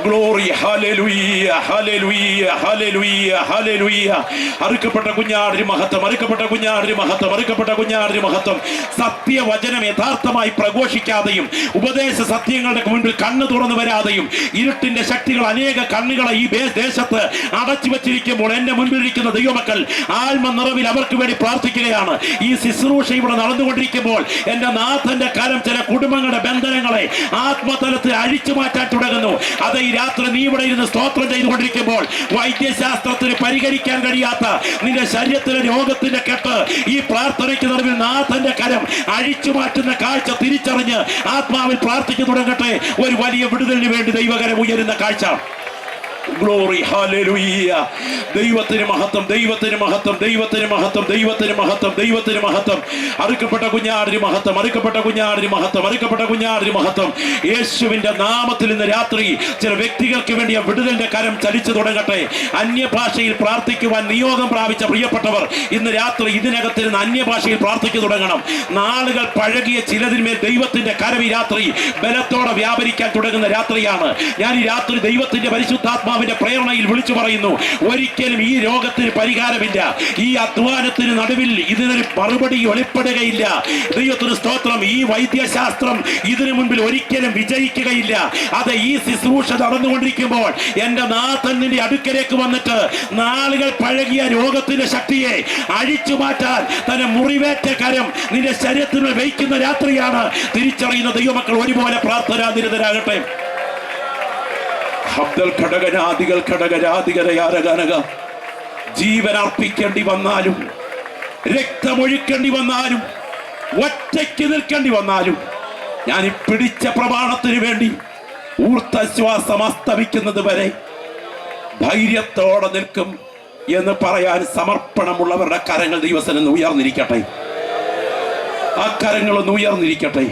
Glory, hallelujah, hallelujah, hallelujah, hallelujah. അറുക്കപ്പെട്ട കുഞ്ഞാടിന് മഹത്വം, അറുക്കപ്പെട്ട കുഞ്ഞാടിന് മഹത്വം, അറുക്കപ്പെട്ട കുഞ്ഞാടിന് മഹത്വം. സത്യവചനം യഥാർത്ഥമായി പ്രഘോഷിക്കാതെയും ഉപദേശ സത്യങ്ങളുടെ മുൻപിൽ കണ്ണു തുറന്നു വരാതെയും ഇരുട്ടിന്റെ ശക്തികൾ അനേക കണ്ണുകളെ ഈ ദേശത്ത് അടച്ചു വച്ചിരിക്കുമ്പോൾ എന്റെ മുൻപിലിരിക്കുന്ന ദൈവമക്കൾ ആത്മ നിറവിൽ അവർക്ക് വേണ്ടി പ്രാർത്ഥിക്കുകയാണ്. ഈ ശുശ്രൂഷ ഇവിടെ നടന്നുകൊണ്ടിരിക്കുമ്പോൾ എന്റെ നാഥന്റെ കരം ചില കുടുംബങ്ങളുടെ ബന്ധനങ്ങളെ ആത്മതലത്തിൽ അഴിച്ചു മാറ്റാൻ തുടങ്ങുന്നു. അത് ഈ രാത്രി നീ ഇവിടെ ഇരുന്ന് സ്തോത്രം ചെയ്തുകൊണ്ടിരിക്കുമ്പോൾ വൈദ്യശാസ്ത്രത്തിന് പരിഹരിക്കാൻ കഴിയാത്ത നിന്റെ ശരീരത്തിലെ രോഗത്തിന്റെ കെട്ട് ഈ പ്രാർത്ഥനയ്ക്ക് നടുവിൽ നാഥന്റെ കരം അഴിച്ചു മാറ്റുന്ന കാഴ്ച തിരിച്ചറിഞ്ഞ് ആത്മാവിൽ പ്രാർത്ഥിച്ചു തുടങ്ങട്ടെ. ഒരു വലിയ വിടുതലിന് വേണ്ടി ദൈവകരം ഉയരുന്ന കാഴ്ച. Glory, hallelujah. ദൈവത്തിന് മഹത്വം, ദൈവത്തിന് മഹത്വം, ദൈവത്തിന് മഹത്വം, ദൈവത്തിന് മഹത്വം, ദൈവത്തിന് മഹത്വം. അറുക്കപ്പെട്ട കുഞ്ഞാടിന് മഹത്വം, അറുക്കപ്പെട്ട കുഞ്ഞാടിന് മഹത്വം, അറുക്കപ്പെട്ട കുഞ്ഞാടിന് മഹത്വം. യേശുവിന്റെ നാമത്തിൽ ഇന്ന് രാത്രി ചില വ്യക്തികൾക്ക് വേണ്ടി ആ വിടുതലിന്റെ കരം ചലിച്ചു തുടങ്ങട്ടെ. അന്യഭാഷയിൽ പ്രാർത്ഥിക്കുവാൻ നിയോഗം പ്രാപിച്ച പ്രിയപ്പെട്ടവർ ഇന്ന് രാത്രി ഇതിനകത്തിരുന്ന് അന്യഭാഷയിൽ പ്രാർത്ഥിച്ചു തുടങ്ങണം. നാളുകൾ പഴകിയ ചിലതിന്മേൽ ദൈവത്തിന്റെ കരം ഈ രാത്രി ബലത്തോടെ വ്യാപരിക്കാൻ തുടങ്ങുന്ന രാത്രിയാണ്. ഞാൻ ഈ രാത്രി ദൈവത്തിന്റെ പരിശുദ്ധാത്മാവിന്റെ പ്രേരണയിൽ വിളിച്ചു പറയുന്നു, ഒരിക്കലും ഈ രോഗത്തിന് പരിഹാരമില്ല. ഈ അധ്വാനത്തിന് നടുവിൽ ഇതിനൊരു മറുപടി വെളിപ്പെടുകയില്ല. ദൈവത്തിന് സ്തോത്രം. ഈ വൈദ്യശാസ്ത്രം ഇതിനു മുൻപിൽ ഒരിക്കലും വിജയിക്കുകയില്ല. അത് ഈ ശുശ്രൂഷ നടന്നുകൊണ്ടിരിക്കുമ്പോൾ എന്റെ നാഥൻ നിന്റെ അടുക്കലേക്ക് വന്നിട്ട് നാളുകൾ പഴകിയ രോഗത്തിന്റെ ശക്തിയെ അഴിച്ചു മാറ്റാൻ തന്നെ മുറിവേറ്റ കരം നിന്റെ ശരീരത്തിൽ വയ്ക്കുന്ന രാത്രിയാണ്. തിരിച്ചറിയുന്ന ദൈവമക്കൾ ഒരുപോലെ പ്രാർത്ഥനാ നിരതരാകട്ടെ. ജീവൻ അർപ്പിക്കേണ്ടി വന്നാലും രക്തമൊഴുക്കേണ്ടി വന്നാലും ഒറ്റയ്ക്ക് നിൽക്കേണ്ടി വന്നാലും ഞാൻ പിടിച്ച പ്രമാണത്തിന് വേണ്ടി ഊർദ്ധശ്വാസം അസ്തമിക്കുന്നത് വരെ ധൈര്യത്തോടെ നിൽക്കും എന്ന് പറയാൻ സമർപ്പണമുള്ളവരുടെ കരങ്ങൾ ദൈവസന്നിധിയിൽ ഉയർന്നിരിക്കട്ടെ. ആ കരങ്ങളൊന്ന് ഉയർന്നിരിക്കട്ടെ.